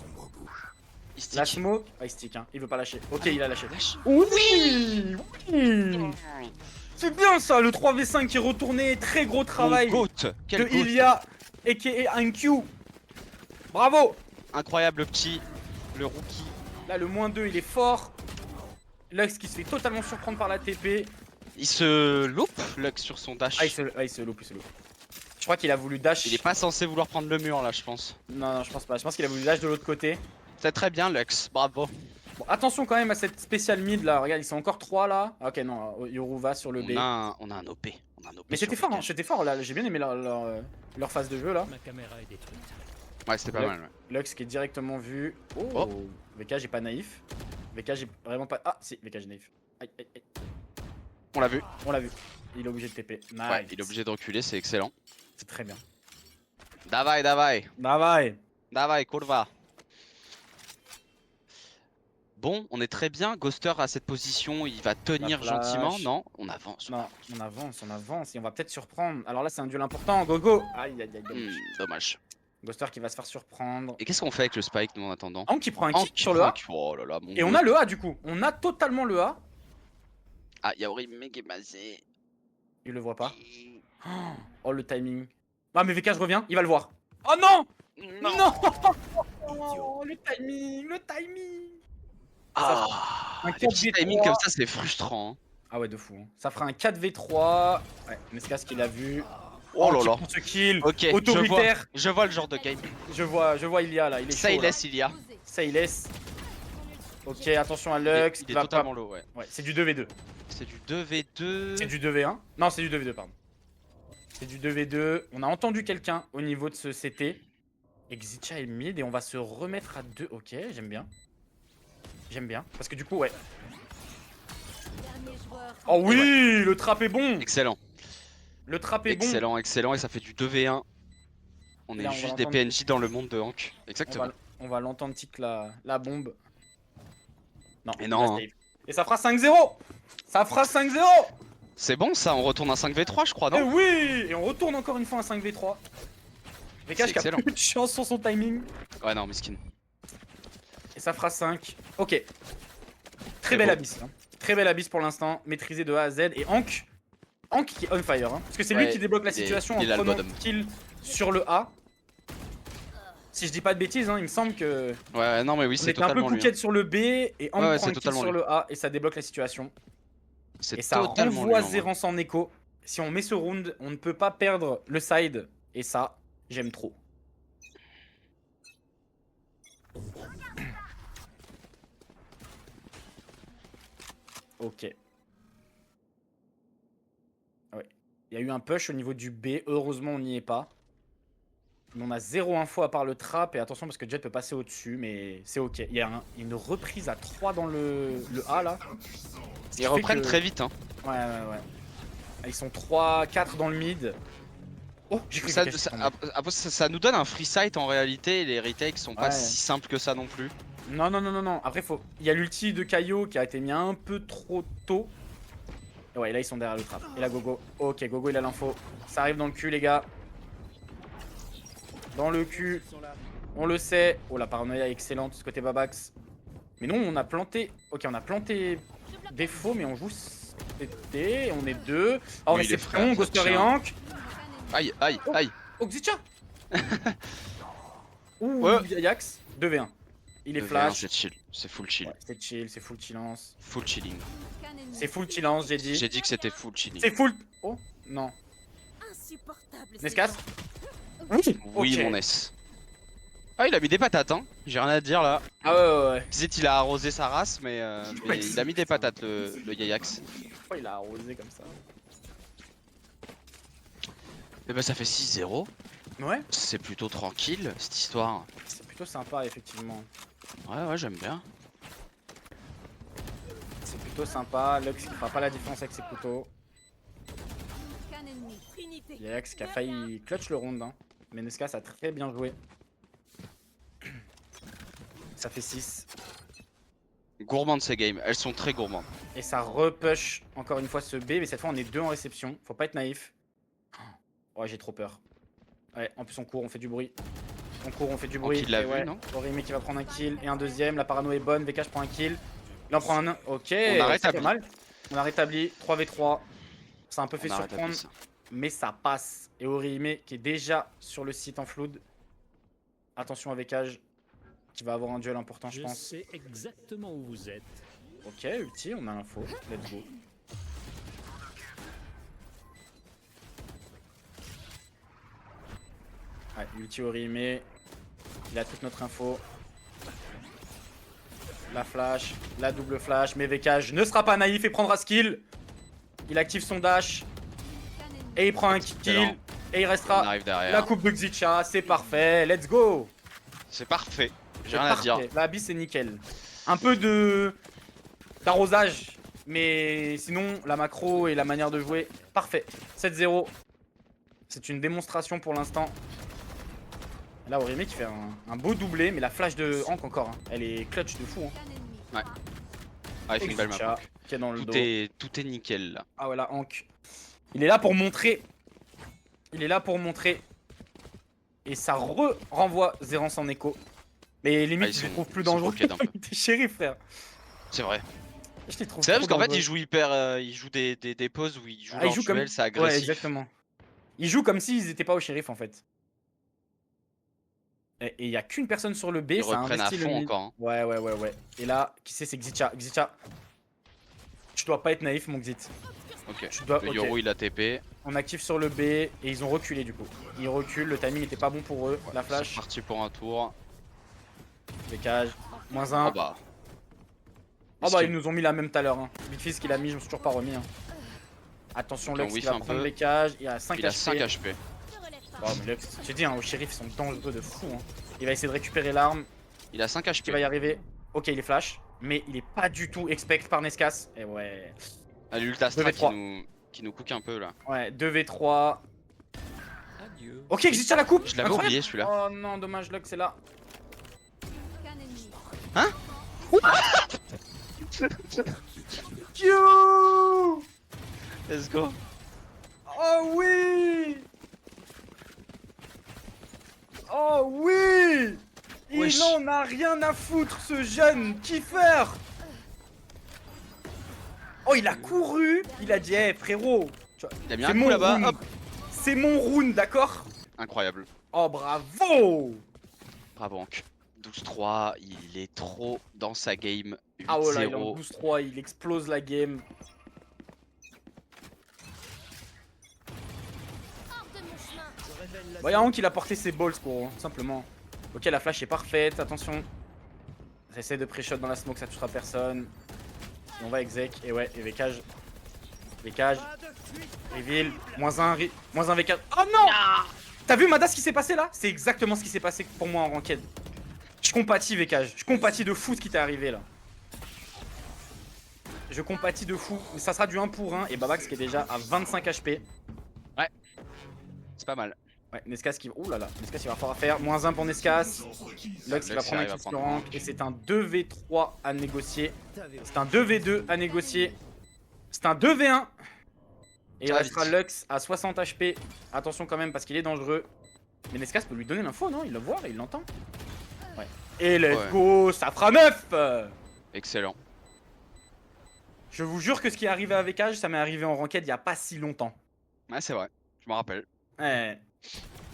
stick. La smoke. Ah, il stick, hein. Il veut pas lâcher. Ok, il a lâché. Lâche. Oui. C'est bien ça, le 3v5 qui est retourné. Très gros travail Mon goat. Quel de goat. Ilia, a.k.a. un Q. Bravo. Incroyable le petit, le rookie. Là, le moins 2, il est fort. Lux qui se fait totalement surprendre par la TP. Il se loupe Lux sur son dash. Ah, il se loupe, il se loupe. Je crois qu'il a voulu dash. Il est pas censé vouloir prendre le mur là, je pense. Non, je pense pas. Je pense qu'il a voulu dash de l'autre côté. C'est très bien Lux, bravo. Bon, attention quand même à cette spéciale mid là. Regarde, ils sont encore 3 là. Ah, ok, non, Yoruba sur le B. On a un OP. On a un OP Mais sur c'était le fort, hein, dégage. c'était fort là. J'ai bien aimé leur phase de jeu là. Ma caméra est détruite. Ouais, c'était pas Ouais. mal. Ouais. Lux qui est directement vu. Oh, Oh. VK, j'ai pas naïf. VK, j'ai vraiment pas. Ah, si, VK, j'ai naïf. Aïe, aïe, aïe. On l'a vu. On l'a vu. Il est obligé de TP. Nice. Ouais, il est obligé de reculer, c'est excellent. C'est très bien. Davai, davai. Davai. Davai, kurva. Bon, on est très bien. Ghoster à cette position, il va tenir La flash. gentiment. Non, on avance. Non, on avance et on va peut-être surprendre. Alors là, c'est un duel important. Go, go. Aïe, aïe, aïe, dommage. Dommage. Ghoster qui va se faire surprendre. Et qu'est-ce qu'on fait avec le spike, nous, en attendant Hank qui prend un Hank kick qui sur le prend A. un kick. Oh là là, mon Et on Dieu. a le A du coup. On a totalement le A. Ah, Yaori Megemazé. Il le voit pas. Oh, le timing. Ah, mais VK, je reviens. Il va le voir. Oh non. Non. Oh, le timing. Le timing. Ah, Un les petits 4v3. timings comme ça, c'est frustrant. Hein. Ah ouais, de fou. Hein. Ça fera un 4v3. Ouais, Nescas qui l'a vu. Oh là qui là. prend ce kill. Ok, Autoritaire. je vois le genre de game. Je vois Ilia là. Il est Ça, il chaud, là. laisse, il y a. Posé. Ça, il laisse. Ok, attention à Lux. Il est va totalement pas... low, ouais. Ouais, c'est du 2v2. C'est du 2v2. C'est du 2v1. Non, c'est du 2v2, pardon. C'est du 2v2. On a entendu quelqu'un au niveau de ce CT. Xitcha est mid et on va se remettre à 2. Ok, j'aime bien. J'aime bien. Parce que du coup, ouais. Dernier joueur. Oh oui, le trap est bon. Excellent. Le trap est bon. Excellent, excellent. Et ça fait du 2v1. On Là, est on juste va des l'entendre. PNJ dans le monde de Hank. Exactement. On va l'entendre tic la bombe. Non, Et il non, va hein. save. Et ça fera 5-0. Ça fera 5-0. C'est bon ça, on retourne à 5v3 je crois, Et non oui. Et on retourne encore une fois à 5v3. VK qui a excellent. plus de chance sur son timing. Ouais, non, miskin. Et ça fera 5. Ok. Très Très belle beau. abyss. Hein. Très belle abyss pour l'instant. Maîtrisé de A à Z. Et Hank qui est on fire. Hein. Parce que c'est lui Ouais, qui débloque la il est- situation il est en là, le prenant bottom. kill sur le A. Si je dis pas de bêtises, hein, il me semble que Ouais, non, mais oui, on c'est était un peu totalement lui. cooked sur le B et Hank Ouais, ouais, prend c'est un kill totalement sur lui. le A et ça débloque la situation. C'est Et ça totalement renvoie lui, en vrai. Zerance en écho. Si on met ce round, on ne peut pas perdre le side. Et ça, j'aime trop. Ok. Ouais. Il y a eu un push au niveau du B. Heureusement, on n'y est pas. Mais on a zéro info à part le trap. Et attention parce que Jet peut passer au-dessus. Mais c'est ok. Il y a une reprise à 3 dans le A là. Ce qui Ils fait reprennent que- très vite, hein. Ouais. Ils sont 3, 4 dans le mid. Oh, j'ai cru que Ça, Vekash ça- tombait. après, ça nous donne un free sight en réalité, et les retakes sont pas Ouais. si simples que ça non plus. Non, non, non, non, non. Après, il y a l'ulti de Kaio qui a été mis un peu trop tôt. Et ouais, là, ils sont derrière le trap. Et là, Gogo. Ok, Gogo, il a l'info. Ça arrive dans le cul, les gars. Dans le cul. On le sait. Oh, la paranoïa est excellente ce côté Babax. Mais non, on a planté. Ok, on a planté défaut, mais on joue CT. On est deux. En Oui, les réception, frères, ça Ghoster et tient. Hank. Aïe, aïe, aïe. Oh, Xitia. Ouh, Ouais. Yayax. 2v1. Il est flash. C'est chill, c'est full chill. Ouais, c'est chill, c'est full chillance. Full chilling. C'est full chillance, j'ai dit. J'ai dit que c'était full chilling. C'est full. Oh, non. Insupportable. Nescas. Oui, Oui, ok. mon S. Ah, il a mis des patates, hein. J'ai rien à dire là. Ah ouais, ouais, ouais. Zit, il a arrosé sa race, mais Ouais, il a mis des patates, le Yayax. Pourquoi il a arrosé comme ça? Et bah, ça fait 6-0. Ouais, C'est plutôt tranquille cette histoire. c'est plutôt sympa, effectivement. Ouais, j'aime bien. C'est plutôt sympa. Lux qui fera pas la différence avec ses couteaux. Qu'un ennemi. Trinité. Yayax qui a failli clutch le round. Hein. Mais Nescas a très bien joué. Ça fait 6. Gourmand de ces games, elles sont très gourmandes. Et ça repush encore une fois ce B. Mais cette fois, on est 2 en réception. Faut pas être naïf. Ouais, j'ai trop peur. Ouais, en plus, on court, on fait du bruit. On court, on fait du bruit. Hank, il l'a Et vu, ouais, non Orimi qui va prendre un kill et un deuxième. La parano est bonne. Vekash prend un kill. Il en prend un. Ok, On a c'est rétabli. pas mal. On a rétabli 3v3. Ça a un peu fait On a rétabli surprendre, ça. mais ça passe. Et Orimi qui est déjà sur le site en flood. Attention à Vekage qui va avoir un duel important, je Je pense. sais exactement où vous êtes. Ok, ulti, on a l'info. Let's go. Ouais, ulti Orimi. Il a toute notre info. La flash, la double flash, mais Vekage ne sera pas naïf et prendra skill. Il active son dash Qu'un ennemi. et il prend un Petit kill. talent. Et il On restera arrive derrière. la coupe de Xitia, c'est parfait, let's go. C'est parfait. J'ai C'est rien à dire. parfait. La bise c'est nickel. Un peu de d'arrosage, mais sinon la macro et la manière de jouer, parfait. 7-0. C'est une démonstration pour l'instant. Là Orimi qui fait un beau doublé, mais la flash de Hank encore, hein. Elle est clutch de fou. Hein. Qu'un ennemi. Ouais. Ah, il fait une belle Xitia map. qui est dans le dos. Tout est nickel là. Ah ouais là Hank. Il est là pour montrer. Il est là pour montrer. Et ça renvoie Zérance en écho. Mais limite Ah, je ils les sont- trouve plus ils sont dangereux. bloqués d'un peu. T'es chéri frère. C'est vrai. Je les trouve C'est vrai trop parce qu'en fait, dangereux. il joue hyper. Il joue des pauses où il joue Ah, leur il joue comme- duel, c'est Ouais, agressif. exactement. Ils jouent comme s'ils étaient pas au shérif en fait. Et il y a qu'une personne sur le B, Ils ça a reprennent à investi le fond mid. encore. Hein. Ouais. Et là, qui c'est Xitia. Xitia, tu dois pas être naïf mon Xit. Ok. Tu dois... Le ok. Yoru il a TP. On active sur le B et ils ont reculé du coup. Ils reculent, le timing était pas bon pour eux. La C'est flash, parti pour un tour. décage, moins 1. Oh bah. Oh Est-ce bah que- ils nous ont mis la même tout à l'heure. Hein. Vite fait ce qu'il a mis, je me suis toujours pas remis. Hein. Attention Ok, Lux on qui whiff va un prendre peu. les cages, il a 5 Il a HP. 5 HP. Je relève pas. Oh mais Lux, j'ai dit hein, au shérif ils sont dangereux de fou. Hein. Il va essayer de récupérer l'arme. Il a 5 Qui va HP. y arriver. Ok, il est flash, mais il est pas du tout expect par Nescas. Et ouais. Ah, l'Ultastra 2v3. qui nous cook un peu là. Ouais, 2v3. Adieu. Ok, j'existe à la coupe. Je l'avais Incroyable. oublié celui-là. Oh non, dommage, Lux c'est là. Qu'un ennemi. You. Let's go. Oh oui. Oh oui. Wesh. Il en a rien à foutre ce jeune kiffer. Oh, il a couru. Il a dit, hey, frérot. tu vois, Il a mis c'est un coup mon là-bas. round. Hop. C'est mon round, d'accord? Incroyable. Oh, bravo. Bravo Hank. 12-3, il est trop dans sa game. 8-0. Ah ouais, là, il est en 12-3, il explose la game. Hors de mon chemin. Voyons qu'il a porté ses balls, gros, tout simplement. Ok, la flash est parfaite, attention. J'essaie de pré-shot dans la smoke, ça touchera personne. Et on va exec, et ouais, et Vekage. Vekage, Pas de fuite reveal, moins 1 Vekage. Oh non! T'as vu Mada ce qui s'est passé là? C'est exactement ce qui s'est passé pour moi en ranked. Je compatis Vekage, je compatis de fou ce qui t'est arrivé là. Je compatis de fou, ça sera du 1 pour 1 et Babax qui est déjà à 25 HP. C'est pas mal. Ouais, Nescas qui. Ouh là là, Nescas il va falloir faire. -1 pour Nescas. Lux qui va Lux prendre un arrive à kill sur prendre rank. Et c'est un 2v3 à négocier. C'est un 2v2 à négocier. C'est un 2v1. Et il Ça va restera vite. Lux à 60 HP. Attention quand même parce qu'il est dangereux. Mais Nescas peut lui donner l'info, non? Il le voit, il l'entend. Ouais. Et let's Ouais. go, ça fera 9. Excellent. Je vous jure que ce qui est arrivé avec Age, ça m'est arrivé en ranked il y a pas si longtemps. Ouais, c'est vrai. Je m'en rappelle. Ouais.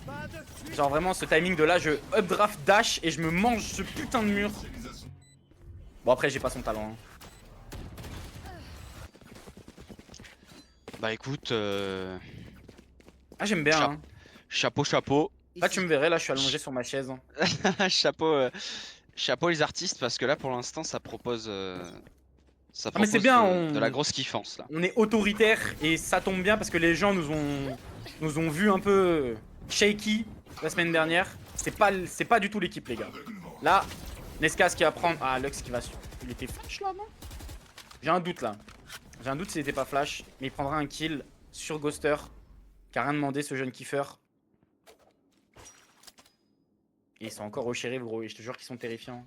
Pas de fuite. Genre vraiment ce timing de là, je updraft dash et je me mange ce putain de mur. Bon après j'ai pas son talent. Hein. Bah écoute, Ah j'aime bien. Hein. chapeau. Là tu me verrais, là je suis allongé sur ma chaise. Hein. chapeau les artistes parce que là pour l'instant ça propose, Ah, mais c'est bien, de la grosse kiffance là. On est autoritaire et ça tombe bien parce que les gens nous ont vu un peu shaky la semaine dernière. C'est pas du tout l'équipe les gars. Là, Nescas qui va prendre. Ah Lux qui va. Il était flash là non? J'ai un doute là. J'ai un doute s'il était pas flash, mais il prendra un kill sur Ghoster. Qui a rien demandé ce jeune kiffer. Et ils sont encore au shérif gros et je te jure qu'ils sont terrifiants.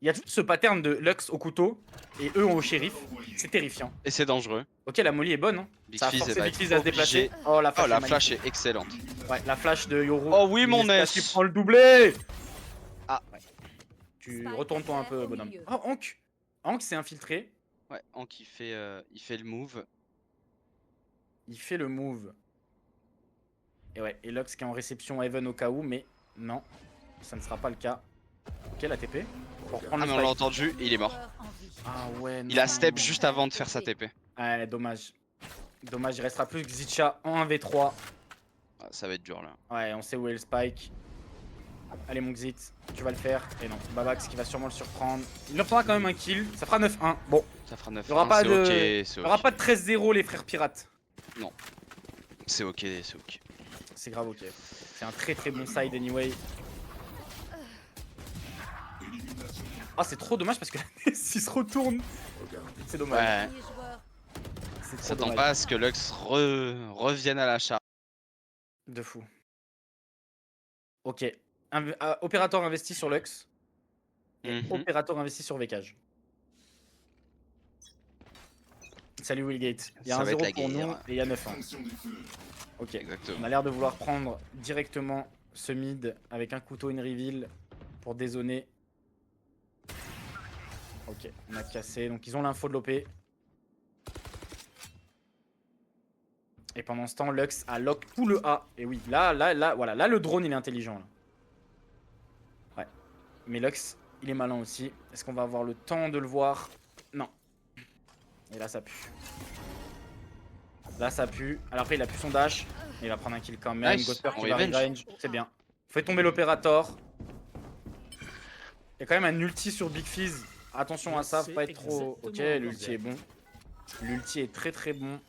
Il y a tout ce pattern de Lux au couteau et eux au shérif. C'est terrifiant. Et c'est dangereux. Ok la molly est bonne hein. Big Ça a Fizz, forcé elle va Big être Fizz à se déplacer. obligée. Oh la flash, Oh la est flash magnifique. est excellente. Ouais la flash de Yoru. Oh oui mon Nescas Ness. qui prend le doublé. Ah. Ouais. Tu Spike retournes-toi un peu au bonhomme. milieu. Oh Hank. Hank s'est infiltré. Ouais, Hank il fait le move. Il fait le move. Et ouais, et Lux qui est en réception Heaven au cas où, mais non, ça ne sera pas le cas. Ok, la TP. Pour prendre Ah le mais on l'a spike. entendu, il est mort. Joueur en vie. Ah ouais, Il a non. step juste avant de faire sa TP. Ouais, dommage. Dommage, il restera plus que Zicha en 1v3. Ah, ça va être dur là. Ouais, on sait où est le spike. Allez mon Xit, tu vas le faire. Et non, Babax qui va sûrement le surprendre. Il obtiendra quand même un kill, ça fera 9-1. Bon, Ça fera 9. il n'y aura, pas c'est de... ok, il c'est y aura ok. pas de 13-0 les frères pirates. C'est ok, c'est ok. C'est grave ok. C'est un très très bon side anyway. Ah c'est trop dommage parce que s'il se retourne. C'est dommage. Ouais, Dernier joueur. C'est trop s'attend dommage. pas à ce que Lux revienne à la charge. De fou. Ok. Opérateur investi sur Lux. Et Mhm. opérateur investi sur Vekage. Salut Willgate. Il y a Ça un va être 0 la pour nous guerre. et il y a 9-1. Ok. Exactement. On a l'air de vouloir prendre directement ce mid avec un couteau in reveal pour dézoner. Ok, on a cassé. Donc ils ont l'info de l'OP. Et pendant ce temps, Lux a lock tout le A. Et oui, là, voilà, là le drone il est intelligent. Là. Ouais. Mais Lux, il est malin aussi. Est-ce qu'on va avoir le temps de le voir? Non. Et là ça pue. Là ça pue. Alors après il a plus son dash. Mais il va prendre un kill quand même. Nice. Ghoster En qui va revenge. range. C'est bien. Fait tomber l'opérateur. Il y a quand même un ulti sur Big Fizz. Attention à ça, faut pas être trop. Ok, l'ulti est bon. L'ulti est très très bon.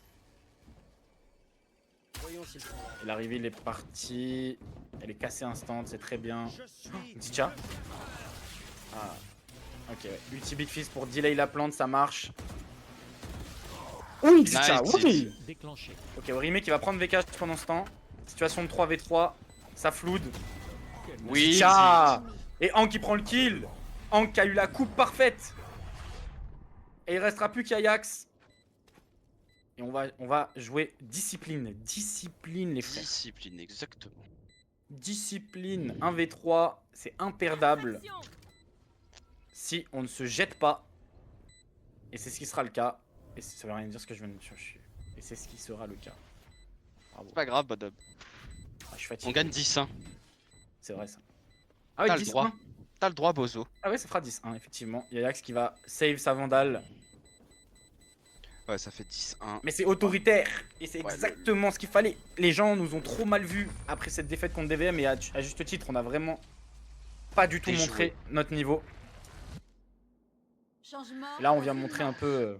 Voyons s'il faut. Et la reveal est partie. Elle est cassée instant, c'est très bien. Je suis. Zicha. Ah. Ok, ouais. Ulti Big Fizz pour delay la plante, ça marche. Oui, Zicha, Nice, oui. Déclenché. Ok, Orime qui va prendre VK pendant ce temps. Situation de 3v3. Ça floude. Oui. Zicha. Et Hank qui prend le kill. Hank qui a eu la coupe parfaite. Et il restera plus qu'Ajax. Et on va jouer discipline. Discipline les frères. Discipline, exactement. Discipline 1v3, c'est imperdable si on ne se jette pas. Et c'est ce qui sera le cas. Et ça veut rien dire ce que je viens de chercher. Et c'est ce qui sera le cas. Bravo. C'est pas grave, Bodob. Ah, je suis fatigué. On gagne 10, hein. C'est vrai ça. Ah T'as oui, le 10 droit. T'as le droit, Bozo. Ah ouais, ça fera 10-1, effectivement. Il y a Ajax qui va save sa Vandale. Ouais, ça fait 10-1. Mais c'est autoritaire. Et c'est Ouais, exactement ce qu'il fallait. Les gens nous ont trop mal vus après cette défaite contre DVM. Et à juste titre, on a vraiment pas du tout Déjoué. montré notre niveau. Changement. Et là, on vient montrer un peu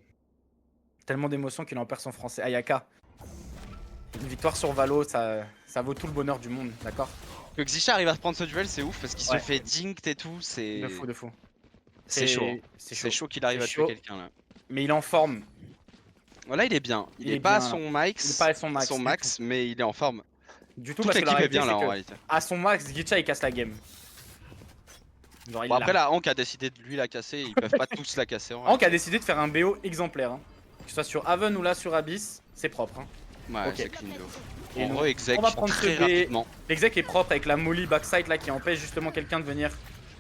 tellement d'émotions qu'il en perd son français. Ayaka. Une victoire sur Valo, ça vaut tout le bonheur du monde, d'accord? Que Xisha arrive à reprendre ce duel, c'est ouf parce qu'il Ouais. se fait dinkt et tout. C'est De fou, de fou. C'est chaud. C'est C'est chaud qu'il arrive C'est à tuer chaud. quelqu'un là. Mais il est en forme. Voilà, il est bien. Il est est pas à bien, son max. Il est pas à son max. Son du max, mais il est en forme. tout. Du tout, Toute parce que la l'équipe est réalité, bien là c'est en que réalité. à son max, Gitcha il casse la game. Genre, il Bon l'a. après la Hank a décidé de lui la casser, ils peuvent pas tous la casser en vrai. Hank a décidé de faire un BO exemplaire. Hein. Que ce soit sur Haven ou là sur Abyss, c'est propre. Hein. Ouais, Ok. c'est clean de ouf. Et En nous, re-exec on va prendre très ce B. rapidement. L'exec est propre avec la molly backside là qui empêche justement quelqu'un de venir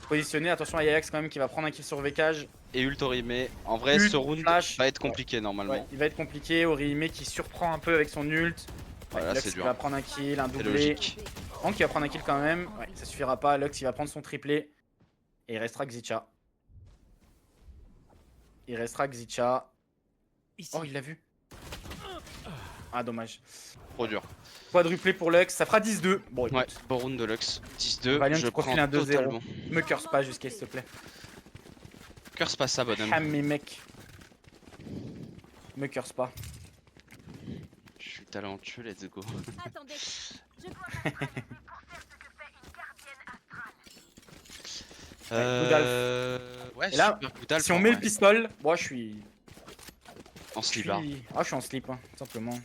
positionner. Attention à Yayax quand même qui va prendre un kill sur VKage. Et Ultorime. En vrai, Ult, ce round flash. va être compliqué normalement. Ouais, il va être compliqué. Orihime qui surprend un peu avec son ult. Voilà, Lux c'est qui dur. va prendre un kill, un C'est doublé. logique. Hank qui va prendre un kill quand même. Ouais, ça suffira pas. Lux il va prendre son triplé. Et il restera Xycha. Il restera Xycha. Oh, il l'a vu. Ah, dommage. Trop dur. Quadruplé pour Lux, ça fera 10-2. Bon, écoute, Ouais, bon round de Lux. 10-2, Valiant je qui profile prends un 2-0. totalement. me curse pas jusqu'à s'il te plaît. Curse pas ça, bonhomme. Ah, mes mecs. Me curse pas. Je suis talentueux, let's go. Attendez. Je vois Ouais, Et là, super brutal. Si on met le pistol, moi je suis. en Je slip. suis en slip, hein, tout simplement.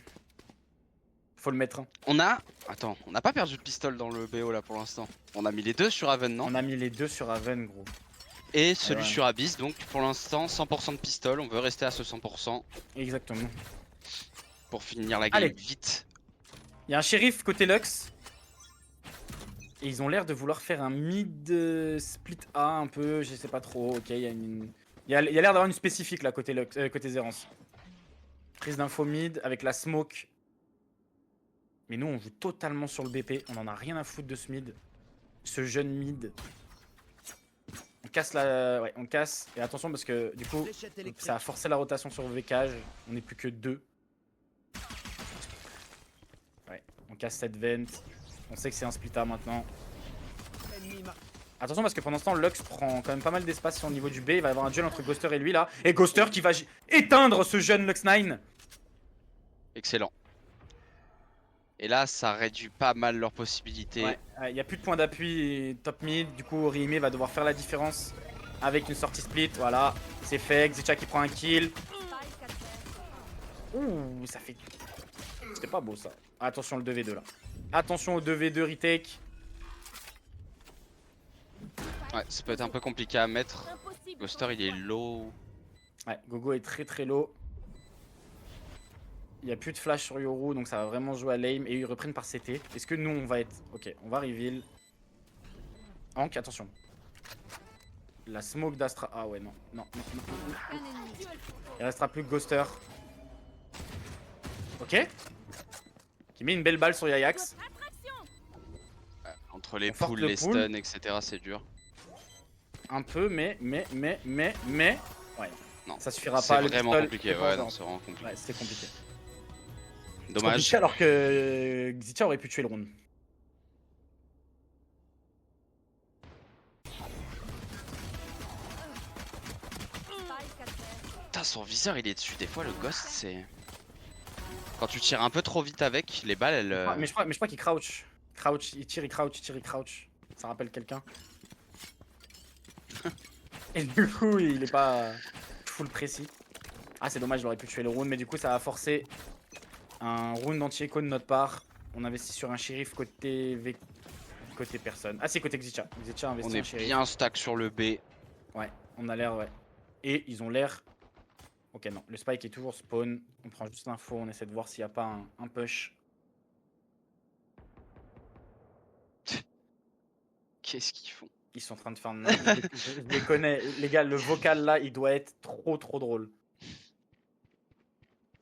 Faut le mettre. Hein. On a. Attends, on n'a pas perdu de pistol dans le BO là pour l'instant. On a mis les deux sur Haven, non? On a mis les deux sur Haven, gros. Et celui ouais. sur Abyss, donc pour l'instant 100% de pistol. On veut rester à ce 100% Exactement. pour finir la game Allez. vite. Il y a un shérif côté Lux. Et ils ont l'air de vouloir faire un mid split A un peu, je sais pas trop. Ok, il y a une. Il y a l'air d'avoir une spécifique là côté Lux, côté Zerance. Prise d'info mid avec la smoke. Mais nous on joue totalement sur le BP, on en a rien à foutre de ce mid. Ce jeune mid. On casse la. Ouais, on casse. Et attention parce que du coup, Fléchette électrique. ça a forcé la rotation sur VKage. On n'est plus que 2. Ouais, on casse cette vent. On sait que c'est un split A maintenant. Ennemi marqué. Attention parce que pendant ce temps, Lux prend quand même pas mal d'espace au niveau du B. Il va y avoir un duel entre Ghoster et lui là. Et Ghoster qui va éteindre ce jeune Lux9. Excellent. Et là, ça réduit pas mal leurs possibilités. Ouais, il n'y a plus de point d'appui top mid. Du coup, Orihime va devoir faire la différence avec une sortie split. Voilà, c'est fait. Xycha qui prend un kill. Ouh, ça fait. C'était pas beau ça. Attention le 2v2 là. Attention au 2v2 retake. Ouais, ça peut être un peu compliqué à mettre. Impossible. Ghoster, il est low. Ouais, Gogo est très low. Il n'y a plus de flash sur Yoru, donc ça va vraiment jouer à l'aim. Et ils reprennent par CT. Est-ce que nous, on va être... Ok, on va reveal. Hank, attention. La smoke d'Astra... Ah ouais, non. Non. Un ennemi. Il restera plus que Ghoster. Ok. Qui met une belle balle sur Yayax. Ouais, entre les On force pulls, le les pull. stuns, etc., c'est dur. Un peu, mais... Ouais. Non, Ça suffira c'est pas. le vraiment pistol, compliqué. c'est pas Ouais, encore. non, c'est vraiment compliqué. Ouais, c'est compliqué. Dommage. Compliqué alors que Xycha aurait pu tuer le round. Putain, son viseur, il est dessus. Des fois, le ghost, c'est... Quand tu tires un peu trop vite avec, les balles, elles... Mais je crois qu'il crouch. Crouch, il tire, il crouch, il tire, il crouch. Ça rappelle quelqu'un. Et du coup, il est pas full précis. Ah, c'est dommage, il aurait pu tuer le round, mais du coup, ça va forcer un round entier de notre part. On investit sur un shérif côté côté personne. Ah, c'est côté Xycha. Xycha a investi On un est shérif. bien stack sur le B. Ouais, on a l'air, ouais. Et ils ont l'air. Ok, non, le spike est toujours spawn. On prend juste l'info, on essaie de voir s'il n'y a pas un push. Qu'est-ce qu'ils font? Ils sont en train de faire. Je les connais. Les gars, le vocal là, il doit être trop drôle.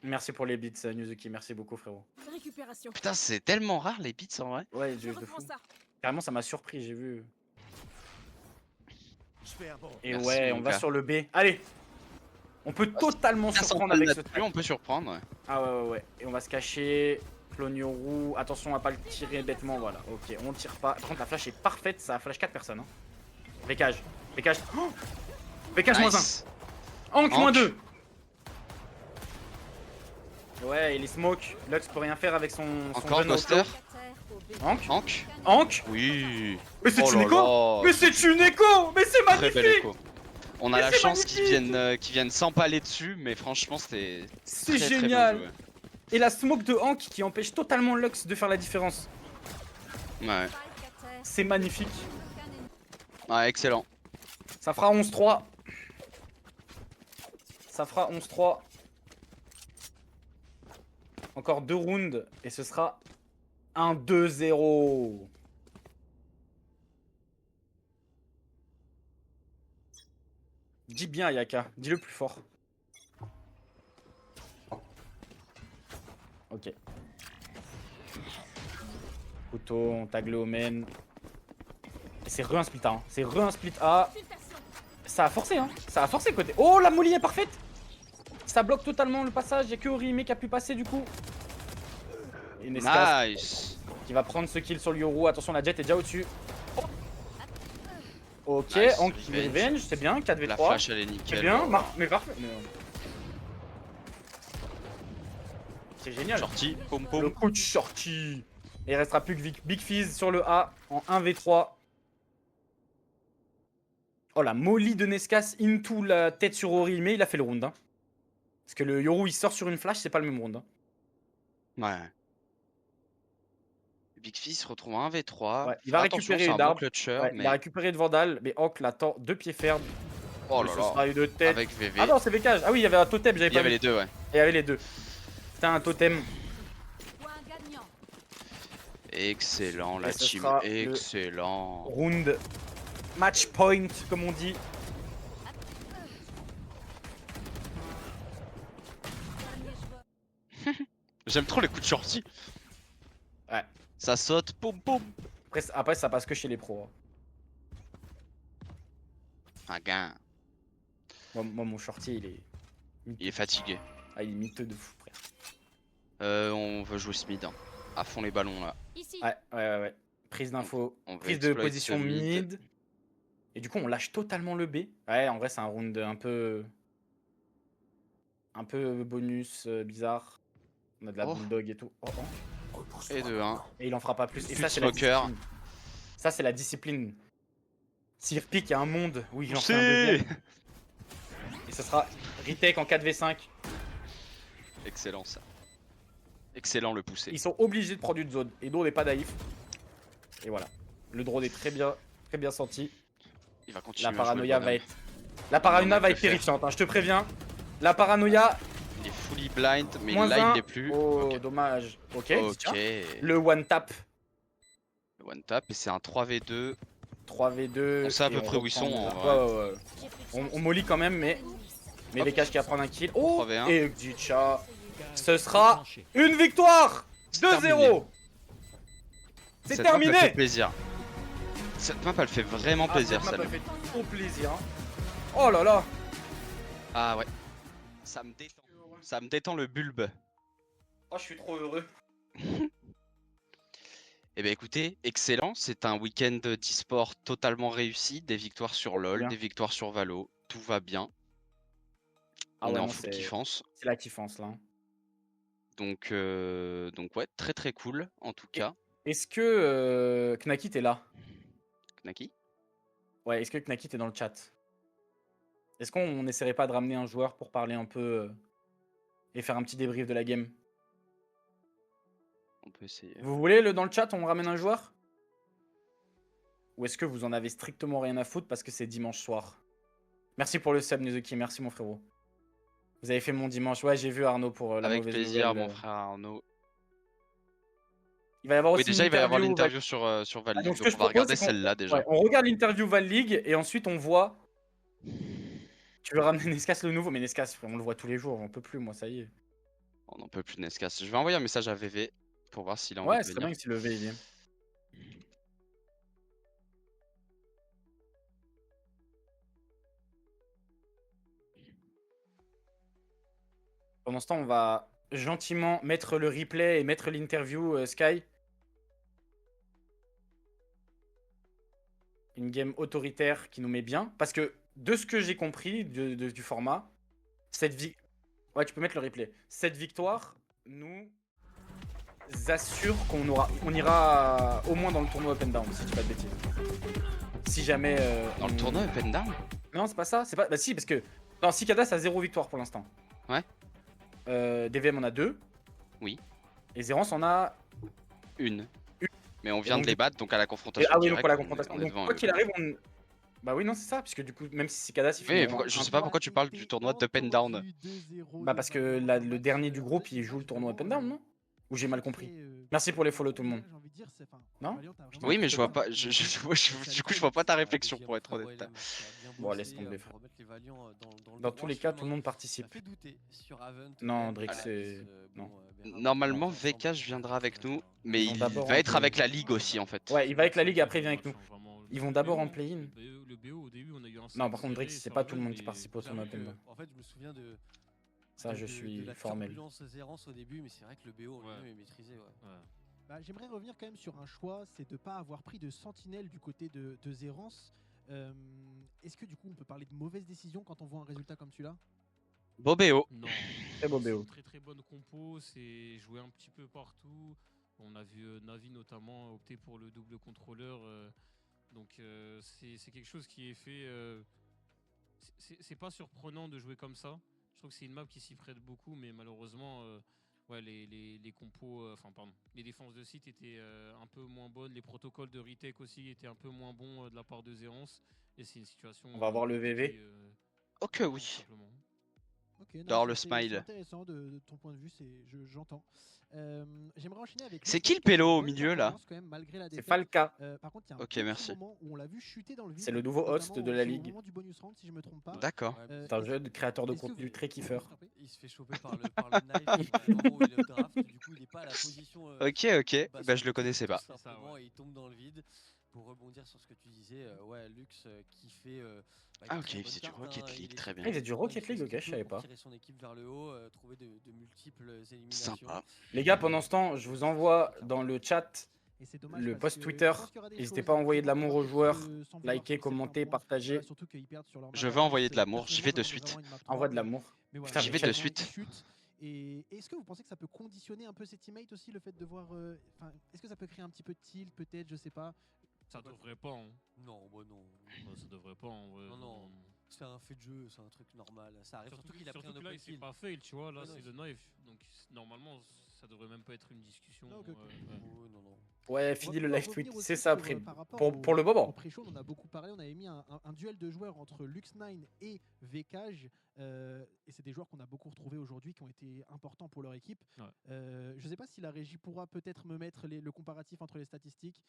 Merci pour les beats, Nyuzuki. Merci beaucoup, frérot. Récupération. Putain, c'est tellement rare les beats en vrai. Ouais, Je de fou. reprends ça. Carrément, ça m'a surpris, j'ai vu. Je fais un bon. Et Merci, ouais, mon on va gars. sur le B. Allez! On peut totalement surprendre avec ce là-dessus, on peut surprendre. Ouais. Ah ouais. Et on va se cacher. Clone Yoru. Attention à pas le tirer bêtement, voilà. Ok, on le tire pas. Par contre, la flash est parfaite, ça flash 4 personnes. Hein. Vécage. Oh Vécage moins 1. Nice. Hank moins Hank. 2. Ouais, il est smoke. Lux peut rien faire avec son Encore jeune Ghoster. auto. Hank Hank. Hank Oui. Mais c'est Oh une là écho là. Mais c'est une écho Mais c'est Très bel magnifique écho. On a Mais la c'est chance magnifique. qu'ils viennent s'empaler dessus, mais franchement, c'était C'est très, très bien génial joué. Et la smoke de Hank qui empêche totalement Lux de faire la différence. Ouais. C'est magnifique. Ouais, excellent. Ça fera 11-3. Ça fera 11-3. Encore 2 rounds et ce sera un 2-0. Dis bien Yaka, dis-le plus fort. Ok. Couteau, on tag le omen. Et c'est re un split A. Hein. C'est re un split A. Ça a forcé, hein. Ça a forcé côté. Oh, la molly est parfaite. Ça bloque totalement le passage. Il n'y a que Orihime qui a pu passer du coup. Et Nescas Nice. qui va prendre ce kill sur le Yoru. Attention, la Jet est déjà au-dessus. Ok, Nice, en revenge. revenge, c'est bien. 4v3. La flash, elle est C'est nickel. bien, mais parfait. C'est génial. Shorty, pom Le pom. coup de shorty. Et il restera plus que Big Fizz sur le A en 1v3. Oh la molly de Nescas into la tête sur Ori, mais il a fait le round. Hein. Parce que le Yoru il sort sur une flash, c'est pas le même round. Hein. Ouais. Big Fizz se retrouve en 1v3. Ouais, il va Attention, récupérer c'est un d'arbre. bon clutcher, Ouais, mais... Il a récupéré de Vandal, mais Hank l'attend de pied ferme. Oh là Ce là. sera une tête. Avec VV. Ah non, c'est VK. Ah oui, il y avait un totem, j'avais Il y pas avait vu. les deux, ouais. Il y avait les deux. C'était un totem. Point gagnant. Excellent, la Et ce team. sera le- Excellent. Round match point, comme on dit. Dernier joueur. J'aime trop les coups de shorty. Ouais. Ça saute, poum poum. Après, ça passe que chez les pros. Hein. Un gain. Moi, mon shorty, il est. Il est fatigué. Ah, il est miteux de fou, frère. On veut jouer ce mid. Hein. À fond les ballons là. Ici. Ouais. Prise d'info. On veut Prise de exploit position ce mid. Et du coup, on lâche totalement le B. Ouais, en vrai, c'est un round un peu bonus, bizarre. On a de la Oh. bulldog et tout. Oh, oh. Et de 1. Et il en fera pas plus. Et Fut ça, c'est la smoker. discipline. Ça, c'est la discipline. Sir Peak, il y a un monde où il en fait un Poussé. deuxième. Et ce sera retake en 4v5. Excellent ça. Excellent le pousser. Ils sont obligés de prendre une zone. Et nous, on n'est pas naïf. Et voilà. Le drone est très bien senti. Il va continuer La à jouer paranoïa le va bonhomme. être. La paranoïa On a va que être faire. terrifiante, hein, je te préviens. La paranoïa, Il est fully blind, mais moins là il 1. l'est plus. Oh, Ok. dommage. Ok. Ok. tiens. Le one tap. Le one tap et c'est un 3v2. 3v2. On sait à et peu près où ils sont, reprend en les- Ouais. J'ai plus de On molly quand même, mais Hop. les caches qui va prendre un kill. Oh 3v1. et Gjicha. Ce sera une victoire. 2-0. C'est Cette map, elle fait terminé. plaisir. Cette map elle fait vraiment Ah, plaisir cette map, celle-là. elle fait trop plaisir. Hein. Oh là là. Ah ouais. Ça me détend. Ça me détend le bulbe. Oh, je suis trop heureux. Eh bien écoutez, excellent, c'est un week-end d'e-sport totalement réussi, des victoires sur LoL, Bien. des victoires sur Valo, tout va bien. Ah On ouais, est en non, full c'est kiffance. la kiffance là. Hein. Donc ouais, très très cool en tout cas. Est-ce que Knaki t'es là? Knaki. Ouais, est-ce que Knaki t'es dans le chat? Est-ce qu'on essaierait pas de ramener un joueur pour parler un peu et faire un petit débrief de la game? On peut essayer. Vous voulez dans le chat on ramène un joueur? Ou est-ce que vous en avez strictement rien à foutre parce que c'est dimanche soir? Merci pour le sub Nezuki, merci mon frérot. Vous avez fait mon dimanche. Ouais, j'ai vu Arnaud pour la Avec mauvaise plaisir nouvelle, mon frère Arnaud. Il va y avoir Oui aussi déjà une il va y avoir interview, l'interview sur Val Ah, donc, League, ce que donc je on va propose, regarder c'est qu'on- celle-là déjà. Ouais, on regarde l'interview Val League et ensuite on voit. Tu veux ramener Nescas le nouveau? Mais Nescas, on le voit tous les jours, on peut plus, moi, ça y est. On n'en peut plus de Nescas. Je vais envoyer un message à VV pour voir s'il a envie Ouais, de c'est venir. bien que tu le veuilles bien. Pendant ce temps, on va gentiment mettre le replay et mettre l'interview Sky. Une game autoritaire qui nous met bien. Parce que de ce que j'ai compris du format, ouais, tu peux mettre le replay. Cette victoire nous assure on ira au moins dans le tournoi Open Down, si je dis pas de bêtises. Si jamais. Dans le tournoi Open Down. Non, c'est pas ça. C'est pas. Bah si, parce que. Non, Cicada, a 0 victoire pour l'instant. Ouais. DVM en a 2. Oui. Et Zerance en a. Une. Mais on vient donc, de les battre, donc à la Et- confrontation. ah oui, donc directe, pour la on est- confrontation. on est Donc, devant quoi eux. qu'il arrive, bah oui, non, c'est ça. Puisque du coup, même si Cicada, il Oui, finit mais en- pourquoi- je un- sais pas pourquoi tu parles du tournoi d'Up and Down. Bah parce que le dernier du groupe, il joue le tournoi Up and Down, non? Ou j'ai mal compris? Merci pour les follow tout le monde. Non? Oui, mais je vois pas. Du coup, je vois pas ta réflexion pour être honnête. Bon, laisse tomber, frère. Dans tous les cas, tout le monde participe. Non, Drake, c'est... Non. Normalement, VKH viendra avec nous, mais Ils vont il d'abord va être en- avec la ligue aussi en fait. Ouais, il va avec la ligue et après il vient avec nous. Ils vont d'abord en Le play-in. Le BO, au début, on a eu un Non, par contre, Drake, serré, c'est pas tout le Sorven, monde qui et- participe au tournoi Up and Down. En fait, je me souviens de. Ça, je de suis la formel. turbulence Zérance au début, mais c'est vrai que le BO en Ouais. lui-même est maîtrisé. Ouais. Ouais. Bah, j'aimerais revenir quand même sur un choix, c'est de ne pas avoir pris de sentinelle du côté de Zérance. Est-ce que du coup on peut parler de mauvaise décision quand on voit un résultat comme celui-là? Beau BO. Non. Très beau C'est BO. une très très bonne compo, c'est joué un petit peu partout. On a vu Navi notamment opter pour le double contrôleur. Donc c'est quelque chose qui est fait. C'est pas surprenant de jouer comme ça. Je trouve que c'est une map qui s'y prête beaucoup, mais malheureusement, ouais, les compos, enfin pardon, les défenses de site étaient un peu moins bonnes. Les protocoles de retake aussi étaient un peu moins bons de la part de Zérance. Et c'est une situation. On va voir le VV. qui, Ok, tout oui. simplement. Ok, non, Dans le c'est smile. intéressant de ton point de vue, j'entends. J'aimerais enchaîner avec. C'est Lux qui le Nine qui a fait pélo une au bonne milieu, là performance quand même, malgré la C'est défaite. Falca. Par contre, il y a un Ok, petit merci. moment où on l'a vu chuter dans le vide. C'est le nouveau host notamment de la au ligue. moment du bonus round, si je me trompe pas. D'accord. C'est un jeu de créateur de Est-ce que contenu vous- très kiffeur. Il se fait choper par le knife au moment où il est au draft. Du coup, il n'est pas à la position. Ok, ok. Bah, je le connaissais pas. Tout simplement, et il tombe dans le vide. Pour rebondir sur ce que tu disais, ouais, Lux qui fait. Ah, une ok, très il bonne faisait du carte, Rocket hein, League, il très est bien. Ah, il faisait du sur Rocket ce League, ok, qu'il je peut savais pour pas. tirer son équipe vers le haut, trouver de multiples éliminations. Sympa. Les gars, pendant ce temps, je vous envoie dans le chat Et c'est dommage le parce post que Twitter. je pense qu'il y aura des N'hésitez choses pas à envoyer de qui vont l'amour aux être joueurs. sans vouloir Likez, forcer commentez, certains points, partagez. surtout qu'ils perdent sur leur Je match vais envoyer Abyss. de l'amour, j'y vais de Personnellement, suite. j'attendais vraiment une map Envoie de 3, l'amour. mais voilà, Putain, J'y mais vais de chat- suite. il chute. Et est-ce que vous pensez que ça peut conditionner un peu ses teammates aussi, le fait de voir. Est-ce que ça peut créer un petit peu de tilt, peut-être, je sais pas. Ça devrait pas. Hein. Non, bah non. Bah, ça devrait pas en vrai. Non, non. C'est un fait de jeu, c'est un truc normal. Ça arrive surtout qu'il a pris un Surtout que là, open il s'est kill. pas fail, tu vois. Là, Ouais, non, c'est il le knife. Donc, normalement, ça devrait même pas être une discussion. Non, ok, ok. Ouais, non, non. Ouais, On fini va le pouvoir live revenir tweet. aussi C'est ça, sur, après. par rapport Pour le au moment. pré-show, on en a beaucoup parlé. On avait mis un duel de joueurs entre Lux9 et VKage. Et c'est des joueurs qu'on a beaucoup retrouvés aujourd'hui, qui ont été importants pour leur équipe. Ouais. Je ne sais pas si la régie pourra peut-être me mettre le comparatif entre les statistiques.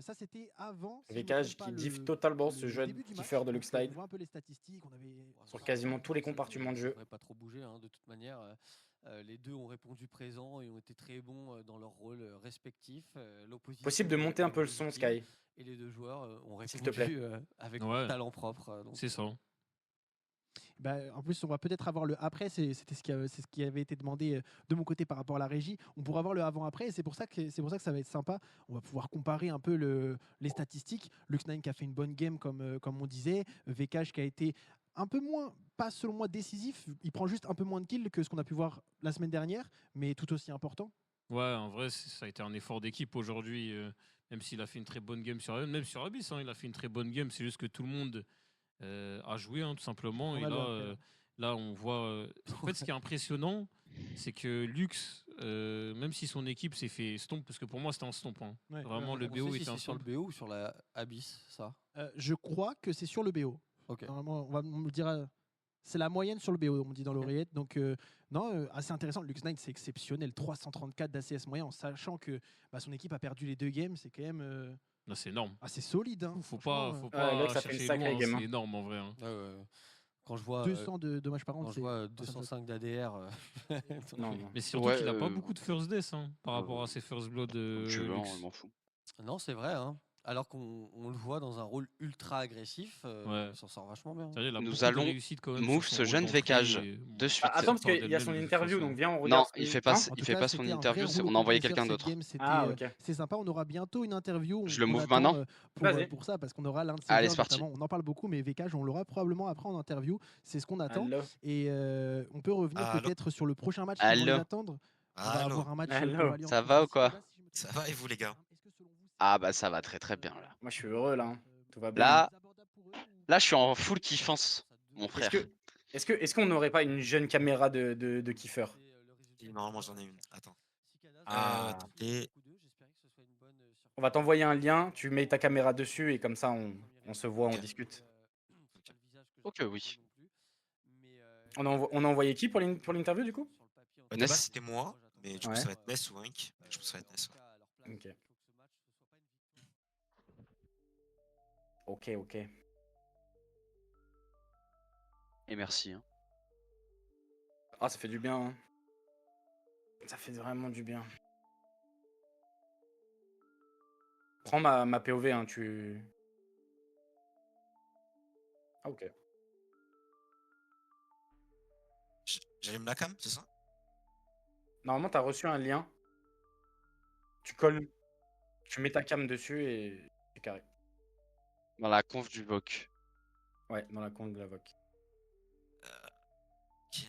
Ça, c'était avant. si je me VKage trompe pas, qui diff le- totalement le ce jeune début du match. kiffeur de Donc, Lux9. on voit un peu les statistiques. On avait Sur quasiment tous les compartiments de jeu. Ça devrait pas trop bouger, hein, de toute manière. Les deux ont répondu présent et ont été très bons dans leur rôle respectif. L'opposition Possible de monter un peu le son, Sky. Et les deux joueurs ont S'il te répondu plaît. avec Ouais. talent propre. Donc, C'est ça. Bah, en plus, on va peut-être avoir le après. C'était c'est ce qui avait été demandé de mon côté par rapport à la régie. On pourra avoir le avant-après. Et c'est pour ça que ça va être sympa. On va pouvoir comparer un peu les statistiques. Lux9 qui a fait une bonne game, comme on disait. VKage qui a été un peu moins, pas selon moi décisif. Il prend juste un peu moins de kills que ce qu'on a pu voir la semaine dernière, mais tout aussi important. Ouais, en vrai, ça a été un effort d'équipe aujourd'hui. Même s'il a fait une très bonne game sur même sur Abyss, hein, il a fait une très bonne game. C'est juste que tout le monde a joué, hein, tout simplement. On Et a le là, après. là, on voit. En fait, ce qui est impressionnant, c'est que Lux, même si son équipe s'est fait stomp, parce que pour moi, c'était un stomp. Hein. Ouais, Vraiment, ouais, le on BO sait si était un c'est sur le stomp. BO ou sur la Abyss, ça. Je crois que c'est sur le BO. Ok. Normalement, on me le dira. C'est la moyenne sur le BO, on me dit dans l'oreillette. Donc, non, assez intéressant. Lux9, c'est exceptionnel. 334 d'ACS moyen, en sachant que son équipe a perdu les 2 games. C'est quand même Là, c'est énorme. assez solide. Hein, Faut franchement, pas Lux a fait une chercher sacrée loin, game, hein. c'est énorme en vrai. Hein. Quand je vois, 200 de dommages par quand round. je vois 205 d'ADR. Non, non. Mais surtout Ouais, qu'il a pas beaucoup de first death par rapport à ses first blood de Je Lux. m'en fous. Non, c'est vrai. Hein. Alors qu'on le voit dans un rôle ultra agressif, Ouais. il s'en sort vachement bien. C'est-à-dire, il a Nous beaucoup de allons réussite quand même move sur son ce rôle jeune d'entrée VKage et bon, de suite. Ah, attends, parce ça part qu'il y a son d'elle-même, de toute interview, façon. donc viens, on regarde. Non, il fait pas, En il tout fait cas, pas son c'était un interview, vrai on a envoyé rouleau quelqu'un compresseur, d'autre. cette game. Ah, C'était, ok. c'est sympa, on aura bientôt une interview. Je le on move attend, maintenant Vas-y. pour ça, parce qu'on aura l'un de ces Allez, joueurs, c'est parti. notamment. On en parle beaucoup, mais VKage, on l'aura probablement après en interview. C'est ce qu'on attend. Allô. Et on peut revenir Allô. peut-être sur le prochain match. Ils vont Allô. les attendre. On va Allô. avoir un match. Allô. pour Valiant Ça contre va ou quoi? Cicada, si je me Ça trompe va et vous les gars? Est-ce que selon vous, Ah bah ça va très très bien là. Moi, je suis heureux là. Hein. Tout va bien. Là, c'est abordable pour eux ou- là je suis en full kiffance, mon frère. Est-ce qu'on n'aurait pas une jeune caméra de kiffeur? Normalement j'en ai une. Attends. Ah. Attendez. On va t'envoyer un lien, tu mets ta caméra dessus et comme ça on se voit, on Ok. discute. Ok, oui. On a envoyé qui pour l'interview du coup? De Ness. base, c'était moi, mais du coup, Ouais. ça va être Ness ou Hank. Je pense que ça va être Ness. Ouais. Ok. Ok. Et merci. Hein. Ah, ça fait du bien. Hein. Ça fait vraiment du bien. Prends ma POV, hein, tu... Ah, ok. J'allume la cam, c'est ça? Normalement, t'as reçu un lien. Tu colles, tu mets ta cam dessus et c'est carré. Dans la conf du VOC. Ouais, dans la compte de la VOC. Ok.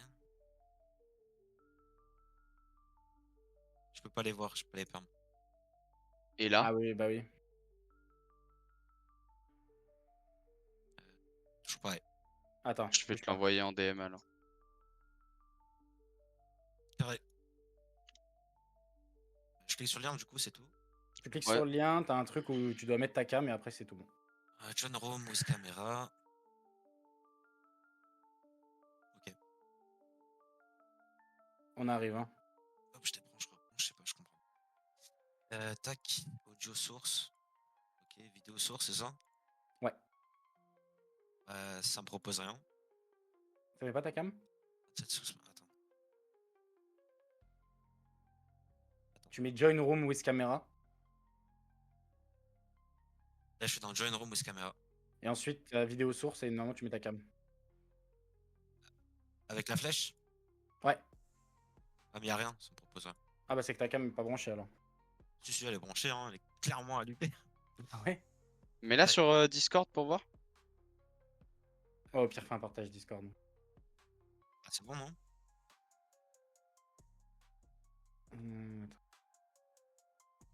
Je peux pas les voir, je peux pas les permettre. Et là, Ah oui, bah oui. Toujours pareil. Attends, je vais bouge te pas. l'envoyer en DM alors. Carré. Je clique sur le lien, du coup, c'est tout. Tu cliques Ouais. sur le lien, t'as un truc où tu dois mettre ta cam et après c'est tout bon. John Rome, with caméra. Ok. On arrive, hein. Hop, je débranche, je sais pas, je comprends. Tac, audio source. Ok, vidéo source, c'est ça? Ouais. Ça me propose rien. T'avais pas ta cam? Cette source, attends. Tu mets join room with camera Là, je suis dans Join Room with caméra. et ensuite la vidéo source et normalement tu mets ta cam. Avec la flèche? Ouais. Ah, mais y'a rien, ça me propose rien. Ah bah c'est que ta cam est pas branchée alors. Si, elle est branchée, hein, elle est clairement allumée. Ah ouais? Mais là Ouais. sur Discord pour voir. Oh, au pire, fais un partage Discord. Ah, c'est bon, non? Attends.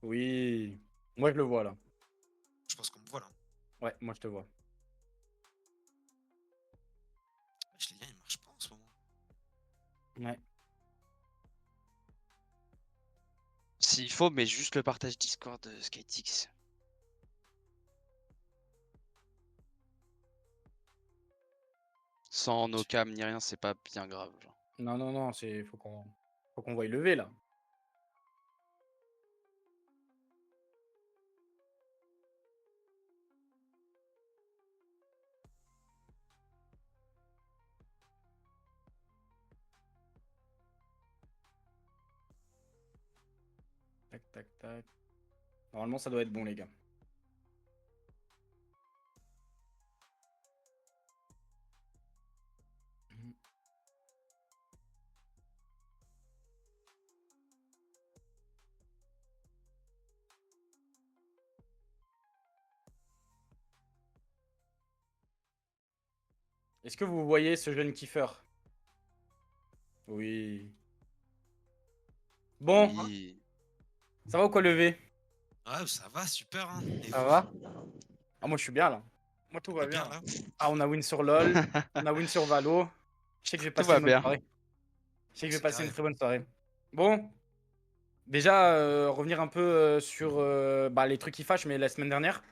Oui. Moi je le vois là. Je pense qu'on me voit là. Ouais, moi je te vois. Les liens, ils marchent pas en ce moment. Ouais. S'il faut, mais juste le partage Discord de SkyTix. Sans no cam ni rien, c'est pas bien grave. Genre. Non, non, non, faut qu'on voie lever là. Tac, tac, tac. Normalement, ça doit être bon, les gars. Est-ce que vous voyez ce jeune kiffer? Oui. Bon, Oui. ça va ou quoi lever? Ouais, ça va, super. Hein. Et Ça vous? va? Ah, moi je suis bien là. Moi tout va T'es bien. bien là? Ah, on a win sur LoL, on a win sur Valo. Je sais que je vais passer va une bonne bien. soirée. Je sais que je vais C'est passer une carré. très bonne soirée. Bon, déjà, revenir un peu sur bah, les trucs qui fâchent, mais la semaine dernière.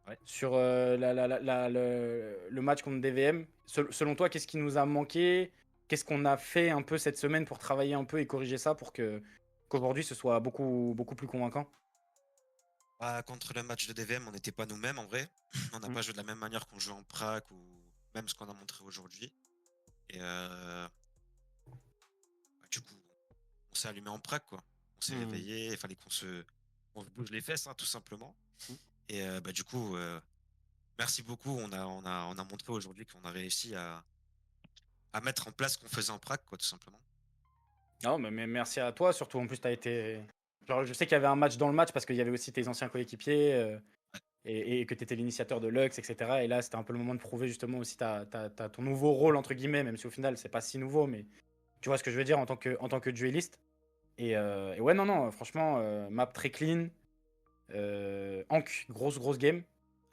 Ouais. Sur le match contre DVM. Selon toi, qu'est-ce qui nous a manqué? Qu'est-ce qu'on a fait un peu cette semaine pour travailler un peu et corriger ça pour qu'aujourd'hui ce soit beaucoup, beaucoup plus convaincant? Bah, contre le match de DVM, on n'était pas nous-mêmes en vrai. On n'a Mm. pas joué de la même manière qu'on joue en prac ou même ce qu'on a montré aujourd'hui. Et bah, du coup, on s'est allumé en prac quoi. On s'est réveillé, il fallait qu'on se bouge les fesses hein, tout simplement. Et bah, du coup, merci beaucoup. On a montré aujourd'hui qu'on a réussi à mettre en place ce qu'on faisait en prac quoi, tout simplement. Non, mais merci à toi. Surtout, en plus, tu as été. Genre, je sais qu'il y avait un match dans le match parce qu'il y avait aussi tes anciens coéquipiers et que tu étais l'initiateur de Lux, etc. Et là, c'était un peu le moment de prouver justement aussi ton nouveau rôle, entre guillemets, même si au final, c'est pas si nouveau, mais tu vois ce que je veux dire en tant que dueliste. Et ouais, non, non, franchement, map très clean. Hank, grosse game.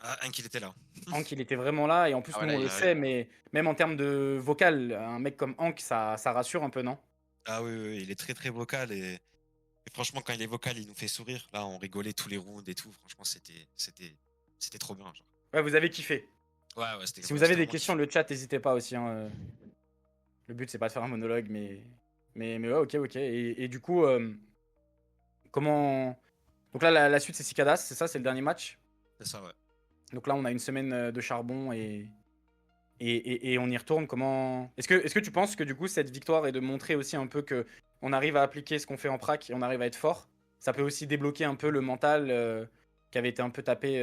Ah, un qu'il était là. Hank, il était vraiment là. Et en plus, Ah ouais, nous, là, on il le a- sait, mais même en termes de vocal, un mec comme Hank, ça rassure un peu, non? Ah oui, il est très très vocal et Et franchement, quand il est vocal, il nous fait sourire. Là, on rigolait tous les rounds et tout. Franchement, c'était trop bien. Genre. Ouais, vous avez kiffé. Ouais, c'était. Si vous avez des questions, le chat, n'hésitez pas aussi. Hein. Le but, c'est pas de faire un monologue, mais ouais, ok. Et du coup, comment. Donc là, la suite, c'est Cicadas, c'est ça, c'est le dernier match. C'est ça, ouais. Donc là, on a une semaine de charbon et on y retourne. Comment. Est-ce que tu penses que du coup, cette victoire est de montrer aussi un peu que on arrive à appliquer ce qu'on fait en prac et on arrive à être fort? Ça peut aussi débloquer un peu le mental qui avait été un peu tapé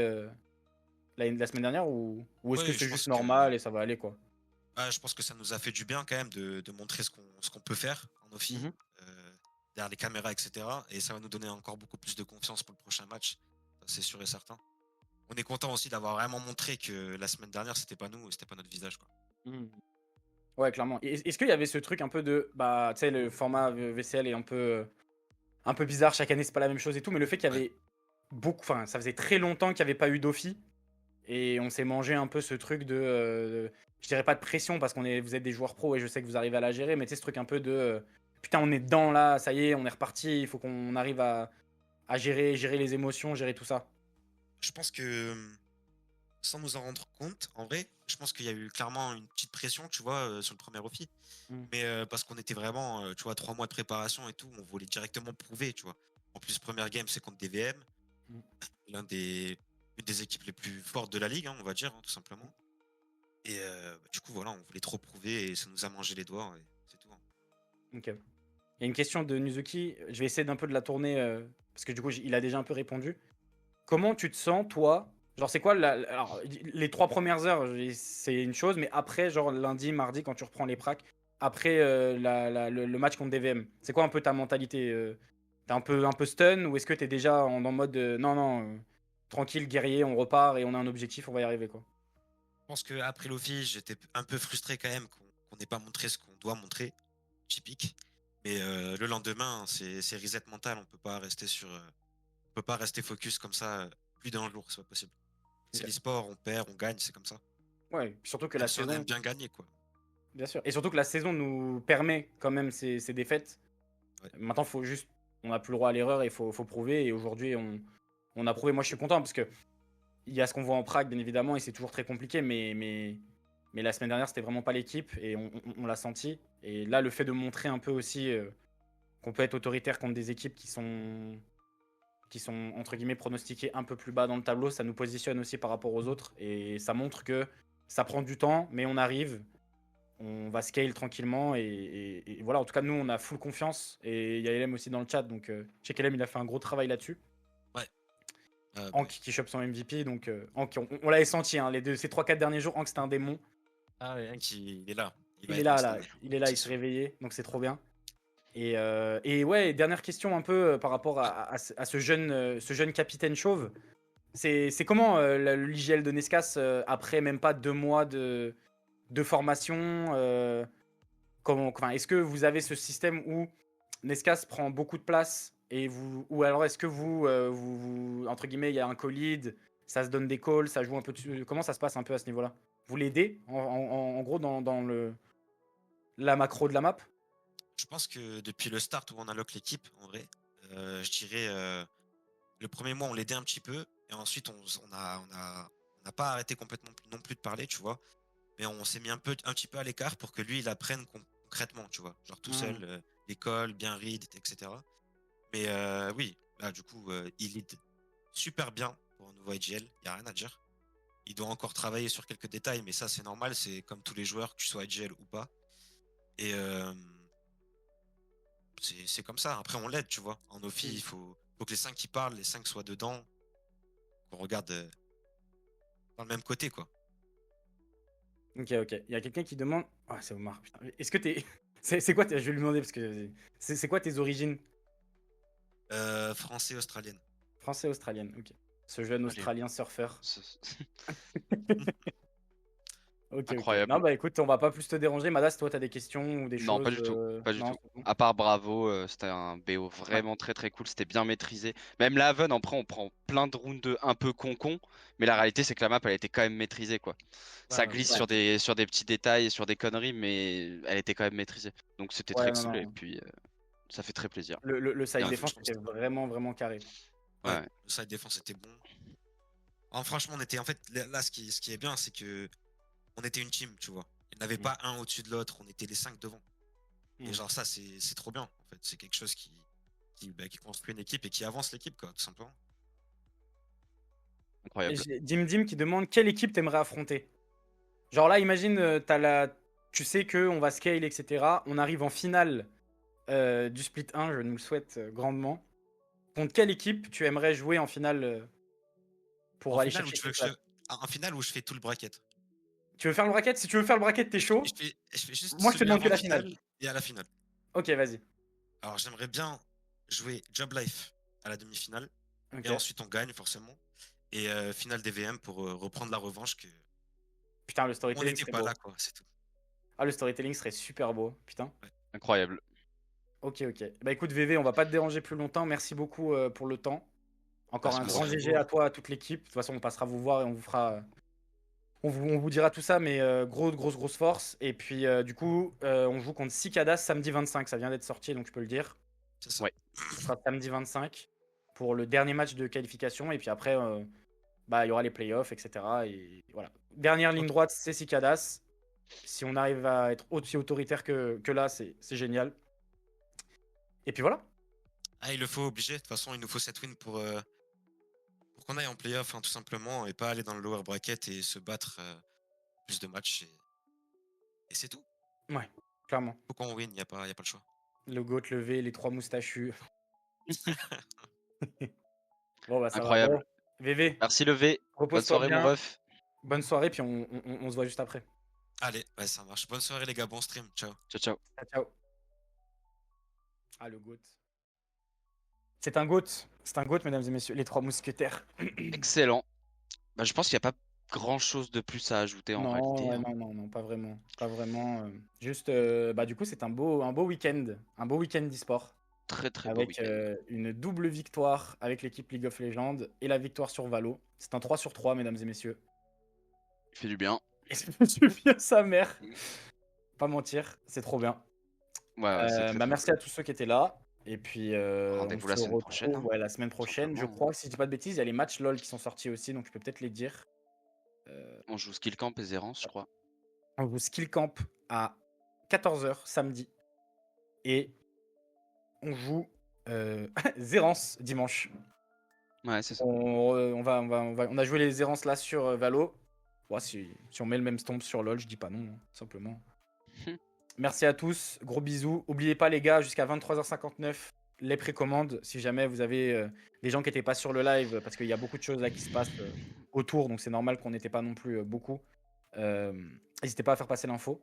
la semaine dernière ou est-ce Ouais, que je c'est pense juste que- normal et ça va aller quoi? je pense que ça nous a fait du bien quand même de montrer ce qu'on peut faire en Ophi, Mhm. derrière les caméras, etc. Et ça va nous donner encore beaucoup plus de confiance pour le prochain match. Ça, c'est sûr et certain. On est content aussi d'avoir vraiment montré que la semaine dernière, c'était pas nous, c'était pas notre visage. Quoi. Ouais, clairement. Est-ce qu'il y avait ce truc un peu de. Bah, tu sais, le format VCL est un peu bizarre, chaque année c'est pas la même chose et tout, mais le fait qu'il y avait beaucoup. Enfin, ça faisait très longtemps qu'il n'y avait pas eu d'Ophi et on s'est mangé un peu ce truc de. Je dirais pas de pression parce vous êtes des joueurs pros et je sais que vous arrivez à la gérer, mais tu sais, ce truc un peu de. Putain, on est dedans là, ça y est, on est reparti, il faut qu'on arrive à gérer les émotions, gérer tout ça. Je pense que, sans nous en rendre compte, en vrai, je pense qu'il y a eu clairement une petite pression, tu vois, sur le premier Ophi. Mais parce qu'on était vraiment, tu vois, 3 mois de préparation et tout, on voulait directement prouver, tu vois. En plus, première game, c'est contre DVM, une des équipes les plus fortes de la ligue, hein, on va dire, hein, tout simplement. Et du coup, voilà, on voulait trop prouver et ça nous a mangé les doigts, et c'est tout. Hein. Ok. Il y a une question de Nuzuki, je vais essayer d'un peu de la tourner parce que du coup, il a déjà un peu répondu. Comment tu te sens, toi? Genre, c'est quoi alors, les 3 premières heures, c'est une chose, mais après, genre lundi, mardi, quand tu reprends les pracs, après le match contre DVM, c'est quoi un peu ta mentalité? T'es un peu stun ou est-ce que t'es déjà en mode non, tranquille, guerrier, on repart et on a un objectif, on va y arriver quoi? Je pense qu'après l'Ophi, j'étais un peu frustré quand même qu'on n'ait pas montré ce qu'on doit montrer, typique. Mais le lendemain, c'est reset mental, on peut pas rester on peut pas rester focus comme ça plus d'un jour, c'est pas possible. C'est l'e-sport, on perd, on gagne, c'est comme ça. Ouais, surtout que Même la si on saison. aime bien gagner, quoi. Bien sûr. Et surtout que la saison nous permet quand même ces défaites. Ouais. Maintenant, faut juste. On n'a plus le droit à l'erreur et il faut prouver. Et aujourd'hui, on a prouvé. Moi, je suis content parce que il y a ce qu'on voit en Prague, bien évidemment, et c'est toujours très compliqué. Mais la semaine dernière, c'était vraiment pas l'équipe et on l'a senti. Et là, le fait de montrer un peu aussi qu'on peut être autoritaire contre des équipes qui sont entre guillemets pronostiquées un peu plus bas dans le tableau, ça nous positionne aussi par rapport aux autres. Et ça montre que ça prend du temps, mais on arrive. On va scale tranquillement et voilà, en tout cas nous on a full confiance et il y a LM aussi dans le chat, donc je sais qu'LM il a fait un gros travail là-dessus. Ouais. Hank qui chope son MVP, donc Hank, on l'avait senti hein, ces 3-4 derniers jours, Hank c'était un démon. Ah ouais, il est là. Il est là, il s'est réveillé, donc c'est trop bien. Et ouais, dernière question un peu par rapport à ce jeune capitaine chauve. C'est comment l'IGL de Nescas après même pas 2 mois de formation est-ce que vous avez ce système où Nescas prend beaucoup de place ou alors est-ce que vous entre guillemets il y a un co-lead, ça se donne des calls, ça joue un peu dessus, comment ça se passe un peu à ce niveau-là? Vous l'aidez en gros dans la macro de la map? Je pense que depuis le start où on unlock l'équipe, en vrai, je dirais le premier mois on l'aidait un petit peu et ensuite on n'a pas arrêté complètement non plus de parler, tu vois. Mais on s'est mis un petit peu à l'écart pour que lui il apprenne concrètement, tu vois, genre tout seul, l'école, bien read, etc. Mais oui, là du coup il lead super bien pour un nouveau IGL, il n'y a rien à dire. Il doit encore travailler sur quelques détails, mais ça c'est normal, c'est comme tous les joueurs, que tu sois IGL ou pas. Et c'est comme ça, après on l'aide, tu vois. En Ophi, il faut que les 5 qui parlent, les 5 soient dedans, qu'on regarde dans le même côté, quoi. Ok. Il y a quelqu'un qui demande. Ah, c'est Omar. Putain. Est-ce que t'es. C'est quoi Je vais lui demander parce que. C'est quoi tes origines? Français, australienne. Français, australienne, ok. Ce jeune Australien surfeur. Ok. Incroyable. Non, bah écoute, on va pas plus te déranger. Madas, toi, t'as des questions ou des Non, choses pas du tout. Pas du non, tout. c'est bon. À part Bravo, c'était un BO vraiment très très cool. C'était bien maîtrisé. Même la Haven, après, on prend plein de rounds de un peu con-con. Mais la réalité, c'est que la map, elle était quand même maîtrisée, quoi. Ça glisse sur des petits détails et sur des conneries, mais elle était quand même maîtrisée. Donc c'était très non, cool. non. Et puis, Ça fait très plaisir. Le side Bien vu, défense je pense était que c'est vraiment, vraiment carré. Ouais, Ouais. le side défense était bon. Franchement, on était en fait là, ce qui est bien, c'est que on était une team, tu vois. Il n'y en avait pas un au-dessus de l'autre, on était les 5 devant. Et genre ça, c'est trop bien. En fait, c'est quelque chose qui construit une équipe et qui avance l'équipe, quoi, tout simplement. Incroyable. J'ai Dim qui demande quelle équipe t'aimerais affronter. Genre là, imagine, tu sais que on va scale, etc. On arrive en finale du split 1, je nous le souhaite grandement. Contre quelle équipe tu aimerais jouer en finale pour En aller finale, où chercher tu veux tes que places? en finale où je fais tout le bracket. Tu veux faire le bracket? Si tu veux faire le bracket, t'es chaud. Je fais juste Moi, je te celui demande que avant la finale. et à la finale. Ok, vas-y. Alors j'aimerais bien jouer Job Life à la demi-finale. Ok. Et ensuite on gagne forcément. Et finale des VM pour reprendre la revanche que Putain, le on storytelling n'était serait pas beau. là, quoi, c'est tout. Ah, le storytelling serait super beau. Putain. Incroyable. Ok, ok. Bah écoute, VV, on va pas te déranger plus longtemps. Merci beaucoup pour le temps. Encore un Merci grand à GG vous. à toi, à toute l'équipe. De toute façon, on passera vous voir et on vous fera. On vous dira tout ça, mais grosse force. Et puis, du coup, on joue contre Cicadas samedi 25. Ça vient d'être sorti, donc je peux le dire. C'est ça. Ouais. Ce sera samedi 25 pour le dernier match de qualification. Et puis après, bah, il y aura les playoffs, etc. Et voilà. Dernière ligne droite, c'est Cicadas. Si on arrive à être aussi autoritaire que là, c'est génial. Et puis voilà. Ah, il le faut obligé. De toute façon, il nous faut cette win pour qu'on aille en playoff, hein, tout simplement, et pas aller dans le lower bracket et se battre plus de matchs. Et c'est tout. Ouais, clairement. Faut qu'on win, y a pas le choix. Le GOAT levé, les 3 moustachus. Bon, bah ça Incroyable. va. Bon, VV, Merci Levé. Bonne repose-toi soirée mon bien. ref. Bonne soirée, puis on se voit juste après. Allez, ouais, ça marche. Bonne soirée les gars, bon stream. Ciao. Ciao ciao. Ciao, ciao. Ah, le GOAT. C'est un GOAT. C'est un GOAT, mesdames et messieurs. Les 3 mousquetaires. Excellent. Bah, je pense qu'il n'y a pas grand chose de plus à ajouter en Non, réalité. ouais, Hein. non, pas vraiment. Pas vraiment. Juste, bah, du coup, c'est un beau week-end. Un beau week-end d'e-sport. Très très beau Avec week-end. une double victoire avec l'équipe League of Legends et la victoire sur Valo. C'est un 3 sur 3, mesdames et messieurs. Il fait du bien. Et ça fait du bien sa mère. Pas mentir, c'est trop bien. Ouais, c'est très, Bah, très merci cool. à tous ceux qui étaient là. Et puis, on Rendez-vous se la semaine retrouve prochaine, hein, ouais, la semaine prochaine. Je simplement. crois, si je dis pas de bêtises, il y a les matchs LoL qui sont sortis aussi, donc je peux peut-être les dire. On joue Skill Camp et Zerance, je crois. On joue Skill Camp à 14h samedi. Et on joue Zerance dimanche. Ouais, c'est ça. On a joué les Zerance là sur Valo. Ouais, si on met le même stomp sur LoL, je dis pas non, hein, simplement. Merci à tous, gros bisous. N'oubliez pas les gars, jusqu'à 23h59, les précommandes. Si jamais vous avez des gens qui n'étaient pas sur le live, parce qu'il y a beaucoup de choses là qui se passent autour, donc c'est normal qu'on n'était pas non plus beaucoup. N'hésitez pas à faire passer l'info.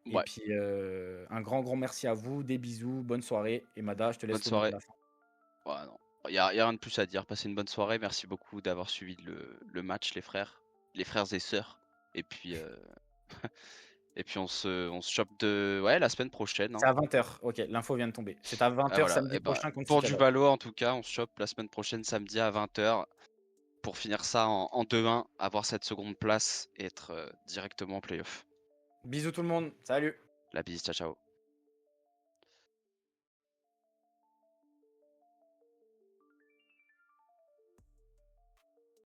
Ouais. Et puis un grand merci à vous, des bisous, bonne soirée. Et Mada, je te laisse Bonne le mot de soirée. la fin. Ouais, non. Y a rien de plus à dire. Passez une bonne soirée. Merci beaucoup d'avoir suivi le match, les frères et sœurs. Et puis, et puis on se chope la semaine prochaine. Hein. C'est à 20h, ok, l'info vient de tomber. C'est à 20h Ah, voilà. samedi Et bah, prochain contre pour du Cicada. Valo, en tout cas, on se chope la semaine prochaine, samedi à 20h. Pour finir ça en 2-1, avoir cette seconde place et être directement en playoff. Bisous tout le monde, salut. La bise, ciao ciao.